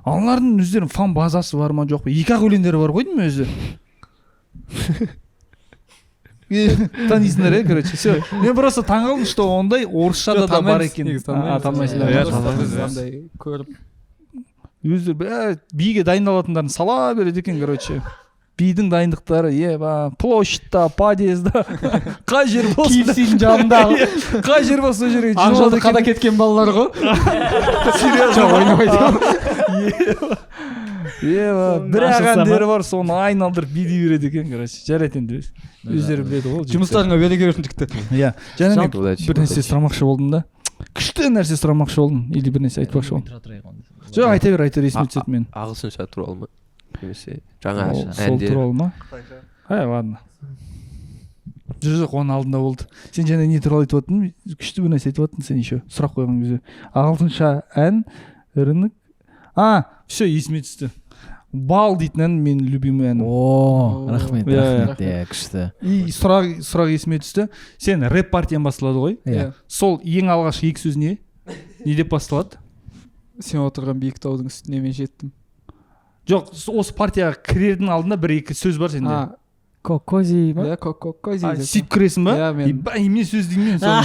аналардың өздерінің фан базасы бар ма жоқ па? 2-ақ өлеңдері бар ғой деймін өзі. Танисыңдар, короче, все. Мен просто таңғалдым, что ондай орысшада да бар екен. Танымайсыңдар. Көріп. Өздері биге дайындалатындарын сала береді екен, короче. Бидің дайындықтары, площадьта, подъезда, қай жер болсын. KFC-дің жанындағы. Қай жер болсын ол жерге. Ақжолдыққа кеткен балалар ғой. Серьезно, ойнамайды. Бірақ әндері бар, соны айналдырып биді береді екен, короче. Жарайды енді өздері біледі ғой. Жұмыстарыңа береке берсін жігіттер. Иә. Және мен бір нәрсе сұрамақшы болдым да. Күшті нәрсе сұрамақшы болдым. Или бір нәрсе айтпақшы болдым. Жоқ, айта бер, есіме түседі мен. Ағылшынша туралы ма? Немесе жаңа сол туралы ма? Ладно. Жоқ, оның алдында болды. Сен жаңа не туралы айтып отырдың? Күшті бір нәрсе айтып отырдың сен еще. Сұрақ қойған кезде. Ағылшынша ән, рынок. Все, есіме түсті. Бал дейтін ән менің любимый әнім. Рахмет, күшті. И сұрақ есіме түсті. Сен рэп партиян басталады ғой? Сол ең алғашқы 2 сөз не? Не деп басталады? Сен отырған биік таудың үстіне мен жеттім. жоқ осы партияға кірердің алдында бір екі сөз бар сенде. Кози ма? Кози. Сөйтіп кіресің ба? Иә, мен. Мен сөз деймін соны.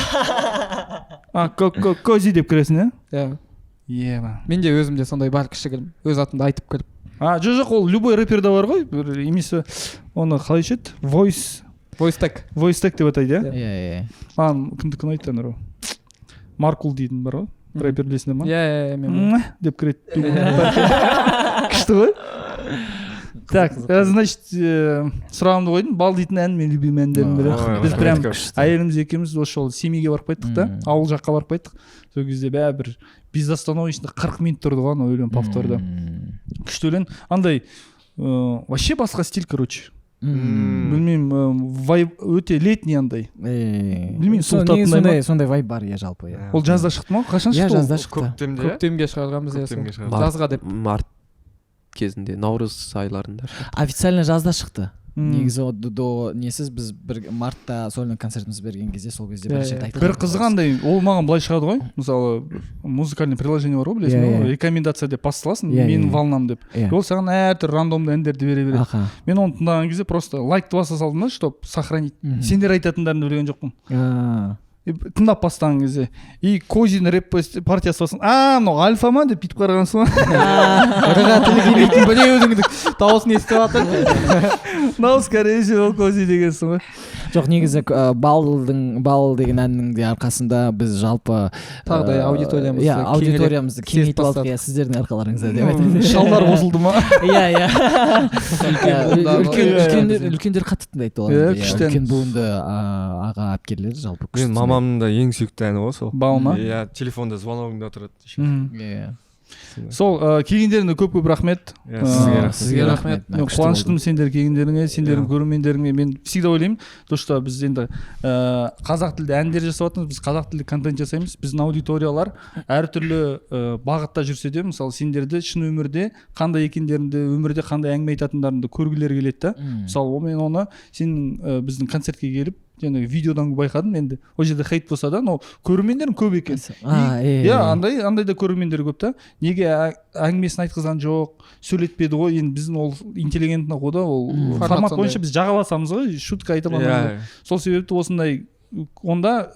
Кози деп кіресің, иә? Ема. Менде өзімде сондай бар кішігірім өз атымды айтып кіріп. Жоқ ол любой рэперда бар ғой, бір емесі оны қалай шет? Voice tag деп атайды, иә? Иә. Маған кімдікі ұнайды анау? Маркул дейтін бар ғой, рэпер білесіңдер ма? Иә, мен. Деп кіреді. Күшті ғой? Так, значит, сұрағымды қойдым. Бал дейтін ән мен любимый әндерім бірі. Біз прям әйеліміз екеуміз осы жолы семейге барып қайттық та, ауыл жаққа барып қайттық. Сол кезде бәрібір безостановочно 40 минут тұрды ғой ана өлең повторда. Күшті өлең. Андай вообще басқа стиль, короче. Білмеймін, өте летний андай. Білмеймін, сондай вайб бар, иә, жалпы. Ол жазда шықты ма? Қашан шықты? Иә, жазда шықты. Көктемге шығарғанбыз, иә. Жазға деп. Март кезінде, наурыз айларында. Официально жазда шықты. Негізі до несіз біз бір мартта сольный концертіміз берген кезде сол кезде бірінші рет айттық. Бір қызғандай, ол маған былай шығады ғой, мысалы музыкальный приложение бар ғой, білесің ғой, рекомендация деп басталасың, менің волнам деп. Ол саған әртүрлі рандомды әндерді бере береді. Мен оны тыңдаған кезде просто лайкты баса салдым да, чтобы сохранить. Сендер айтатындарыңды білген жоқпын. Тыңдап бастаған кезде. И Козин рэп партиясы басын. Мынау альфа ма деп бүйтіп қарағансың ба? Ырға тілі келмейтін біреудің дауысын естіп жатыр. Мынау скорее всего Кози дегенсің ғой. Жоқ, негізі бал деген әннің де арқасында біз жалпы тағыдай аудиториямызды кеңейтіп алдық, иә, сіздердің арқаларыңызда деп айтады. Шалдар қосылды ма? Иә. Үлкендер қатты тыңдайды олар. Үлкен буынды аға әпкелер жалпы. Мен мамамның да ең сүйікті әні ғой сол. Бал ма? Иә, телефонда звоногыңда тұрады. Сол келгендеріңе көп рахмет. Сізге рахмет. Мен қуаныштымын сендер келгендеріңе, сендердің көрермендеріңе. Мен всегда ойлаймын, то что біз енді қазақ тілді әндер жасап жатырмыз, біз қазақ тілді контент жасаймыз. Біздің аудиториялар әртүрлі бағытта жүрсе де, мысалы сендерді шын өмірде қандай екендеріңді, өмірде қандай әңгіме айтатындарыңды көргілері келеді да. Мысалы мен оны сенің біздің концертке келіп жаңағы видеодан байқадым енді. Ол жерде хейт болса да, но көрермендерің көп екен. Иә, андай да көрермендер көп та. Неге әңгімесін айтқызған жоқ, сөйлетпеді ғой. Енді біздің ол интеллигентный ғой да, ол формат бойынша біз жағаласамыз ғой, шутка айтып ана. Сол себепті осындай онда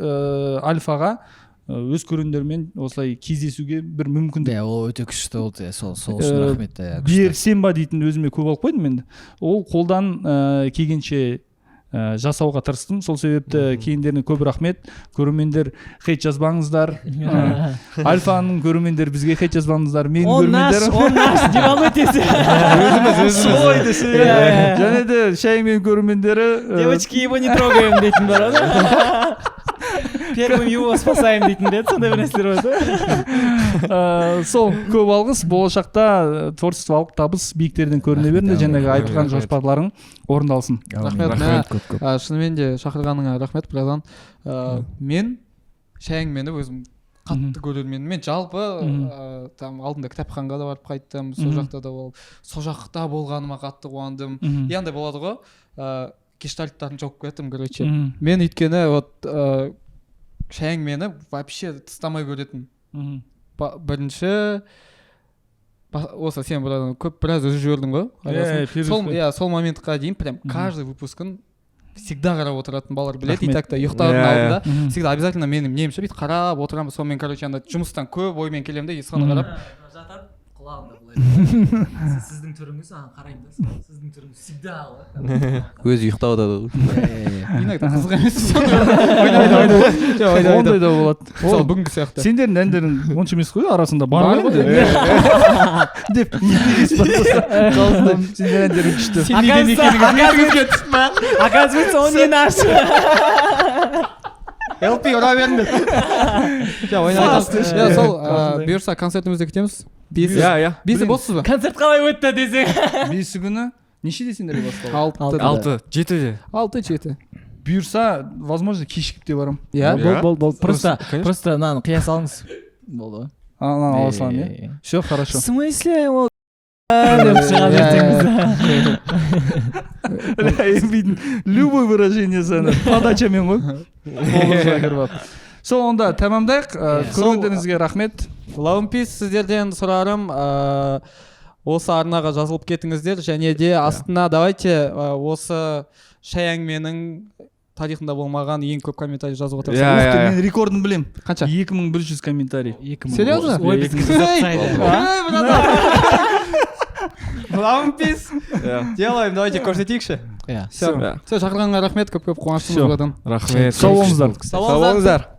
альфаға өз көрермендермен осылай кездесуге бір мүмкіндік. Иә, ол өте күшті болды, сол үшін рахмет. Берсем ба дейтін өзіме көп алып қойдым енді. Ол қолдан келгенше жасауға тырыстым. Сол себепті кейіндеріне көп рахмет. Көрермендер хейт жазбаңыздар. Альфаның көрермендері бізге хейт жазбаңыздар. Менің көрермендерім он наш деп алмайтесіз. Солай десе. Және де шаймен көрермендері девочки, его не трогаем дейтін бар ғой. Первым его спасаем дейтін деді, сондай бір нәрселер бар. Сол көп алғыс. Болашақта творчестволық табыс биіктерден көріне беріңдер, жаңағы айтылған жоспарларың орындалсын. Рахмет. Шынымен де шақырғаныңа рахмет, біраздан. Мен шәйіңмені өзім қатты көрерменмін. Мен жалпы алдында кітапханаға да барып қайттым, сол жақта да ол. Сол жақта болғаныма қатты қуандым. Андай болады ғой, гештальттарын жауып кеттім, короче. Мен өйткені шәйіңмені вообще тыстамай көретін. Бірінші осы сен біраз өзі жібердің ғой. Сол моментқа дейін прям каждый выпускын всегда қарап отыратын балалар біледі. И так-то ұйықтардың алдында всегда обязательно менің немше бүйтіп қарап отырамын. Сонымен короче анда жұмыстан көп оймен келемін де соны қарап жатады құлағымда былай. Сіздің түріңіз қараймын да, сіздің түріңіз всегда ғой. Өзі ұйықтап жатады ғой. Иногда қызық емес. Ондай да болады. Сол бүгінгі сияқты. Сендердің әндерің онша емес қой, арасында бар ғой деп. Сендер әндерің күшті. Оказывается, он не наш. LP ұра беріңдер. Сол бұйырса концертімізді күтеміз. Бесі боссыз ба? Концерт қалай өтті десең? Бесі күні нешеде сендерге басталды? 6-7. 6-7. Бұйырса, возможно, кешігіп те барам. Иә, бол. Просто мынаны қия салыңыз. Болды ғой. Ала салам, иә? Все, хорошо. В смысле ол деп шыға берсеңіз. Любой выражение сәні подачамен ғой. Сол онда тәмамдайық. Көргендеріңізге рахмет. Лаумпис сіздерден сұрарым. осы арнаға жазылып кетіңіздер, және де астына давайте осы шай әңгіменің тарихында болмаған ең көп комментарий жазуға тырысамыз. Мен рекордын білем. Қанша? 2100 комментарий. Серьезно? Ой, біздің запсайды. Лампис. Делаем, давайте көрсетейікші. Все, шақырғанға рахмет, көп қуаныштымыз бұдан. Рахмет. Сау болыңыздар. Сау болыңыздар.